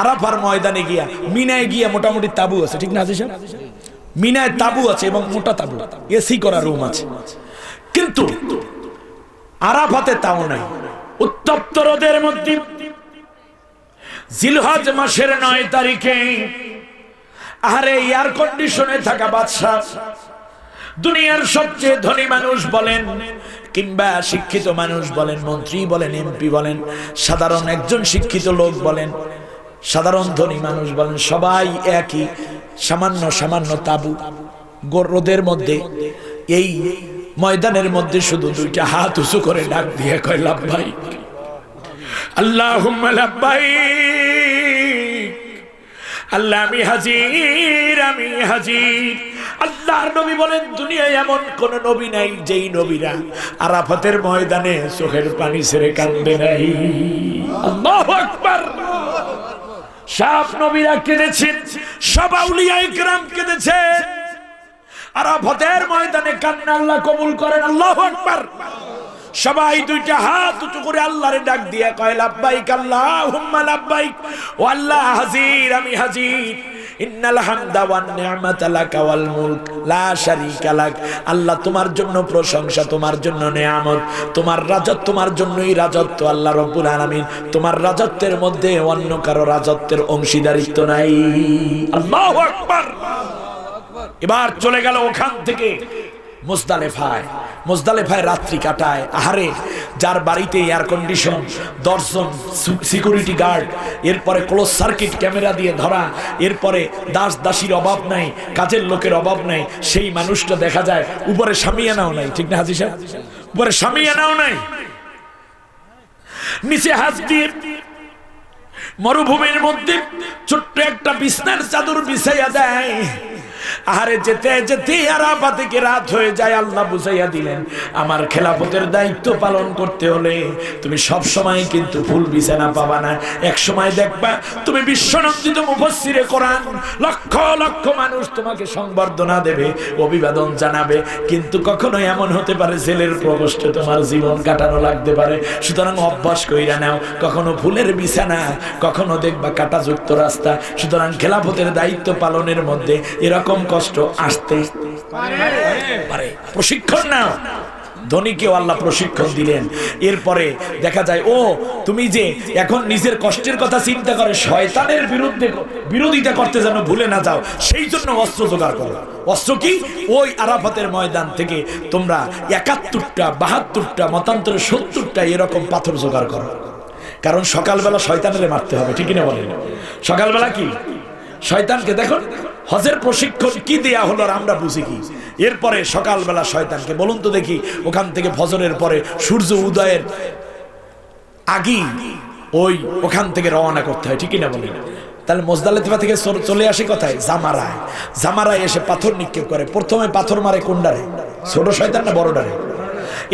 আরাফার ময়দানে গিয়া, মিনায় গিয়া মোটামুটি তাবু আছে, ঠিক না? মিনায় তাবু আছে এবং মোটা তাবু, এসি করা রুম আছে, কিন্তু আরাফাতে তাও নাই। উত্তপ্ত রোদের মধ্যে জিলহজ মাসের 9 তারিখে আরে এয়ার কন্ডিশনে থাকা বাদশা, দুনিয়ার সবচেয়ে ধনী মানুষ বলেন কিংবা শিক্ষিত মানুষ বলেন, মন্ত্রী বলেন, এমপি বলেন, সাধারণ একজন শিক্ষিত লোক বলেন, সাধারণ ধনী মানুষ বলেন, সবাই একই সামান্য সামান্য তাবু রোদের মধ্যে, এই ময়দানের মধ্যে শুধু দুইটা হাত উঁচু করে ডাক দিয়ে কয় লাব্বাইক আল্লাহুম্মা লাব্বাইক, আল্লাহ আমি হাজির, আমি হাজির। আল্লাহর নবী বলেন, দুনিয়ায় এমন কোন নবী নাই যেই নবীরা আরাফাতের ময়দানে চোখের পানি ছেড়ে কাঁদবে নাই। আল্লাহু আকবার। সব নবীরা কেঁদেছেন, সব আউলিয়া ইকরাম কেঁদেছেন, আরাফাতের ময়দানে কান্না আল্লাহ কবুল করেন। আল্লাহু আকবার। সবাই দুইটা হাত উঁচু করে আল্লাহরে ডাক দিয়ে কয় লাব্বাইক আল্লাহুম্মা লাব্বাইক, ও আল্লাহ হাজির, আমি হাজির। ইন্নাল হামদা ওয়ান নি'মাতা লাকা ওয়াল মুলক লা শারীকা লাক, আল্লাহ তোমার জন্য প্রশংসা, তোমার জন্য নিয়ামত, তোমার রাজত্ব, তোমার জন্যই রাজত্ব। আল্লাহ রাব্বুল আলামিন, তোমার রাজত্বের মধ্যে অন্য কারো রাজত্বের অংশীদারিত্ব নাই। আল্লাহু আকবার। এবার চলে গেল ওখান থেকে মুজদালিফায়, মুজদালিফায় রাত্রি কাটায়। আহারে, যার বাড়িতে এয়ার কন্ডিশন, 10 জন সিকিউরিটি গার্ড, এরপরে ক্লোজ সার্কিট ক্যামেরা দিয়ে ধরা, এরপরে দাস দাসীর অভাব নাই, কাজের লোকের অভাব নাই, সেই মানুষটা দেখা যায় উপরে শামিয়ানাও নাই, ঠিক না হাজী সাহেব? উপরে শামিয়ানাও নাই, নিচে হাত দিয়ে মরুভূমির মধ্যে ছোট্ট একটা বিছনার চাদর বিছাইয়া দেয়। আহারে, যেতে যেতে আরাফা থেকে রাত হয়ে যায়। আল্লাহ বুঝাইয়া দিলেন, আমার খেলাফতের দায়িত্ব পালন করতে হলে তুমি সব সময় কিন্তু ফুল বিছানা পাবা না। এক সময় দেখবা তুমি বিশ্বনন্দিত মুফাসসিরে কোরআন, লক্ষ লক্ষ মানুষ তোমাকে সংবর্ধনা দেবে, অভিবাদন জানাবে, কিন্তু কখনো এমন হতে পারে জেলের প্রকোষ্ঠে তোমার জীবন কাটানো লাগতে পারে। সুতরাং অভ্যাস কইরা নাও, কখনো ফুলের বিছানা, কখনো দেখবা কাঁটাযুক্ত রাস্তা। সুতরাং খেলাফতের দায়িত্ব পালনের মধ্যে এরকম কষ্ট আসতে পারে। প্রশিক্ষণ নাও। ধনীকেও আল্লাহ প্রশিক্ষণ দিলেন। এরপরে দেখা যায়, ও তুমি যে এখন নিজের কষ্টের কথা চিন্তা করে শয়তানের বিরুদ্ধে বিরোধিতা করতে যেন ভুলে না যাও, সেই জন্য অস্ত্র জোগাড় করো। অস্ত্র কি? ওই আরাফাতের ময়দান থেকে তোমরা 71টা 72টা মতান্তরে 70টা এরকম পাথর জোগাড় করো। কারণ সকালবেলা শয়তানের মারতে হবে, ঠিক না বলেন? সকালবেলা কি শয়তানকে দেখুন, হজের প্রশিক্ষণ কি দেয়া হলো আর আমরা বুঝি কি? এরপরে সকালবেলা শয়তানকে বলুন তো দেখি, ওখান থেকে ফজরের পরে সূর্য উদয়ের আগেই ওখান থেকে রওনা করতে হয়, ঠিক না বলেন? তাহলে মুজদালিফা থেকে চলে আসে কোথায়? জামারায়। জামারায় এসে পাথর নিক্ষেপ করে। প্রথমে পাথর মারে কোনডারে? ছোট শয়তান না বড়ডারে?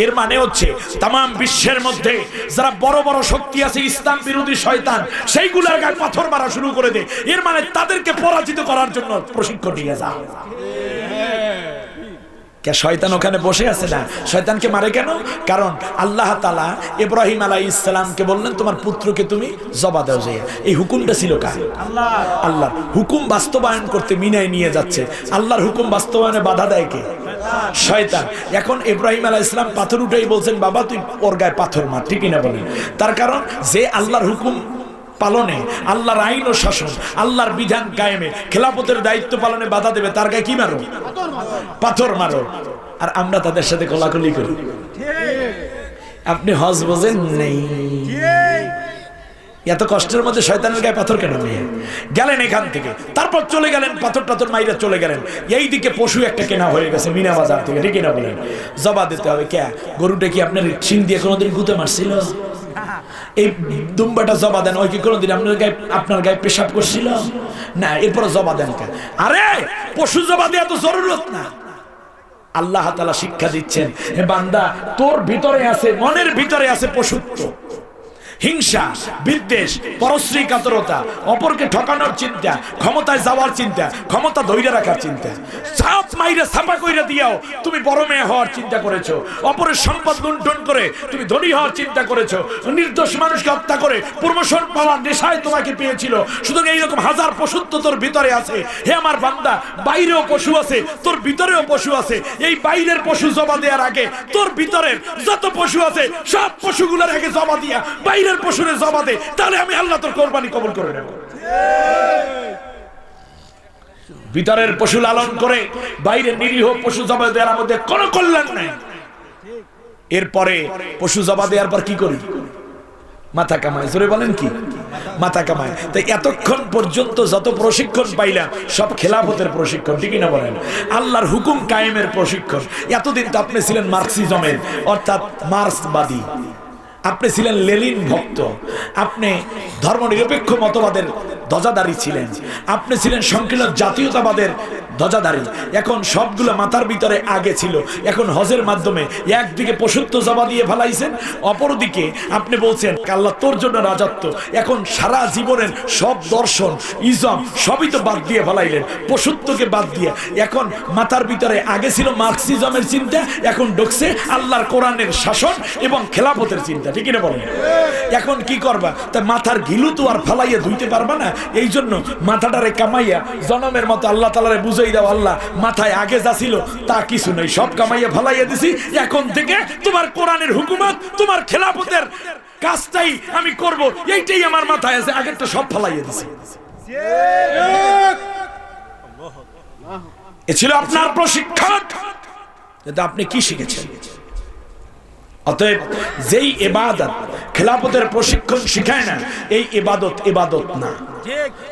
এর মানে হচ্ছে তাম বিশ্বের মধ্যে যারা বড় বড় শক্তি আছে, ইসলাম বিরোধী শয়তান, সেইগুলার গায়ে পাথর মারা শুরু করে দেয়। এর মানে তাদেরকে পরাজিত করার জন্য প্রশিক্ষণ নিয়ে যা। শয়তান ওখানে বসে আছে না, শয়তানকে মারে কেন? কারণ আল্লাহ তাআলা ইব্রাহিম আলাইহিস সালামকে বললেন তোমার পুত্রকে তুমি জবা দাও। যে এই হুকুমটা ছিল কার? আল্লাহর হুকুম বাস্তবায়ন করতে মিনায় নিয়ে যাচ্ছে। আল্লাহর হুকুম বাস্তবায়নে বাধা দেয় কে? শয়তান। এখন ইব্রাহিম আলাইহিস সালাম পাথর উঠেই বলছেন বাবা তুই ওর গায়ে পাথর মার, ঠিক না বলেন? তার কারণ যে আল্লাহর হুকুম পালনে, আল্লাহর আইন ও শাসন, আল্লাহর বিধান কায়েমে, খেলাফতের দায়িত্ব পালনে বাধা দেবে, তার গায়ে কি মারো? পাথর মারো। আর আমরা তাদের সাথে কোলাকুলি করি। আপনি হজ বোঝেন নেই? এত কষ্টের মধ্যে শয়তানের গায়ে পাথর কেন নিয়ে গেলেন এখান থেকে? তারপর চলে গেলেন পাথর টাথর মাইরা চলে গেলেন। এইদিকে পশু একটা কেনা হয়ে গেছে মিনা বাজার থেকে, ঠিক না বলেন? জবা দিতে হবে। কে? গরুটা কি আপনার শিং দিয়ে কোনোদিন গুঁতে মারছিল? এই দুম্বাটা জবা দেন, ওই কি কোনোদিন আপনার গায়ে পেশাব করছিল? না। এরপরে জবা দেন কেন? আরে পশু জবা দেওয়া তো জরুরত না। আল্লাহ তাআলা শিক্ষা দিচ্ছেন, হে বান্দা তোর ভিতরে আছে, মনের ভিতরে আছে পশুত্ব, হিংসা, বিদ্বেষ, পরশ্রী কাতরতা, অপরকে ঠকানোর চিন্তা, ক্ষমতায় যাওয়ার চিন্তা, ক্ষমতা ধইরা রাখার চিন্তা, সাপ মাইরা ছাপা কইরা দিয়াও তুমি বড় মেয়ে হওয়ার চিন্তা করেছো, অপরের সম্পদ লুণ্ঠন করে তুমি ধনী হওয়ার চিন্তা করেছো, নির্দোষ মানুষকে হত্যা করে প্রমোশন পাওয়ার নেশায় তোমাকে পেয়েছিল। সুতরাং এইরকম হাজার পশুত্ব তোর ভিতরে আছে। হে আমার বান্দা, বাইরেও পশু আছে, তোর ভিতরেও পশু আছে। এই বাইরের পশু জবা দেওয়ার আগে তোর ভিতরের যত পশু আছে সব পশুগুলোর আগে জবা দিয়া বাইরের পশুরে জবা দে, তাহলে আমি আল্লাহ তোর কোরবানি কবুল করে নেব। ভিতরের পশু লালন করে বাইরের নিরীহ পশু জবা দেওয়ার মধ্যে কোনো কল্যাণ নাই। এরপরে পশু জবা দেওয়ার পর কি করি? মাথা কামায়। জোরে বলেন কি? মাথা কামায়। তাই এতক্ষণ পর্যন্ত যত প্রশিক্ষণ পাইলাম সব খেলাফতের প্রশিক্ষণ, ঠিক না বলেন? আল্লাহর হুকুম কায়েমের প্রশিক্ষণ। এতদিন তো আপনি ছিলেন মার্কসিজমের, অর্থাৎ মার্ক্সবাদী, আপনি ছিলেন লেনিন ভক্ত, আপনি ধর্মনিরপেক্ষ মতবাদের ধ্বজাধারী ছিলেন, আপনি ছিলেন সংকীর্ণ জাতীয়তাবাদের ধ্বজাধারী। এখন সবগুলো মাথার ভিতরে আগে ছিল। এখন হজের মাধ্যমে একদিকে পশুত্ব জবা দিয়ে ফেলাইছেন, অপরদিকে আপনি বলছেন আল্লাহ তোর জন্য রাজত্ব। এখন সারা জীবনের সব দর্শন ইজম সবই তো বাদ দিয়ে ফেলাইলেন, পশুত্বকে বাদ দিয়ে। এখন মাথার ভিতরে আগে ছিল মার্কসিজমের চিন্তা, এখন ঢুকছে আল্লাহর কোরআনের শাসন এবং খেলাফতের চিন্তা, ঠিক না বলেন? এখন কি করবা? তা মাথার ঘিলু তো আর ফালাইয়া ধুইতে পারবা না। এই জন্য মাথাটারে কামাইয়া জনমের মতো আল্লাহ তাআলারে বুঝাই দাও, আল্লাহ মাথায় আগে যা ছিল তা কিছু নেই, সব কামাইয়া ফালাইয়া দিছি। এখন থেকে তোমার কোরআনের হুকুমত, তোমার খেলাফতের কাজটাই আমি করব, এইটাই আমার মাথায় আছে, আগেরটা সব ফালাইয়া দিছি। এ ছিল আপনার প্রশিক্ষণ। কিন্তু আপনি কি শিখেছেন? অতএব যেই ইবাদত খেলাফতের প্রশিক্ষণ শিখায় না, এই ইবাদত না।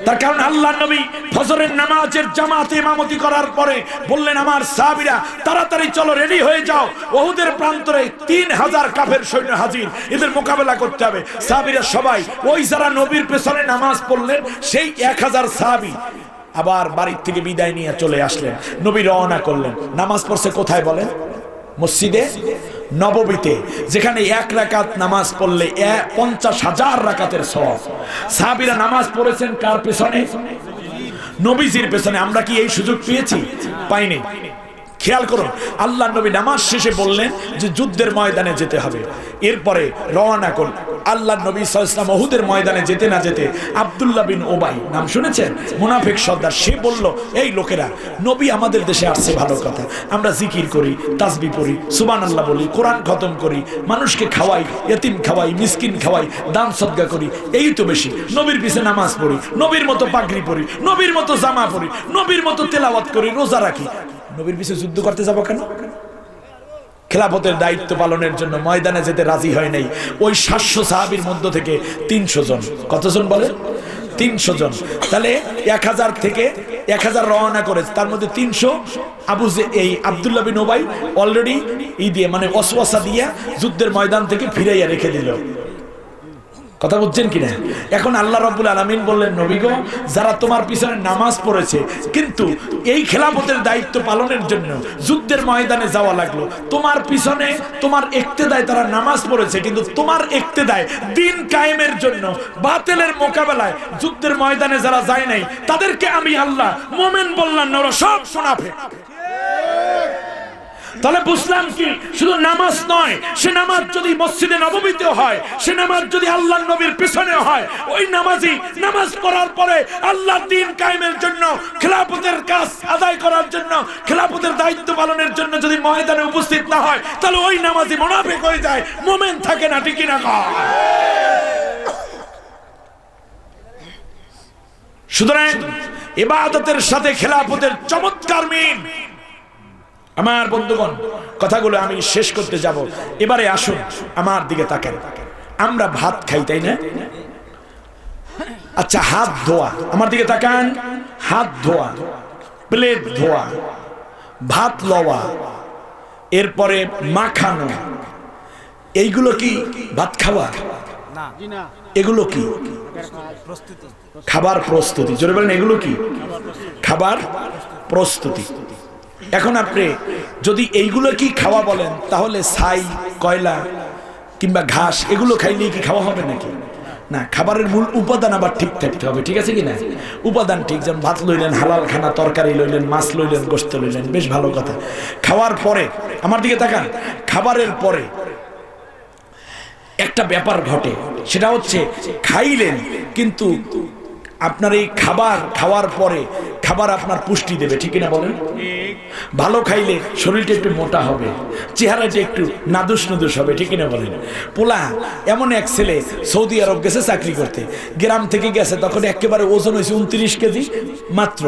তার কারণ আল্লাহ নবী ফজরের নামাজের জামাতে ইমামতি করার পরে বললেন আমার সাহাবীরা তাড়াতাড়ি চলো, রেডি হয়ে যাও, উহুদের প্রান্তরে 3000 কাফের সৈন্য হাজির, এদের মোকাবেলা করতে হবে। সাহাবীরা সবাই ওই যারা নবীর পেছনে নামাজ পড়লেন সেই 1000 সাহাবী আবার বাড়ির থেকে বিদায় নিয়ে চলে আসলেন। নবী রওনা করলেন। নামাজ পড়ছে কোথায় বলেন? মসজিদে নববীতে, যেখানে 1 রাকাত নামাজ পড়লে 50,000 রাকাতের সওয়াব। সাহাবীরা নামাজ পড়েছেন কার পেছনে? নবীজির পেছনে। আমরা কি এই সুযোগ পেয়েছি? পাইনি। খেয়াল করুন, আল্লাহ নবী নামাজ শেষে বললেন যে যুদ্ধের ময়দানে যেতে হবে। এরপরে রওনা করলেন। আল্লাহ নবী সাল্লাল্লাহু আলাইহি ওয়াসাল্লাম উহুদের ময়দানে যেতে না যেতে আব্দুল্লাহ বিন উবাই, নাম শুনেছেন? মুনাফিক সর্দার। সে বলল এই লোকেরা, নবী আমাদের দেশে আসছে ভালো কথা, আমরা জিকির করি, তাসবিহ পড়ি, সুবহানাল্লাহ বলি, কোরআন খতম করি, মানুষকে খাওয়াই, এতিম খাওয়াই, মিসকিন খাওয়াই, দান সদকা করি, এই তো বেশি। নবীর পিছে নামাজ পড়ি, নবীর মতো পাগড়ি পরি, নবীর মতো জামা পরি, নবীর মতো তেলাওয়াত করি, রোজা রাখি। নবীর পিছে যুদ্ধ করতে যাব কেন? খেলাফতের দায়িত্ব পালনের জন্য ময়দানে যেতে রাজি হয় নাই। ওই 700 সাহাবীর মধ্য থেকে 300 জন, কতজন বলে? 300 জন। তাহলে 1000 থেকে 1000 রওনা করেছে, তার মধ্যে 300 এই আব্দুল্লাহ বিন উবাই অলরেডি দিয়ে মানে ওয়াসওয়াসা দিয়া যুদ্ধের ময়দান থেকে ফিরাইয়া রেখে দিল। কথা বুঝছেন কিনা? এখন আল্লাহ রাব্বুল আলামিন বললেন, নবী গো, যারা তোমার পিছনে নামাজ পড়েছে কিন্তু এই খেলাফতের দায়িত্ব পালনের জন্য যুদ্ধের ময়দানে যাওয়া লাগলো, তোমার পিছনে তোমার ইক্তেদায় তারা নামাজ পড়েছে কিন্তু তোমার ইক্তেদায় দ্বীন কায়েমের জন্য বাতিলের মোকাবেলায় যুদ্ধের ময়দানে যারা যায় নাই তাদেরকে আমি আল্লাহ মুমিন বললাম না, ওরা সব মুনাফিক। তাহলে বুঝলাম কি, শুধু নামাজ নয়, সে নামাজ যদি মসজিদে নববীতে হয়, সে নামাজ যদি আল্লাহর নবীর পিছনে হয়, ওই নামাজি নামাজ পড়ার পরে আল্লাহর দ্বীন কায়েমের জন্য, খেলাফতের কাজ আদায় করার জন্য, খেলাফতের দায়িত্ব পালনের জন্য যদি ময়দানে উপস্থিত না হয়, তাহলে ওই নামাজি মুনাফিক হয়ে যায়, মুমিন থাকে না। ঠিক না? সুতরাং ইবাদতের সাথে খেলাফতের চমৎকার মিল। আমার বন্ধুগণ, কথাগুলো আমি শেষ করতে যাব, এবারে আসুন আমার দিকে তাকান। আমরা ভাত খাই, তাই না? আচ্ছা, হাত ধোয়া, আমার দিকে তাকান। হাত ধোয়া, প্লেট ধোয়া, ভাত লওয়া, এরপরে মাখানো, এইগুলো কি ভাত খাওয়া? এগুলো কি খাবার প্রস্তুতি? জোরে বলেন, এগুলো কি খাবার প্রস্তুতি? এখন আপনি যদি এইগুলো কি খাওয়া বলেন, তাহলে ছাই, কয়লা কিংবা ঘাস এগুলো খাইলে কি খাওয়া হবে নাকি? না, খাবারের মূল উপাদান আবার ঠিক থাকতে হবে। ঠিক আছে কিনা? উপাদান ঠিক, যেমন ভাত লইলেন, হালাল খানা, তরকারি লইলেন, মাছ লইলেন, গোশত লইলেন, বেশ ভালো কথা। খাওয়ার পরে, আমার দিকে তাকান, খাবারের পরে একটা ব্যাপার ঘটে, সেটা হচ্ছে খাইলেন কিন্তু আপনার এই খাবার খাওয়ার পরে খাবার আপনার পুষ্টি দেবে। ঠিক না বলেন? ভালো খাইলে শরীরটা একটু মোটা হবে, চেহারাটা একটু নাদুস নুদুস হবে। ঠিক না বলেন? পোলা এমন এক ছেলে সৌদি আরব গেছে চাকরি করতে, গ্রাম থেকে গেছে, তখন একেবারে ওজন হয়েছে 29 কেজি মাত্র।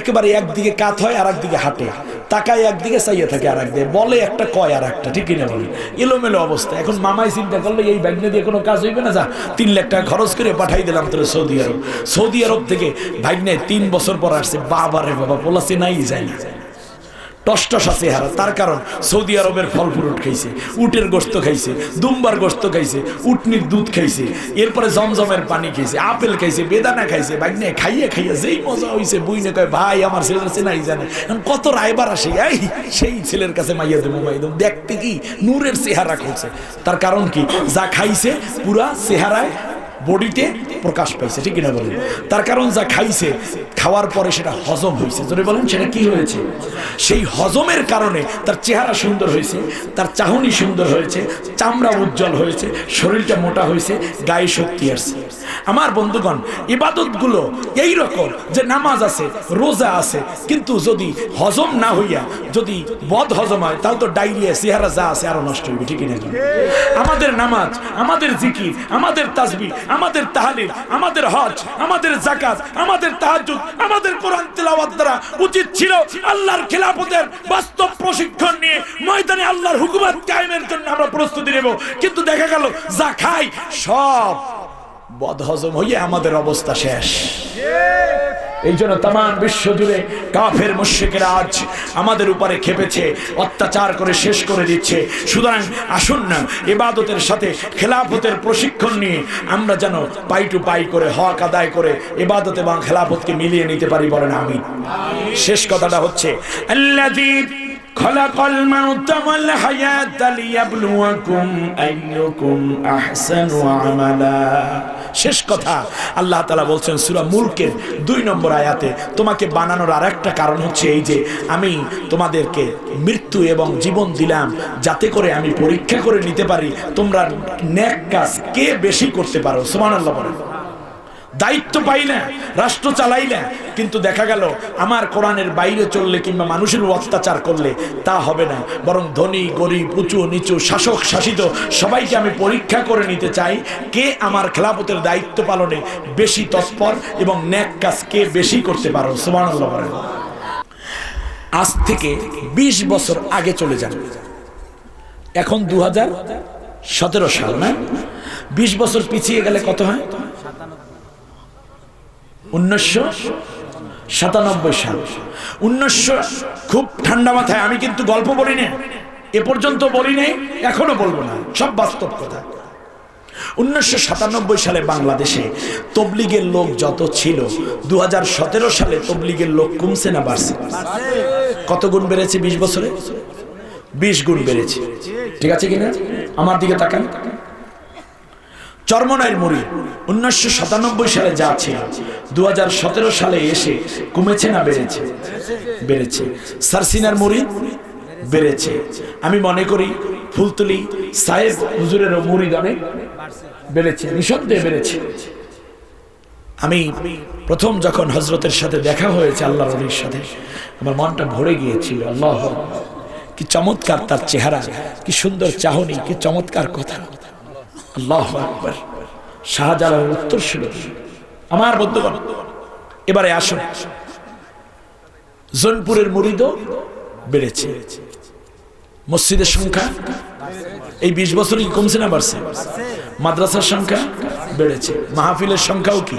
একেবারে একদিকে কাত হয় আর একদিকে হাঁটে, তাকায় একদিকে, চাইয়ে থাকে আর একদিকে, বলে একটা কয় আর একটা। ঠিক না বলেন? এলোমেলো অবস্থা। এখন মামাই চিন্তা করলো, এই ভাগ্নে দিয়ে কোনো কাজ হইবে না, যা 3 লাখ টাকা খরচ করে পাঠাই দিলাম তোর সৌদি আরব। সৌদি আরব থেকে ভাগ্নে 3 বছর পর আসছে। বাবারে বাবা, পোলা চেনাই যায় না, টসটসা চেহারা। তার কারণ সৌদি আরবের ফল ফ্রুট খাইছে, উটের গোশত খাইছে, দুম্বার গোশত খাইছে, উটনির দুধ খাইছে, এরপরে জমজমের পানি খাইছে, আপেল খাইছে, বেদানা খাইছে। ভাগ্নে খাইয়ে খাইয়ে যেই মজা হইছে, বুইনে কয়, ভাই আমার ছেলের চেনাই জানে। কত রায়বার আসে, এই সেই ছেলের কাছে মাইয়া দেবো, মাইয়া দেবো। দেখতে কি নূরের চেহারা খুলছে। তার কারণ কি, যা খাইছে পুরা চেহারায় বডিতে প্রকাশ পাইছে। ঠিক না বলেন? তার কারণ যা খাইছে, খাওয়ার পরে সেটা হজম হয়েছে। যদি বলেন সেটা কি হয়েছে? সেই হজমের কারণে তার চেহারা সুন্দর হয়েছে, তার চাহনি সুন্দর হয়েছে, চামড়া উজ্জ্বল হয়েছে, শরীরটা মোটা হয়েছে, গায়ে শক্তি আসছে। আমার বন্ধুগণ, ইবাদতগুলো এই রকম যে নামাজ আছে, রোজা আছে, কিন্তু যদি হজম না হইয়া যদি বদ হজম হয়, তাহলে তো ডায়রিয়া, চেহারা যা আছে আরো নষ্ট হইবে। ঠিক না? আমাদের নামাজ, আমাদের জিকির, আমাদের তাসবিহ, আমাদের তাহলিল, আমাদের হজ, আমাদের যাকাত, আমাদের তাহাজ্জুদ, আমাদের কোরআন তিলাওয়াত দ্বারা উচিত ছিল আল্লাহর খেলাফতের বাস্তব প্রশিক্ষণ নিয়ে ময়দানে আল্লাহর হুকুমত কায়েমের জন্য আমরা প্রস্তুতি নেব। কিন্তু দেখা গেল যা খাই সব বদহজম হয়ে আমাদের অবস্থা শেষ। এই জন্য তাম বিশ্ব জুড়ে কাফের মুশরিকেরা আজ আমাদের উপরে খেপেছে, অত্যাচার করে শেষ করে দিচ্ছে। সুতরাং আসুন না, ইবাদতের সাথে খেলাফতের প্রশিক্ষণ নিয়ে আমরা যেন পাই টু পাই করে, হক আদায় করে ইবাদত এবং খেলাফতকে মিলিয়ে নিতে পারি। বলেন আমিন। শেষ কথাটা হচ্ছে, আল্লাযী খালাকাল মাউতা ওয়াল হায়াতা লিয়াবলুয়াকুম আইয়ুকুম আহসানু আমালা। শেষ কথা, আল্লাহ তাআলা বলছেন সূরা মুলকের 2 নম্বর আয়াতে, তোমাকে বানানোর আরেকটা কারণ হচ্ছে এই যে আমি তোমাদেরকে মৃত্যু এবং জীবন দিলাম, যাতে করে আমি পরীক্ষা করে নিতে পারি তোমরা নেক কাজ কে বেশি করতে পারো। সুবহানাল্লাহ বলেন। দায়িত্ব পাইলে, রাষ্ট্র চালাইলে, কিন্তু দেখা গেল আমার কোরআনের বাইরে চললে কিংবা মানুষের অত্যাচার করলে তা হবে না। বরং ধনী গরিব, উঁচু নিচু, শাসক শাসিত সবাইকে আমি পরীক্ষা করে নিতে চাই কে আমার খেলাফতের দায়িত্ব পালনে বেশি তৎপর এবং নেক কাজ কে বেশি করতে পারো। সুবহানাল্লাহ বলেন। আজ থেকে 20 বছর আগে চলে যান, এখন 2017 সাল না, 20 বছর পিছিয়ে গেলে কত হয়? 1997 সাল। 1900 খুব ঠান্ডা মাথায়, আমি কিন্তু গল্প বলি না, এ পর্যন্ত বলি নাই, এখনো বলবো না, সব বাস্তব কথা। 1997 সালে বাংলাদেশে তবলিগের লোক যত ছিল, 2017 সালে তবলিগের লোক কমছে না বাড়ছে? কত গুণ বেড়েছে 20 বছরে? 20 গুণ বেড়েছে, ঠিক আছে কিনা? আমার দিকে তাকান। চরমনাইয়ের মুরিদ 1997 সালে যা ছিল, 2017 সালে এসে কমেছে না বেড়েছে? বেড়েছে। সারসিনার মুরিদ বেড়েছে। আমি মনে করি ফুলতলি সাহেব হুজুরেরও মুরিদ অনেক বেড়েছে, নিঃসন্দেহে বেড়েছে। আমি প্রথম যখন হযরতের সাথে দেখা হয়েছে, আল্লাহর ওলির সাথে, আমার মনটা ভরে গিয়েছিল। আল্লাহ, কি চমৎকার তার চেহারা, কি সুন্দর চাহনি, কি চমৎকার কথা। আল্লাহু আকবার। শাহজালালের উত্তর ছিল। আমার বন্ধুগণ, এবারে আসুন, জোনপুরের মুরিদও বেড়েছে। মসজিদের সংখ্যা এই 20 বছরে কি কমছে না বাড়ছে? মাদ্রাসার সংখ্যা বেড়েছে, মাহফিলের সংখ্যাও কি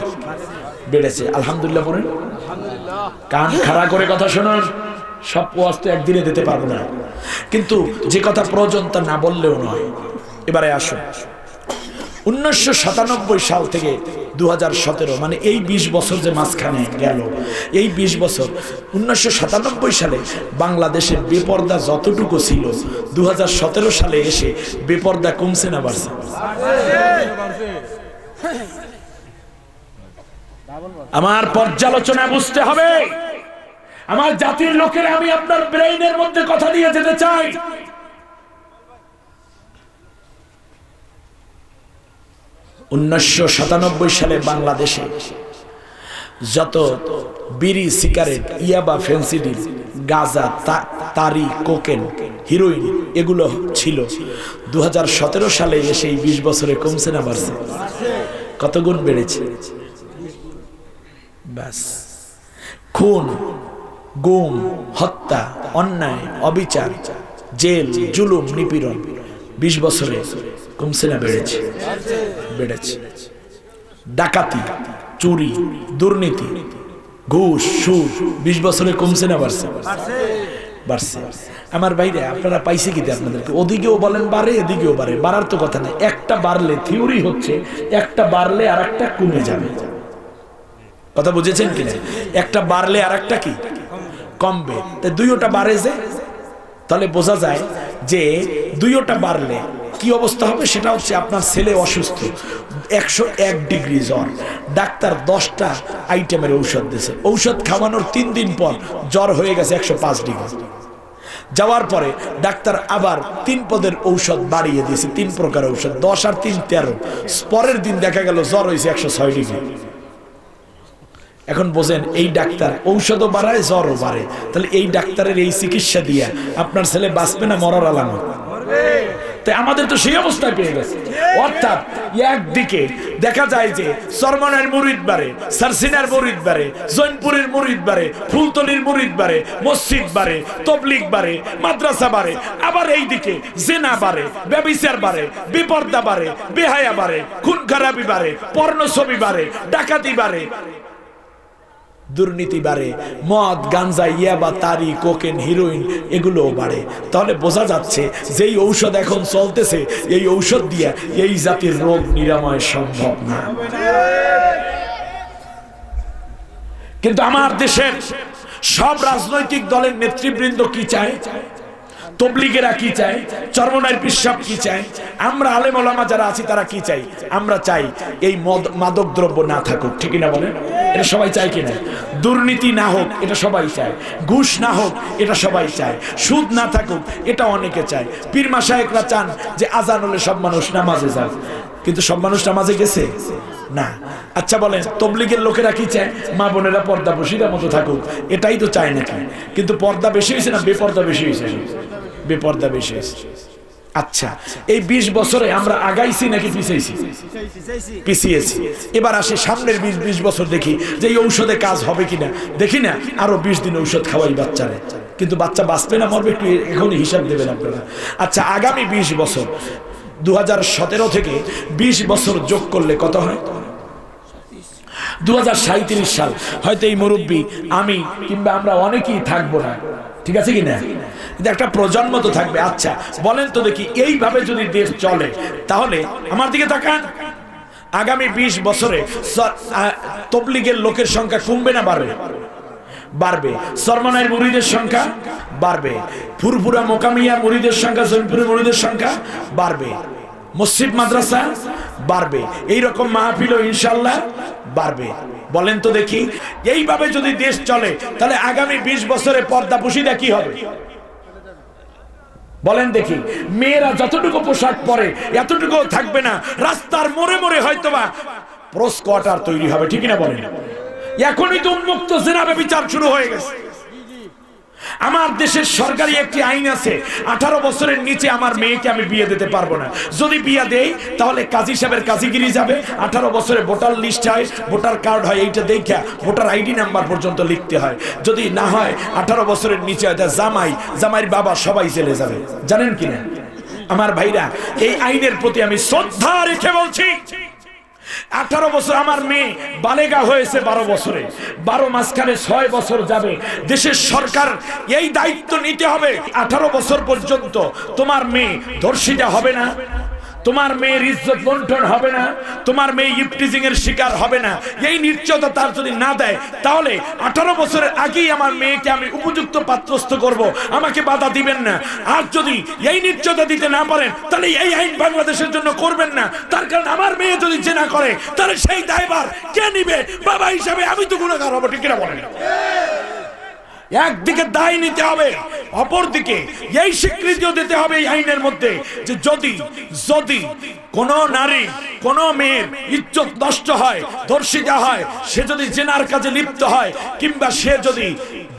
বেড়েছে? আলহামদুলিল্লাহ বলেন। কান খাড়া করে কথা শুনুন, সব ওয়াজ তো একদিনে দিতে পারবো না, কিন্তু যে কথা প্রয়োজন তা না বললেও নয়। এবারে আসুন, 1997 সাল থেকে 2017, মানে এই 20 বছর যে মাঝখানে গেল, এই 20 বছর, 1997 সালে বাংলাদেশের বেপর্দা যতটুকু ছিল, 2017 সালে এসে বেপর্দা কমছে না বাড়ছে? আমার পর্যালোচনা বুঝতে হবে। আমার জাতির লোকেরা, আমি আপনার ব্রেইনের মধ্যে কথা দিয়ে যেতে চাই। 1997 সালে বাংলাদেশে যত বিড়ি, সিগারেট, ইয়াবা, ফেন্সিডিল, গাঁজা, তারি, কোকেন, হিরোইন এগুলো ছিল, 2017 সালে এসে এই 20 বছরে কমছে না বাড়ছে? কত গুণ বেড়েছে? ব্যাস। খুন, গুম, হত্যা, অন্যায়, অবিচার, জেল, জুলুম, নিপীড়ন 20 বছরে কমছে না বেড়েছে? বেড়েছে। ডাকাতি, চুরি, দুর্নীতি, ঘুষ, সুদ 20 বছরে কমছে না বাড়ছে? বাড়ছে। আমার ভাইরা, আপনারা পাইছে কি আপনাদেরকে? ওদিকেও বলেন বাড়ে, এদিকেও বাড়ে, বাড়ার তো কথা না। একটা বাড়লে, থিওরি হচ্ছে একটা বাড়লে আর একটা কমে যাবে। কথা বুঝেছেন কিনা? একটা বাড়লে আর একটা কি কমবে। তাই দুইটা বাড়ে যে, তাহলে বোঝা যায় যে দুইটা বাড়লে কি অবস্থা হবে। সেটা হচ্ছে, আপনার ছেলে অসুস্থ, 101 ডিগ্রি জ্বর, ডাক্তার 10টা আইটেমের ঔষধ দিয়েছে, ঔষধ খাওয়ানোর 3 দিন পর জ্বর হয়ে গেছে 105 ডিগ্রি। যাওয়ার পরে ডাক্তার আবার 3 পদের ঔষধ বাড়িয়ে দিয়েছে, 3 প্রকার ঔষধ, 10 আর 3 13। পরের দিন দেখা গেল জ্বর হয়েছে 106 ডিগ্রি। এখন বোঝেন, এই ডাক্তার ঔষধও বাড়ায়, জ্বরও বাড়ে। তাহলে এই ডাক্তারের এই চিকিৎসা দিয়ে আপনার ছেলে বাঁচবে না মরার আলামত? তাই আমাদের তো সেই অবস্থায় পেয়ে গেছে। অর্থাৎ একদিকে দেখা যায় যে চরমনাইয়ের মুরিদ বাড়ে, সারসিনার মুরিদ বাড়ে, জৈনপুরের মুরিদ বাড়ে, ফুলতলির মুরিদ বাড়ে, মসজিদ বাড়ে, তবলিগ বাড়ে, মাদ্রাসা বাড়ে। আবার এইদিকে জিনা বাড়ে, ব্যভিচার বাড়ে, বেপর্দা বাড়ে, বেহায়া বাড়ে, খুন খারাপি বাড়ে, পর্ণ ছবি বাড়ে, ডাকাতি বাড়ে, দুর্নীতি বাড়ে, মদ, গাঞ্জা, ইয়াবা, তারি, কোকেন, হিরোইন এগুলোও বাড়ে। তাহলে বোঝা যাচ্ছে যেই ঔষধ এখন চলতেছে, এই ঔষধ দিয়ে এই জাতির রোগ নিরাময় সম্ভব না। কিন্তু আমার দেশের সব রাজনৈতিক দলের নেতৃবৃন্দ কি চায়? তবলিগেরা কি চায়? চরমনাইয়ের পিসাব কি চায়? আমরা আলেম ওলামা যারা আছি তারা কি চাই? আমরা চাই এই মাদক দ্রব্য না থাকুক, ঠিক না বলেন? এটা সবাই চায় কিনা? দুর্নীতি না হোক, এটা সবাই চায়। ঘুষ না হোক, এটা সবাই চায়। সুদ না থাকুক, এটা অনেকে চায়। পীর মাশায়েখরা চান যে আজান হলে সব মানুষ নামাজে যাক, কিন্তু সব মানুষ নামাজে গেছে না। আচ্ছা বলেন, তবলিগের লোকেরা কি চায়? মা বোনেরা পর্দা বসিরা মতো থাকুক, এটাই তো চায় নাকি? কিন্তু পর্দা বেশি হয়েছে না বেপর্দা বেশি হয়েছে? বেপর্দা বেশি হয়েছে। আচ্ছা, এই 20 বছরে আমরা আগাইছি নাকি পিছিয়েছি? পিছিয়েছি। এবার আসে সামনের 20 বছর, দেখি যে এই ঔষধে কাজ হবে কিনা। দেখি না, আরো 20 দিন ঔষধ খাওয়াই বাচ্চারে। কিন্তু বাচ্চা বাঁচবে না মরবে একটু এখনই হিসাব দেবেন আপনারা। আচ্ছা, আগামী 20 বছর 2017 থেকে 20 বছর যোগ করলে কত হয়? 2037 সাল। হয়তো এই মুরব্বী, আমি কিংবা আমরা অনেকেই থাকবো না, ঠিক আছে কি না? কিন্তু একটা প্রজন্ম তো থাকবে। আচ্ছা বলেন তো দেখি, এইভাবে যদি দেশ চলে তাহলে আমার দিকে তাকান, আগামী 20 বছরে তবলিগের লোকের সংখ্যা কমবে না বাড়বে? বাড়বে। সরমনাইয়ের মুরিদের সংখ্যা বাড়বে, ফুরফুরা মোকামিয়া মুরিদের সংখ্যা, জৈনপুরের মুরিদের সংখ্যা বাড়বে, মসজিদ মাদ্রাসা বাড়বে, এইরকম মাহফিলও ইনশাআল্লাহ বাড়বে। বলেন তো দেখি, এইভাবে যদি দেশ চলে তাহলে আগামী 20 বছরে পর্দাপুশিদা কি হবে? বলেন দেখি। মেয়েরা যতটুকু পোশাক পরে এতটুকু থাকবে না, রাস্তার মোড়ে মোড়ে হয়তোবা প্রোস কোয়ার্টার তৈরি হবে, ঠিক না বলেন? এখনই তো উন্মুক্ত জেনাবে বিচার শুরু হয়ে গেছে। আমার দেশের সরকারি একটি আইন আছে, 18 বছরের নিচে আমার মেয়েকে আমি বিয়ে দিতে পারবো না। যদি বিয়ে দেই তাহলে কাজী সাহেবের কাজীগিরি যাবে, 18 বছরে ভোটার লিস্ট হয়, ভোটার কার্ড হয়, এইটা দেখা ভোটার আইডি নাম্বার পর্যন্ত লিখতে হয়। যদি না হয় 18 বছরের নিচে হয়, জামাইয়ের বাবা সবাই চলে যাবে। জানেন কিনা আমার ভাইরা, এই আইনের প্রতি আমি শ্রদ্ধা রেখে বলছি, 18 বছর আমার মেয়ে বালেগা হয়েছে 12 বছরে, 12 মাঝখানে 6 বছর যাবে। দেশের সরকার এই দায়িত্ব নিতে হবে, 18 বছর পর্যন্ত তোমার মেয়ে ধর্ষিতা হবে না, তোমার মেয়ের ইজ্জত লুণ্ঠন হবে না, তোমার মেয়ে ইফটিজিং এর শিকার হবে না। এই নিশ্চয়তা তার যদি না দেয় তাহলে 18 বছরের আগেই আমার মেয়েকে আমি উপযুক্ত পাত্রস্থ করব, আমাকে বাধা দিবেন না। আর যদি এই নিশ্চয়তা দিতে না পারেন তাহলে এই আইন বাংলাদেশের জন্য করবেন না। তার কারণ আমার মেয়ে যদি জেনা করে তাহলে সেই দায়ভার কে নিবে? বাবা হিসাবে আমি তো গুনাহগার হব, ঠিক না বলেন? একদিকে দায় নিতে হবে, অপরদিকে এই স্বীকৃতিও দিতে হবে এই আইনের মধ্যে যে যদি কোন নারী কোন মেয়ের ইজ্জত নষ্ট হয়, ধর্ষিতা হয়, সে যদি জেনার কাজে লিপ্ত হয় কিংবা সে যদি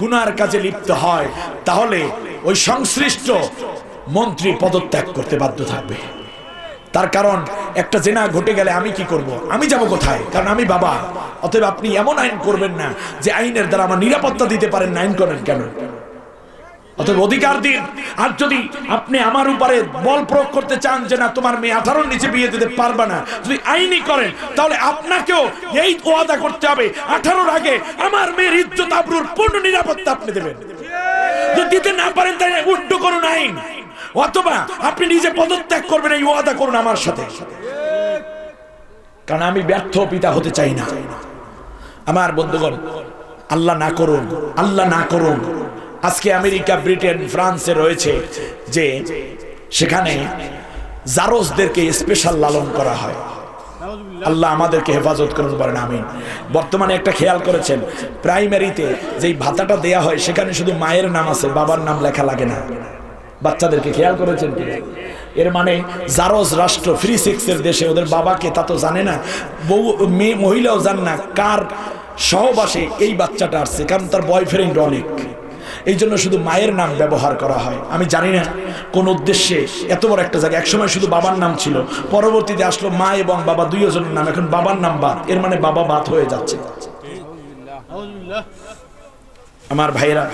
গুনার কাজে লিপ্ত হয় তাহলে ওই সংশ্লিষ্ট মন্ত্রী পদত্যাগ করতে বাধ্য থাকবে। তার কারণ একটা জেনা ঘটে গেলে আমি কি করব? আমি যাব কোথায়? কারণ আমি বাবা। অতএব আপনি এমন আইন করবেন না যে আইনের দ্বারা আমার নিরাপত্তা দিতে পারেন না, আইন করেন কেন? অতএব অধিকার দিন। আর যদি আপনি আমার উপরে বল প্রয়োগ করতে চান যে না তোমার মেয়ে 18 নিচে বিয়ে দিতে পারবে না, যদি আইনই করেন তাহলে আপনাকেও এই ওয়াদা করতে হবে 18 আগে আমার মেয়ের ইজ্জত আবরুর পূর্ণ নিরাপত্তা আপনি দেবেন। যদি দিতে না পারেন তাহলে উল্টো করুন আইন, অথবা আপনি নিজে পদত্যাগ করবেন, এই ওয়াদা করুন আমার সাথে। কারণ আমি ব্যর্থ পিতা হতে চাই না। আমার বন্ধুগণ, আল্লাহ না করুন, আল্লাহ না করুন, আজকে আমেরিকা, ব্রিটেন, ফ্রান্সে রয়েছে যে সেখানে জারজদেরকে স্পেশাল লালন করা হয়। আল্লাহ আমাদেরকে হেফাজত করুন, বলেন আমিন। বর্তমানে একটা খেয়াল করেছেন, প্রাইমারিতে যেই ভাতাটা দেয়া হয় সেখানে শুধু মায়ের নাম আছে, বাবার নাম লেখা লাগে না। বাচ্চাদেরকে খেয়াল করেছেন কি? এর মানে জারজ রাষ্ট্র, ফ্রি সেক্সের দেশে ওদের বাবাকে তা তো জানে না, বউ মেয়ে মহিলাও জান না কার সহবাসে এই বাচ্চাটা আসছে, কারণ তার বয়ফ্রেন্ড অনেক। এই জন্য শুধু মায়ের নাম ব্যবহার করা হয়। আমি জানি না কোন উদ্দেশ্যে এত বড় একটা জায়গা। একসময় শুধু বাবার নাম ছিল, পরবর্তীতে আসলো মা এবং বাবা দুইজনের নাম, এখন বাবার নাম বাদ। এর মানে বাবা বাদ হয়ে যাচ্ছে। আমার ভাইরা,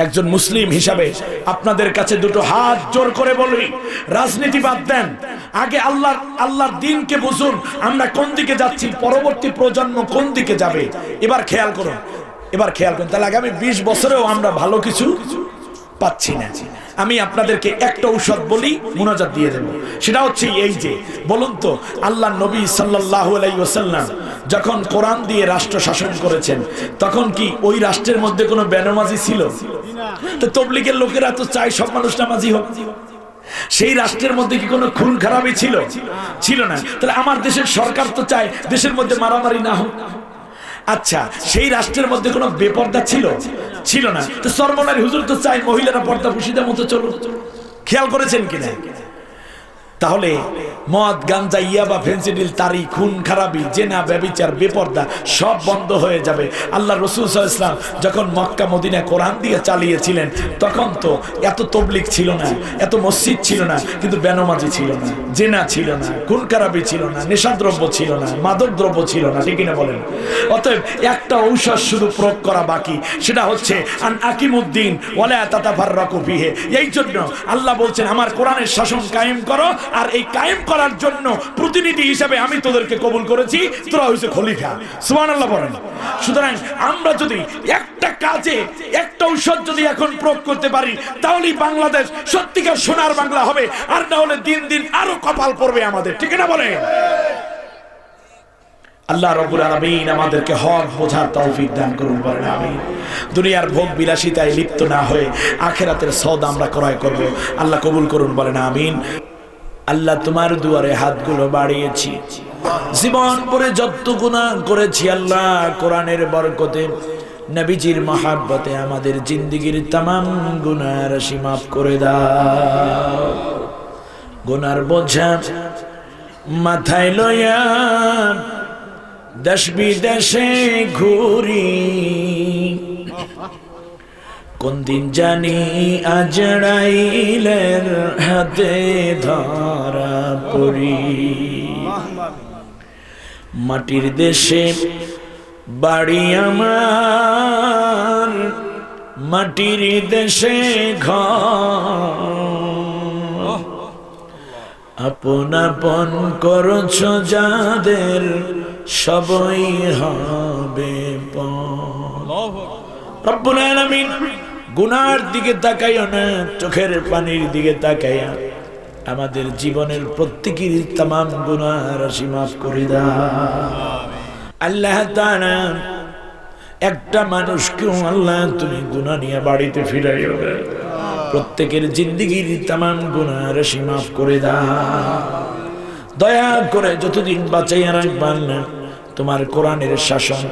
একজন মুসলিম হিসাবে আপনাদের কাছে দুটো হাত জোর করে বলি, রাজনীতি বাদ দেন, আগে আল্লাহর দ্বীনকে বুঝুন। আমরা কোন দিকে যাচ্ছি, পরবর্তী প্রজন্ম কোন দিকে যাবে, এবার খেয়াল করুন। তাহলে আগামী 20 বছরেও আমরা ভালো কিছু পাচ্ছি না। আমি আপনাদেরকে একটা ঔষধ বলি, মুনাজাত দিয়ে দেব। সেটা হচ্ছে এই যে, বলুন তো, আল্লাহ নবী সাল্লাল্লাহু আলাইহি ওয়াসাল্লাম যখন কোরআন দিয়ে রাষ্ট্র শাসন করেছেন তখন কি ওই রাষ্ট্রের মধ্যে কোনো বেনামাজি ছিল? তো তবলিগের লোকেরা তো চায় সব মানুষ নামাজি হোক। সেই রাষ্ট্রের মধ্যে কি কোনো খুন খারাপি ছিল না? তাহলে আমার দেশের সরকার তো চায় দেশের মধ্যে মারামারি না হোক। আচ্ছা, সেই রাষ্ট্রের মধ্যে কোনো বেপর্দা ছিল না? তো সরমনার হুজুর তো চাই মহিলারা পর্দা পুশিদের মতো চলুক। খেয়াল করেছেন কিনা? তাহলে মদ গাঞ্জা ইয়াবা ফেন্সিডিল তারি খুন খারাপি জেনা ব্যভিচার বেপর্দা সব বন্ধ হয়ে যাবে। আল্লাহ রাসূল সাল্লাল্লাহু আলাইহি ওয়াসাল্লাম যখন মক্কা মদিনা কোরআন দিয়ে চালিয়েছিলেন তখন তো এত তাবলীগ ছিল না, এত মসজিদ ছিল না, কিন্তু বেনামাজি ছিল না, জেনা ছিল না, খুন খারাপি ছিল না, নেশাদ্রব্য ছিল না, মাদক দ্রব্য ছিল না, ঠিক কিনা বলেন? অতএব একটা ঔষধ শুধু প্রয়োগ করা বাকি, সেটা হচ্ছে আন আকিমুদ্দিন ওয়ালা তাতাফাররাকু ফিহি। এই জন্য আল্লাহ বলছেন আমার কোরআনের শাসন কায়েম করো, আর এই কায়েম করার জন্য প্রতিনিধি হিসেবে আমি তোদেরকে কবুল করেছি, তোরা হইছে খলিফা। সুবহানাল্লাহ বলেন। সুতরাং আমরা যদি একটা কাজে একটা ঔষধ যদি এখন প্রয়োগ করতে পারি তাহলেই বাংলাদেশ সত্যিকার সোনার বাংলা হবে, আর না হলে দিন দিন আরো কপাল পড়বে আমাদের, ঠিক না বলেন? আল্লাহ রাব্বুল আলামিন আমাদেরকে হক বোঝার তৌফিক দান করুন, বলেন আমিন। দুনিয়ার ভোগ বিলাসিতায় লিপ্ত না হয়ে আখিরাতের সওদা আমরা ক্রয় করব, আল্লাহ কবুল করুন, বলেন আমিন। আল্লাহ তোমার দুয়ারে হাতগুলো বাড়িয়েছি, জীবন পরে যত গুনাহ করেছি আল্লাহ কোরআনের বরকতে নবীজির মহব্বতে আমাদের জিন্দেগীর तमाम গুনাহ রাশি মাফ করে দাও। গুনার বোঝা মাথায় লইয়া দেশ বিদেশে ঘুরি, কোন দিন জানি আজরাইলের হাতে ধরা পড়ি। মাটির দেশে বাড়ি আমার, মাটির দেশে ঘর, আপন আপন করছ যাদের সবই হবে পর। রব্বুল আলামিন গুনার দিকে তাকাইও না, চোখের পানির দিকে তাকাইয়া আমাদের জীবনের প্রত্যেকের तमाम গুনাহ রাশি মাফ করে দাও। আল্লাহ তাআলা একটা মানুষকেও আল্লাহ তুমি গুনাহ নিয়ে বাড়িতে ফিরাইও না, প্রত্যেকের জিন্দেগীর तमाम গুনাহ রাশি মাফ করে দাও। দয়া করে যতদিন বাঁচাইয়া রাখবেন না তোমার কোরআনের শাসন,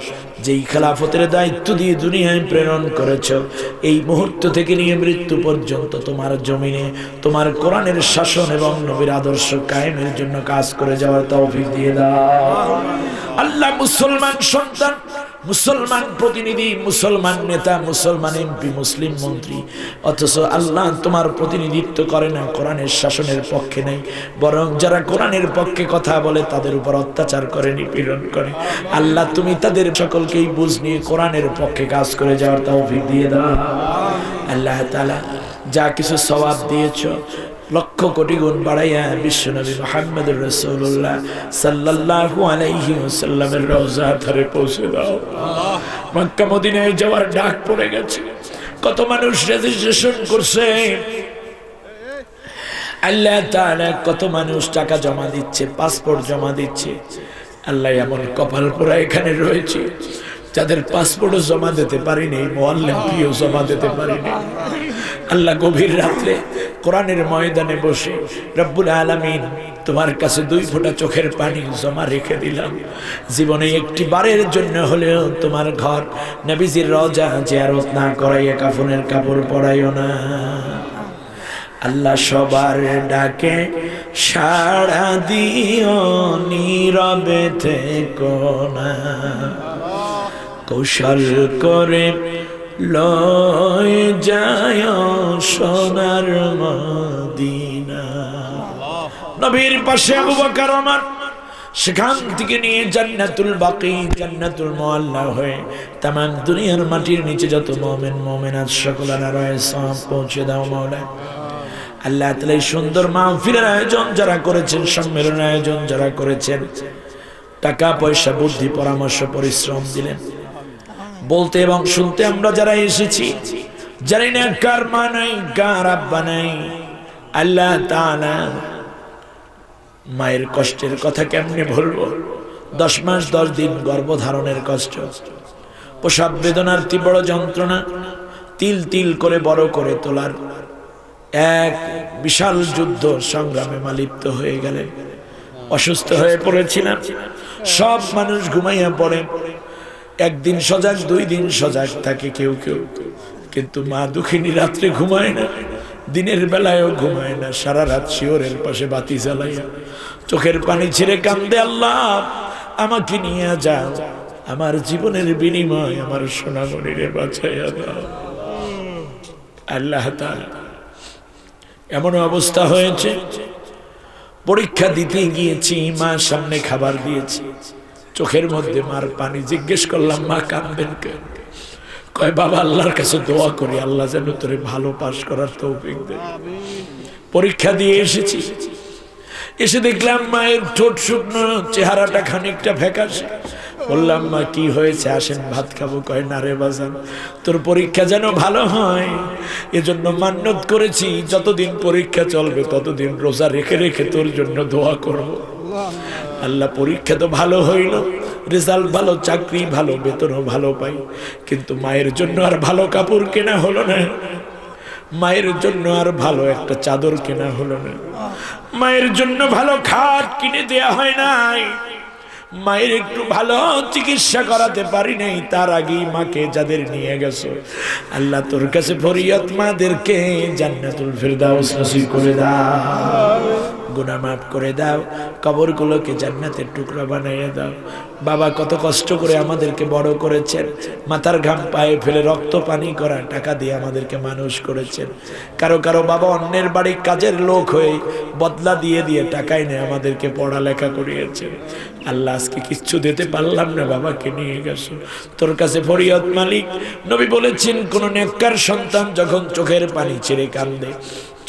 যেই খেলাফতের দায়িত্ব দিয়ে দুনিয়ায় প্রেরণ করেছ, এই মুহূর্ত থেকে নিয়ে মৃত্যু পর্যন্ত তোমার জমিনে তোমার কোরআনের শাসন এবং নবীর আদর্শ কায়েমের জন্য কাজ করে যাওয়ার তৌফিক দিয়ে দাও। আল্লাহ মুসলমান সন্তান, মুসলমান প্রতিনিধি, মুসলমান নেতা, মুসলমান এমপি, মুসলিম মন্ত্রী, অথচ আল্লাহ তোমার প্রতিনিধিত্ব করে না, কোরআনের শাসনের পক্ষে নেই, বরং যারা কোরআনের পক্ষে কথা বলে তাদের উপর অত্যাচার করে, নিপীড়ন করে। আল্লাহ তুমি তাদের সকলকেই বুঝ নিয়ে কোরআনের পক্ষে কাজ করে যাওয়ার তৌফিক দিয়ে দাও। আল্লাহ তাআলা যা কিছু সওয়াব দিয়েছো লক্ষ কোটি গুণ বাড়াইয়া বিশ্বনবী মুহাম্মদুর রাসূলুল্লাহ সাল্লাল্লাহু আলাইহি ওয়াসাল্লামের রওজা ধারে পৌঁছে দাও। মক্কা মদিনায় যাওয়ার ডাক পড়ে গেছে, কত মানুষ রেজিস্ট্রেশন করছে আল্লাহ তাআলা, কত মানুষ টাকা জমা দিচ্ছে, পাসপোর্ট জমা দিচ্ছে। আল্লাহ এমন কপাল পোড়া এখানে রয়েছে যাদের পাসপোর্টও জমা দিতে পারিনি, মুআল্লিম ফিও জমা দিতে পারিনি। আল্লাহ গভীর রাত্রে কোরআনের ময়দানে বসে রব্বুল আলামিন তোমার কাছে 2 ফোঁটা চোখের পানি জমা রেখে দিলাম, জীবনে একটি বারের জন্য হলেও তোমার ঘর নবীজির রওজা জিয়ারত না করাইয়া কাফনের কাপড় পরাইও না। আল্লাহ সবার ডাকে সাড়া দিও, নীরবে থেকো না, কৌশল করে লয় যায় সোনার মদিনা। নবীর পাশে আবু বকর ওমর, সেখান থেকে নিয়ে জান্নাতুল বাকি, জান্নাতুল মুআল্লা হয়ে तमाम দুনিয়ার মাটির নিচে যত মুমিন মুমিনাত সকলের রয়েছে পৌঁছে দাও মাওলা। আল্লাহ তাআলা এই সুন্দর মাহফিলের আয়োজন যারা করেছেন, সম্মেলনের আয়োজন যারা করেছেন, টাকা পয়সা বুদ্ধি পরামর্শ পরিশ্রম দিলেন, বলতে এবং শুনতে আমরা যারা এসেছি, জানি না কার মা নাই, কার আব্বা নাই। আল্লাহ তাআলা মায়ের কষ্টের কথা কেমনে ভুলবো? 10 মাস 10 দিন গর্ভধারণের কষ্ট, প্রসব বেদনার তীব্র যন্ত্রণা, তিল তিল করে বড় করে তোলার এক বিশাল যুদ্ধ সংগ্রামে লিপ্ত হয়ে গেলেন। অসুস্থ হয়ে পড়েছিলাম, সব মানুষ ঘুমাইয়া পড়ে, একদিন সজাগ 2 দিন সজাগ থাকে কেউ কেউ, কিন্তু মা দুঃখিনী রাত্রে ঘুমায় না, দিনের বেলায়ও ঘুমায় না, সারা রাত শিওরের পাশে বাতি জ্বালাইয়া চোখের পানি ছেড়ে কান্দে, আল্লাহ আমাকে নিয়ে যাও, আমার জীবনের বিনিময় আমার সোনামণিরে বাঁচাইয়া দাও। আল্লাহ তাআলা এমন অবস্থা হয়েছে, পরীক্ষা দিতে গিয়েছি, মা সামনে খাবার দিয়েছি, চোখের মধ্যে মার পানি। জিজ্ঞেস করলাম, মা কাঁদবেন কেন? কয়, বাবা আল্লাহর কাছে দোয়া করি আল্লাহ যেন তোরে ভালো পাস করার তৌফিক দেয়। পরীক্ষা দিয়ে এসেছি, এসে দেখলাম মায়ের ঠোঁট শুকনো, চেহারাটা খানিকটা ফ্যাকাশে। বললাম, মা কি হয়েছে, আসেন ভাত খাবো। কয়, না রে বাজান, তোর পরীক্ষা যেন ভালো হয় এজন্য মান্যত করেছি, যতদিন পরীক্ষা চলবে ততদিন রোজা রেখে রেখে তোর জন্য দোয়া করব। আল্লাহ পরীক্ষা তো ভালো হইল, রেজাল্ট ভালো, চাকরি ভালো, বেতনও ভালো পাই, কিন্তু মায়ের জন্য আর ভালো কাপড় কেনা হলো না, মায়ের জন্য আর ভালো একটা চাদর কেনা হলো না, মায়ের জন্য ভালো খাট কিনে দেয়া হয় নাই, মায়ের একটু ভালো চিকিৎসা করাতে পারি নাই। তার আগেই মাকে যাদের নিয়ে গেছো, আল্লাহ তোর কাছে ফরিয়াদ, মাদেরকে জান্নাতুল ফেরদাউস নসিব করে দাও, গুনাহ মাফ করে দাও, কবরগুলোকে জান্নাতের টুকরা বানাইয়া দাও। বাবা কত কষ্ট করে আমাদেরকে বড় করেছেন, মাথার ঘাম পায়ে ফেলে রক্ত পানি করা টাকা দিয়ে আমাদেরকে মানুষ করেছেন। কারো কারো বাবা অন্যের বাড়ি কাজের লোক হয়ে বদলা দিয়ে দিয়ে টাকায় নিয়ে আমাদেরকে পড়ালেখা করিয়েছেন। আল্লাহ আজকে কিচ্ছু দিতে পারলাম না, বাবাকে নিয়ে গেছো, তোর কাছে ফরিয়াদ মালিক। নবী বলেছেন, কোন নেককার সন্তান যখন চোখের পানি ছেড়ে কান্দে,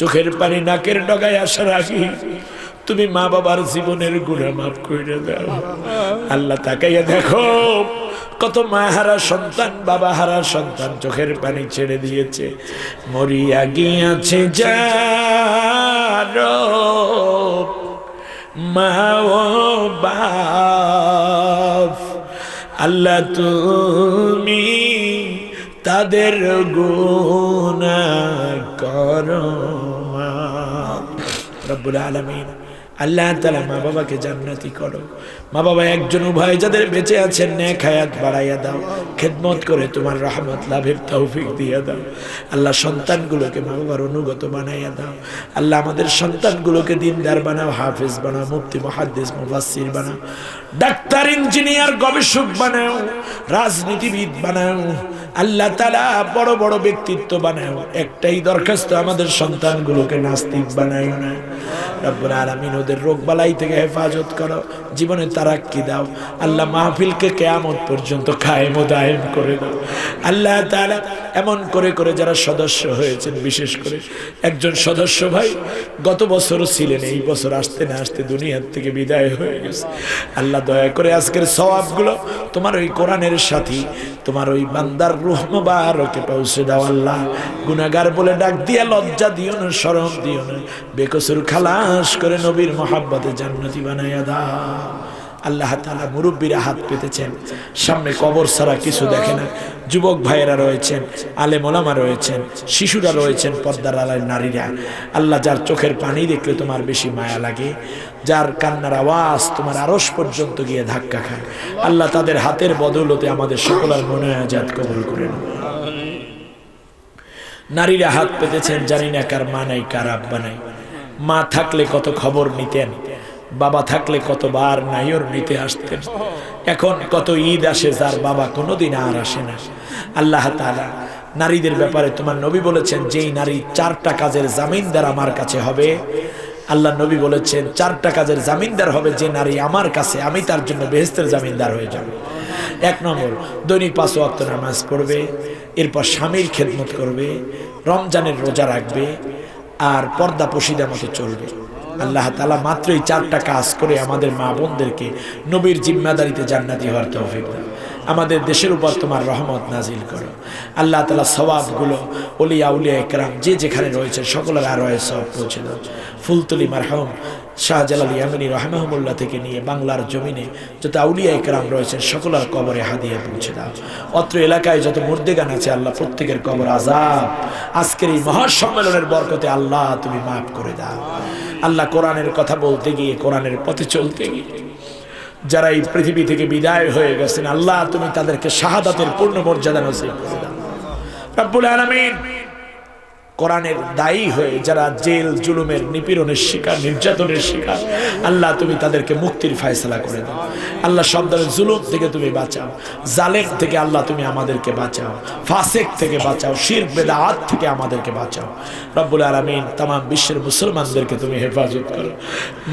চোখের পানি নাকের ডগায় আসার আগে তুমি মা বাবার জীবনের গুনাহ মাফ করে দাও। আল্লাহ তাকাইয়া দেখো, কত মা হারা সন্তান, বাবা হারা সন্তান চোখের পানি ছেড়ে দিয়েছে। মরিয়া গিয়াছে যার মা ও বাপ, আল্লাহ তুমি তাদের গুনাহ করো মাফ। রব্বুল আলামিন আল্লাহ তাআলা মা বাবাকে জান্নাতি করো। মা বাবা একজন উভয় যাদের বেঁচে আছেন, নেক হায়াত বাড়াইয়া দাও, খেদমত করে তোমার রহমত লাভের তৌফিক দিয়ে দাও। আল্লাহ সন্তানগুলোকে মা বাবার অনুগত বানাইয়া দাও। আল্লাহ আমাদের সন্তানগুলোকে দিনদার বানাও, হাফেজ বানাও, মুফতি মুহাদ্দিস মুফাসসির বানাও, ডাক্তার ইঞ্জিনিয়ার গবেষক বানাও, রাজনীতিবিদ বানাও। আল্লাহ তাআলা বড় বড় ব্যক্তিত্ব বানাও। একটাই দরখাস্ত, আমাদের সন্তানগুলোকে নাস্তিক বানাও না। রব্বুল আলামিন ওদের রোগ বালাই থেকে হেফাজত করো, জীবনে তারাক্কি দাও। আল্লাহ মাহফিলকে কিয়ামত পর্যন্ত কায়েম ও দায়েম করে দাও। আল্লাহ তাআলা এমন করে করে যারা সদস্য হয়েছেন, বিশেষ করে একজন সদস্য ভাই গত বছর ছিলেন, এই বছর আসতে না আসতে দুনিয়ার থেকে বিদায় হয়ে গেছে। আল্লাহ দয়া করে আজকের সওয়াবগুলো তোমার ওই কোরআনের সাথী, তোমার ওই বান্দার রূহ মুবারকে পৌঁছে দাও। আল্লাহ গুনাহগার বলে ডাক দিয়া লজ্জা দিও না, শরম দিও না, বেকসুর খালাস করে নবীর মহাব্বতে জান্নাতি বানাইয়া দাও। আল্লাহ তাআলা মুরব্বীরা হাত পেতেছেন, সামনে কবর ছাড়া কিছু দেখে না। যুবক ভাইয়েরা রয়েছেন, আলেম ওলামা রয়েছেন, শিশুরা রয়েছেন, পর্দার আড়ালের নারীরা। আল্লাহ যার চোখের পানি দেখলে তোমার বেশি মায়া লাগে, যার কান্নার আওয়াজ তোমার আরশ পর্যন্ত গিয়ে ধাক্কা খায়, আল্লাহ তাদের হাতের বদৌলতে আমাদের সকলের মোনাজাত কবুল করে নাও। নারীরা হাত পেতেছেন, জানি না কার মা নাই, কার আব্বা নাই। মা থাকলে কত খবর নিতেন, বাবা থাকলে কতবার নাইর নিতে আসতেন। এখন কত ঈদ আসে যার বাবা কোনোদিন আর আসে না। আল্লাহ তাআলা নারীদের ব্যাপারে তোমার নবী বলেছেন, যেই নারী 4টা কাজের জামিনদার আমার কাছে হবে, আল্লাহ নবী বলেছেন 4টা কাজের জামিনদার হবে যে নারী আমার কাছে, আমি তার জন্য বেহেশতের জামিনদার হয়ে যাব। 1 নম্বর, দৈনিক 5 ওয়াক্ত নামাজ পড়বে, এরপর স্বামীর খেদমত করবে, রমজানের রোজা রাখবে, আর পর্দা পশিদা মতো চলবে। আল্লাহ তাআলা মাত্র এই 4টা কাজ করে আমাদের মা বোনদেরকে নবীর জিম্মাদারিতে জান্নাতি হওয়ার তৌফিক দাও। আমাদের দেশের উপর তোমার রহমত নাজিল করো। আল্লাহ তাআলা সওয়াবগুলো ওলিয়া আউলিয়া ইকরাম যে যেখানে রয়েছে সকলের আরোহে সওয়াব পৌঁছে দাও। ফুলতলি মারহুম শাহজালাল ইয়ামানি রাহিমাহুল্লাহ থেকে নিয়ে বাংলার জমিনে যত আউলিয়া ইকরাম রয়েছেন সকলের কবরে হাদিয়া পৌঁছে দাও। অত্র এলাকায় যত মুর্দেগান আছে আল্লাহ প্রত্যেকের কবর আযাব আজকের এই মহাসম্মেলনের বরকতে আল্লাহ তুমি মাফ করে দাও। আল্লাহ কোরআনের কথা বলতে গিয়ে, কোরআনের পথে চলতে গিয়ে যারা এই পৃথিবী থেকে বিদায় হয়ে গেছেন, আল্লাহ তুমি তাদেরকে শাহাদাতের পূর্ণ মর্যাদা নসিব করে দাও। রব্বুল আলামিন কোরআনের দায়ী হয়ে যারা জেল জুলুমের নিপীড়নের শিকার নির্যাতনের শিকার, আল্লাহ তুমি তাদেরকে মুক্তির ফয়সালা করে দাও। আল্লাহ সব ধরনের জুলুম থেকে তুমি বাঁচাও, জালেম থেকে আল্লাহ তুমি আমাদেরকে বাঁচাও, ফাসেক থেকে বাঁচাও, শিরক বিদআত থেকে আমাদেরকে বাঁচাও। রব্বুল আলামিন তাম বিশ্বের মুসলমানদেরকে তুমি হেফাজত করো।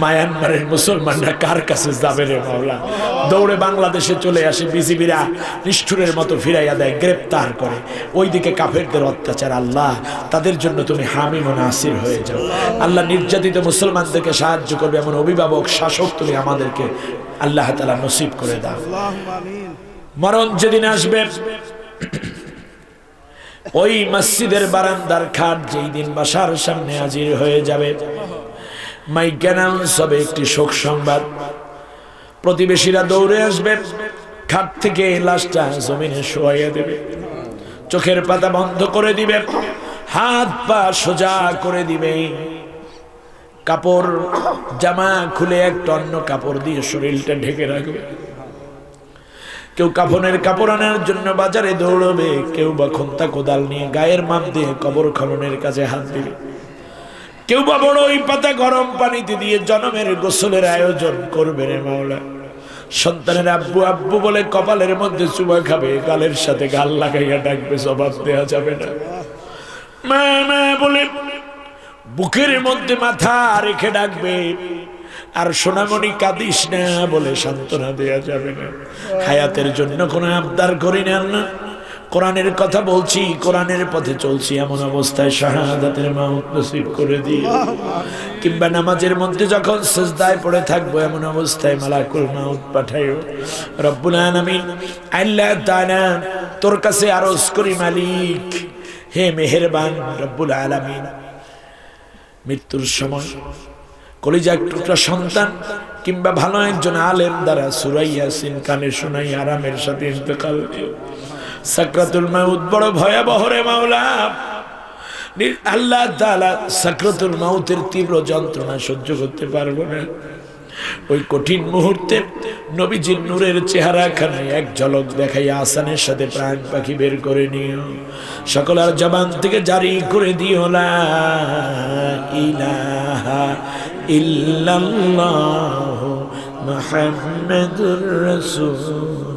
মায়ানমারের মুসলমানরা কার কাছে যাবে রে মাওলা? দৌড়ে বাংলাদেশে চলে আসে, বিজিবিরা নিষ্ঠুরের মতো ফিরাইয়া দেয়, গ্রেপ্তার করে। ওইদিকে কাফেরদের অত্যাচার, আল্লাহ তাদের জন্য তুমি হামিম ও নাসির হয়ে যাও। আল্লাহ নির্যাতিত মুসলমানদেরকে সাহায্য করবে এমন অভিভাবক শাসক তুমি আমাদেরকে আল্লাহ তাআলা নসিব করে দাও। মরণ যেদিন আসবে, ওই মসজিদের বারান্দার খাট যেই দিন বাসার সামনে হাজির হয়ে যাবে, মাইক অ্যানাউন্স হবে একটি শোক সংবাদ। প্রতিবেশীরা দৌড়ে আসবে, খাট থেকে লাশটা জমিনে শোয়াইয়া দেবে, চোখের পাতা বন্ধ করে দিবে, হাত পা সোজা করে দিবে, কাপড় জামা খুলে একটা অন্য কাপড় দিয়ে শরীরটা ঢেকে রাখবে। কেউ কাফনের কাপড় আনার জন্য বাজারে দৌড়বে, কেউ বা খন্তা কোদাল নিয়ে গায়ের মাপ দিয়ে কবর খননের কাজে হাত দিবে, কেউ বা বড়ই পাতা গরম পানিতে দিয়ে জনমের গোসলের আয়োজন করবে রে মাওলা। সন্তানের আব্বু আব্বু বলে কপালের মধ্যে চুমা খাবে, গালের সাথে গাল লাগাইয়া ডাকবে, জবাব দেওয়া যাবে না। মা মা বলে বুকের মধ্যে মাথা রেখে ডাকবে, আর সোনামণি কাঁদিস না বলে সান্ত্বনা দেওয়া যাবে না। হায়াতের জন্য কোনো আবদার করি না, কোরআনের কথা বলছি, কোরআনের পথে চলছি, এমন অবস্থায় শাহাদাতের মাউত নসিব করে দিও। কিংবা নামাজের মধ্যে যখন সিজদায় পড়ে থাকবো, এমন অবস্থায় মালাকুল মাউত পাঠাইও। রব্বুল আলামিন আল্লাহ তাআলা তোর কাছে আরজ করি, মালিক হে মেহেরবান রব্বুল আলামিন, মৃত্যুর সময় কলিজার টুকরা সন্তান কিংবা ভালো একজন আলেম দ্বারা সূরা ইয়াসিন কানে শোনাই আরামের সাথে ইন্তেকাল দিও। সাকরাতুল মাউত বড় ভয়াবহ রে মাওলা। আল্লাহ তাআলা সাকরাতুল মাউতের তীব্র যন্ত্রণা সহ্য করতে পারবো না। ওই কঠিন মুহূর্তে নবীজির নূরের চেহারা খানায় এক ঝলক দেখাই আসানের সাথে প্রাণ পাখি বের করে নিও, সকলের জবান থেকে জারি করে দিও লা ইলাহা ইল্লাল্লাহু মুহাম্মাদুর রাসূল।